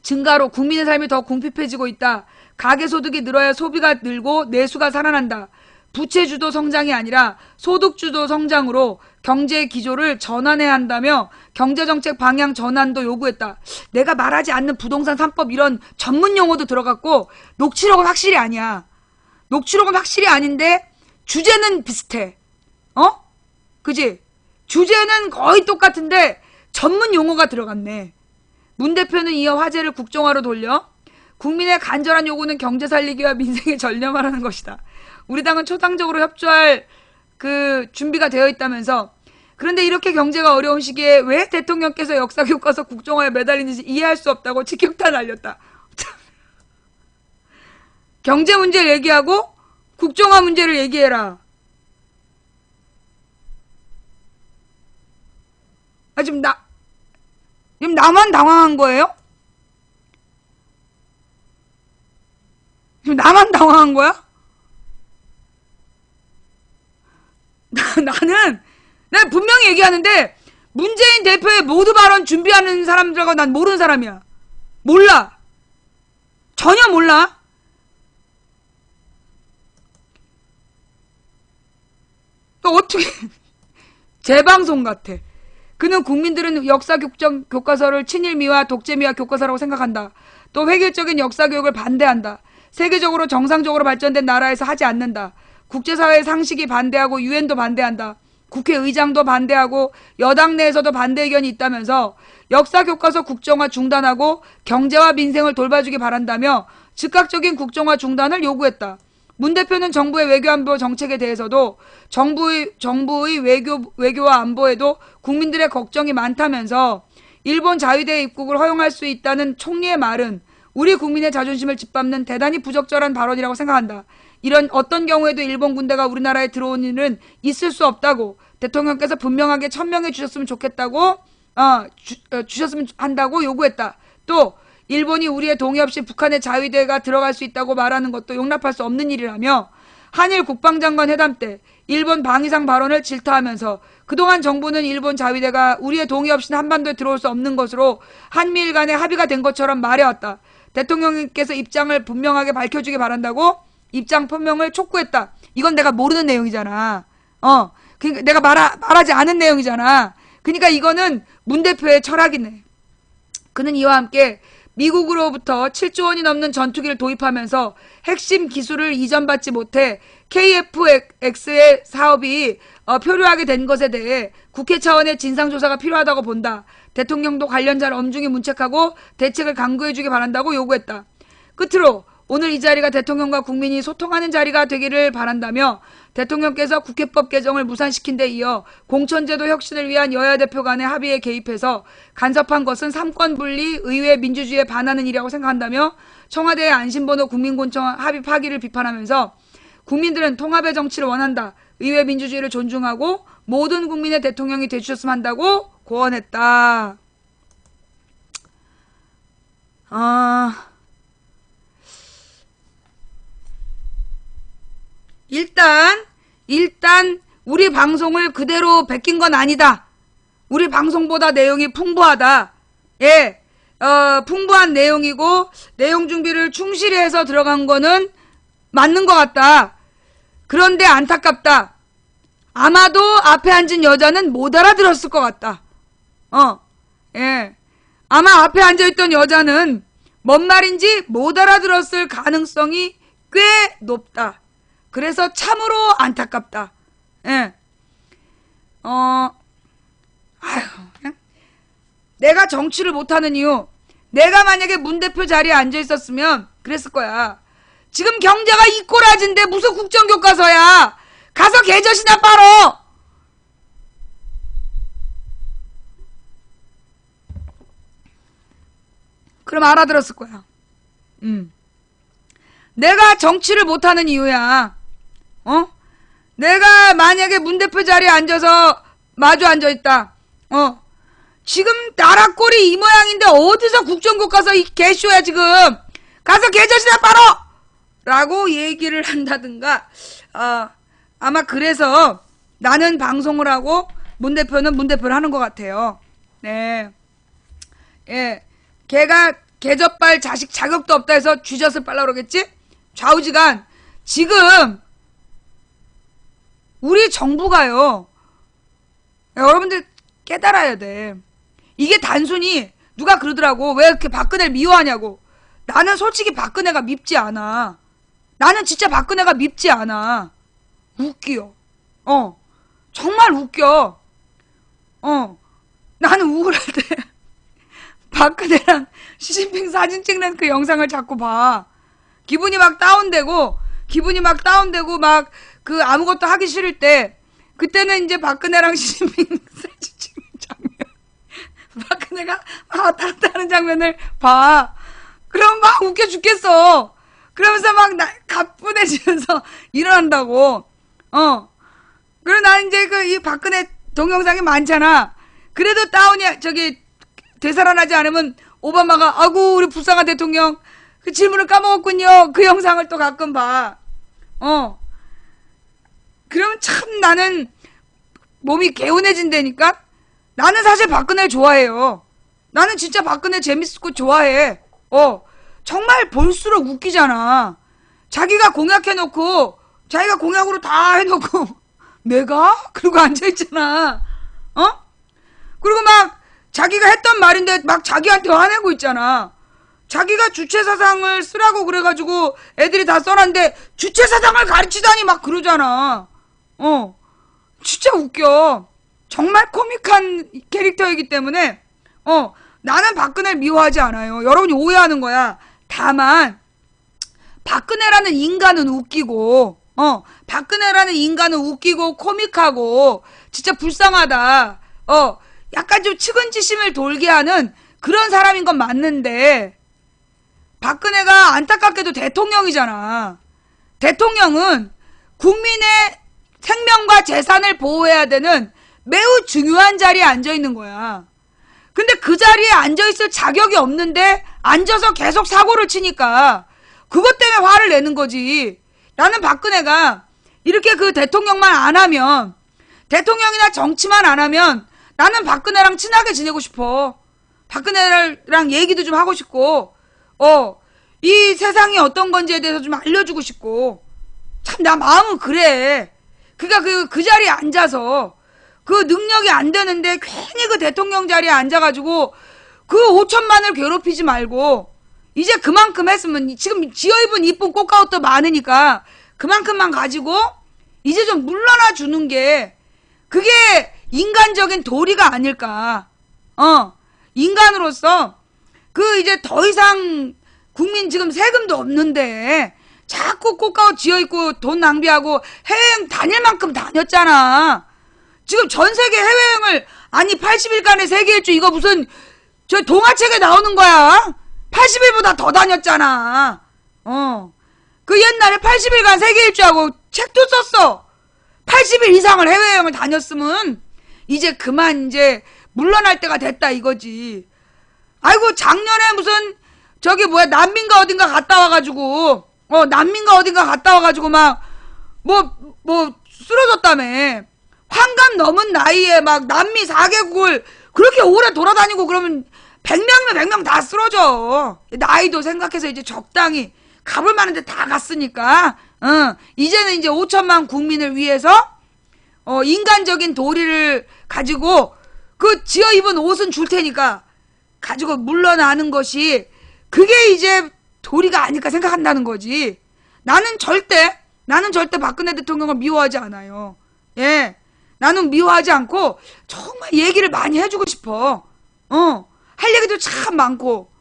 증가로 국민의 삶이 더 궁핍해지고 있다. 가계소득이 늘어야 소비가 늘고 내수가 살아난다. 부채주도 성장이 아니라 소득주도 성장으로 경제 기조를 전환해야 한다며 경제정책 방향 전환도 요구했다. 내가 말하지 않는 부동산 3법 이런 전문 용어도 들어갔고 녹취록은 확실히 아니야. 녹취록은 확실히 아닌데 주제는 비슷해. 그지? 주제는 거의 똑같은데 전문 용어가 들어갔네. 문 대표는 이어 화제를 국정화로 돌려 국민의 간절한 요구는 경제 살리기와 민생에 전념하라는 것이다. 우리 당은 초당적으로 협조할 준비가 되어 있다면서 그런데 이렇게 경제가 어려운 시기에 왜 대통령께서 역사교과서 국정화에 매달리는지 이해할 수 없다고 직격탄 날렸다. 경제 문제를 얘기하고 국정화 문제를 얘기해라. 지금 지금 나만 당황한 거예요? 지금 나만 당황한 거야? 난 분명히 얘기하는데, 문재인 대표의 모두 발언 준비하는 사람들하고 난 모르는 사람이야. 몰라. 전혀 몰라. 어떻게 재방송 같아. 그는 국민들은 역사 교과서를 친일미와 독재미화 교과서라고 생각한다. 또 획일적인 역사 교육을 반대한다. 세계적으로 정상적으로 발전된 나라에서 하지 않는다. 국제사회의 상식이 반대하고 유엔도 반대한다. 국회의장도 반대하고 여당 내에서도 반대 의견이 있다면서 역사 교과서 국정화 중단하고 경제와 민생을 돌봐주기 바란다며 즉각적인 국정화 중단을 요구했다. 문 대표는 정부의 외교안보 정책에 대해서도 정부의 외교와 안보에도 국민들의 걱정이 많다면서 일본 자위대 입국을 허용할 수 있다는 총리의 말은 우리 국민의 자존심을 짓밟는 대단히 부적절한 발언이라고 생각한다. 이런 어떤 경우에도 일본 군대가 우리나라에 들어온 일은 있을 수 없다고 대통령께서 분명하게 천명해 주셨으면 좋겠다고 주셨으면 한다고 요구했다. 또 일본이 우리의 동의 없이 북한의 자위대가 들어갈 수 있다고 말하는 것도 용납할 수 없는 일이라며 한일 국방장관 회담 때 일본 방위상 발언을 질타하면서 그동안 정부는 일본 자위대가 우리의 동의 없이는 한반도에 들어올 수 없는 것으로 한미일 간에 합의가 된 것처럼 말해왔다. 대통령께서 입장을 분명하게 밝혀주기 바란다고 입장 표명을 촉구했다. 이건 내가 모르는 내용이잖아. 그러니까 내가 말하지 않은 내용이잖아. 그러니까 이거는 문 대표의 철학이네. 그는 이와 함께 미국으로부터 7조 원이 넘는 전투기를 도입하면서 핵심 기술을 이전받지 못해 KF-X의 사업이 표류하게 된 것에 대해 국회 차원의 진상조사가 필요하다고 본다. 대통령도 관련자를 엄중히 문책하고 대책을 강구해주기 바란다고 요구했다. 끝으로 오늘 이 자리가 대통령과 국민이 소통하는 자리가 되기를 바란다며 대통령께서 국회법 개정을 무산시킨 데 이어 공천제도 혁신을 위한 여야 대표 간의 합의에 개입해서 간섭한 것은 삼권분리 의회 민주주의에 반하는 일이라고 생각한다며 청와대의 안심번호 국민공천 합의 파기를 비판하면서 국민들은 통합의 정치를 원한다. 의회 민주주의를 존중하고 모든 국민의 대통령이 되주셨으면 한다고 고언했다. 일단 우리 방송을 그대로 베낀 건 아니다. 우리 방송보다 내용이 풍부하다. 예, 풍부한 내용이고 내용 준비를 충실히 해서 들어간 거는 맞는 것 같다. 그런데 안타깝다. 아마도 앞에 앉은 여자는 못 알아들었을 것 같다. 예, 아마 앞에 앉아있던 여자는 뭔 말인지 못 알아들었을 가능성이 꽤 높다. 그래서 참으로 안타깝다. 예. 내가 정치를 못하는 이유, 내가 만약에 문 대표 자리에 앉아있었으면 그랬을 거야. 지금 경제가 이 꼬라진데 무슨 국정교과서야. 가서 계젓이나 빨어. 그럼 알아들었을 거야. 내가 정치를 못하는 이유야. 내가 만약에 문 대표 자리에 앉아서 마주 앉아있다. 지금 나라 꼴이 이 모양인데 어디서 국정교과서 이 개쇼야 지금. 가서 계젓이나 빨어! 라고 얘기를 한다든가. 아마 그래서 나는 방송을 하고 문 대표는 문 대표를 하는 것 같아요. 네. 예. 걔가 계젓빨 자식 자격도 없다 해서 쥐젖을 빨라 그러겠지? 좌우지간 지금 우리 정부가요. 여러분들 깨달아야 돼. 이게 단순히 누가 그러더라고. 왜 이렇게 박근혜를 미워하냐고. 나는 솔직히 박근혜가 밉지 않아. 나는 진짜 박근혜가 밉지 않아. 웃겨. 정말 웃겨. 나는 우울할 때 박근혜랑 시진핑 사진 찍는 그 영상을 자꾸 봐. 기분이 막 다운되고 막 그 아무것도 하기 싫을 때, 그때는 이제 박근혜랑 시진핑 사진 찍는 장면, 박근혜가 왔다 갔다 하는 장면을 봐. 그럼 막 웃겨 죽겠어. 그러면서 막 가뿐해지면서 일어난다고. 그리고 나 이제 이 박근혜 동영상이 많잖아. 그래도 저기 되살아나지 않으면 오바마가 아구 우리 불쌍한 대통령 그 질문을 까먹었군요. 그 영상을 또 가끔 봐. 그러면 참 나는 몸이 개운해진다니까. 나는 사실 박근혜를 좋아해요. 나는 진짜 박근혜 재밌고 좋아해. 정말 볼수록 웃기잖아. 자기가 공약해놓고 자기가 공약으로 다 해놓고 내가? 그러고 앉아있잖아. 그리고 막 자기가 했던 말인데 막 자기한테 화내고 있잖아. 자기가 주체사상을 쓰라고 그래가지고 애들이 다 써놨는데 주체사상을 가르치다니 막 그러잖아. 진짜 웃겨. 정말 코믹한 캐릭터이기 때문에 나는 박근혜를 미워하지 않아요. 여러분이 오해하는 거야. 다만 박근혜라는 인간은 웃기고 박근혜라는 인간은 웃기고 코믹하고 진짜 불쌍하다. 약간 좀 측은지심을 돌게 하는 그런 사람인 건 맞는데 박근혜가 안타깝게도 대통령이잖아. 대통령은 국민의 생명과 재산을 보호해야 되는 매우 중요한 자리에 앉아있는 거야. 근데 그 자리에 앉아있을 자격이 없는데 앉아서 계속 사고를 치니까 그것 때문에 화를 내는 거지. 나는 박근혜가 이렇게 그 대통령만 안 하면, 대통령이나 정치만 안 하면 나는 박근혜랑 친하게 지내고 싶어. 박근혜랑 얘기도 좀 하고 싶고 이 세상이 어떤 건지에 대해서 좀 알려주고 싶고. 참 나 마음은 그래. 그러니까 그 자리에 앉아서 그 능력이 안 되는데 괜히 그 대통령 자리에 앉아가지고 그 5천만을 괴롭히지 말고 이제 그만큼 했으면, 지금 지어입은 이쁜 꽃가옷도 많으니까 그만큼만 가지고 이제 좀 물러나 주는 게 그게 인간적인 도리가 아닐까. 인간으로서 그 이제 더 이상 국민 지금 세금도 없는데 자꾸 꽃가옷 지어입고 돈 낭비하고 해외여행 다닐 만큼 다녔잖아. 지금 전 세계 해외여행을, 아니 80일간의 세계 일주 이거 무슨 저 동화책에 나오는 거야. 80일보다 더 다녔잖아. 그 옛날에 80일간 세계 일주하고 책도 썼어. 80일 이상을 해외여행을 다녔으면 이제 그만 이제 물러날 때가 됐다 이거지. 아이고 작년에 무슨 저기 뭐야 난민가 어딘가 갔다 와가지고 난민가 어딘가 갔다 와가지고 막 뭐 쓰러졌다며. 환갑 넘은 나이에 막 남미 4개국을 그렇게 오래 돌아다니고 그러면 100명이면 100명 다 쓰러져. 나이도 생각해서 이제 적당히 가볼 만한데 다 갔으니까 이제는 이제 5천만 국민을 위해서 인간적인 도리를 가지고 그 지어 입은 옷은 줄 테니까 가지고 물러나는 것이 그게 이제 도리가 아닐까 생각한다는 거지. 나는 절대 박근혜 대통령을 미워하지 않아요. 예. 나는 미워하지 않고 정말 얘기를 많이 해주고 싶어. 할 얘기도 참 많고.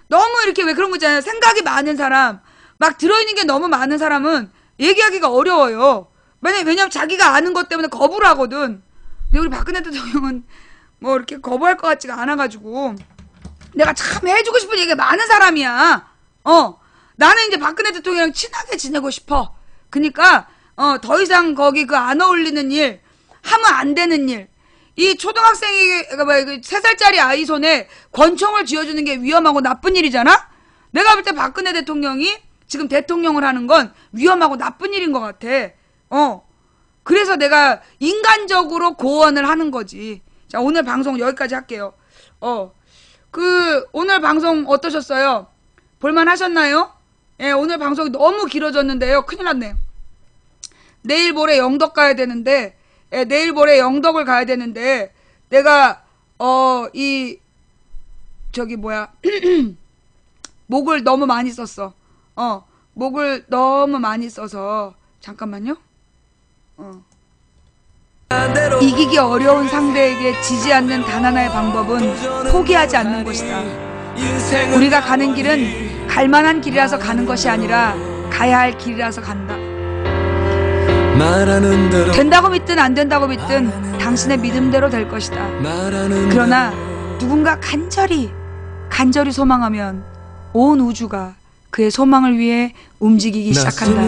너무 이렇게 왜 그런 거 있잖아요. 생각이 많은 사람, 막 들어있는 게 너무 많은 사람은 얘기하기가 어려워요. 왜냐면 자기가 아는 것 때문에 거부를 하거든. 근데 우리 박근혜 대통령은 뭐 이렇게 거부할 것 같지가 않아가지고 내가 참 해주고 싶은 얘기가 많은 사람이야. 나는 이제 박근혜 대통령이랑 친하게 지내고 싶어. 그러니까 더 이상 거기 그 안 어울리는 일, 하면 안 되는 일, 이 초등학생이 3살짜리 아이 손에 권총을 쥐어주는 게 위험하고 나쁜 일이잖아? 내가 볼 때 박근혜 대통령이 지금 대통령을 하는 건 위험하고 나쁜 일인 것 같아. 그래서 내가 인간적으로 고언을 하는 거지. 자, 오늘 방송 여기까지 할게요. 오늘 방송 어떠셨어요? 볼만 하셨나요? 예, 오늘 방송이 너무 길어졌는데요. 큰일 났네. 내일 모레 영덕 가야 되는데, 내일 모레 영덕을 가야 되는데, 내가, 목을 너무 많이 썼어. 목을 너무 많이 써서, 잠깐만요. 이기기 어려운 상대에게 지지 않는 단 하나의 방법은 포기하지 않는 것이다. 우리가 가는 길은 갈만한 길이라서 가는 것이 아니라 가야 할 길이라서 간다. 된다고 믿든 안 된다고 믿든 당신의 믿음대로 될 것이다. 그러나 누군가 간절히 소망하면 온 우주가 그의 소망을 위해 움직이기 시작한다.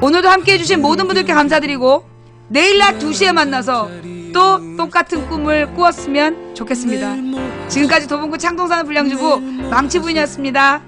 오늘도 함께해 주신 모든 분들께 감사드리고 내일 낮 2시에 만나서 또 똑같은 꿈을 꾸었으면 좋겠습니다. 지금까지 도봉구 창동사는 불량주부 망치부인이었습니다.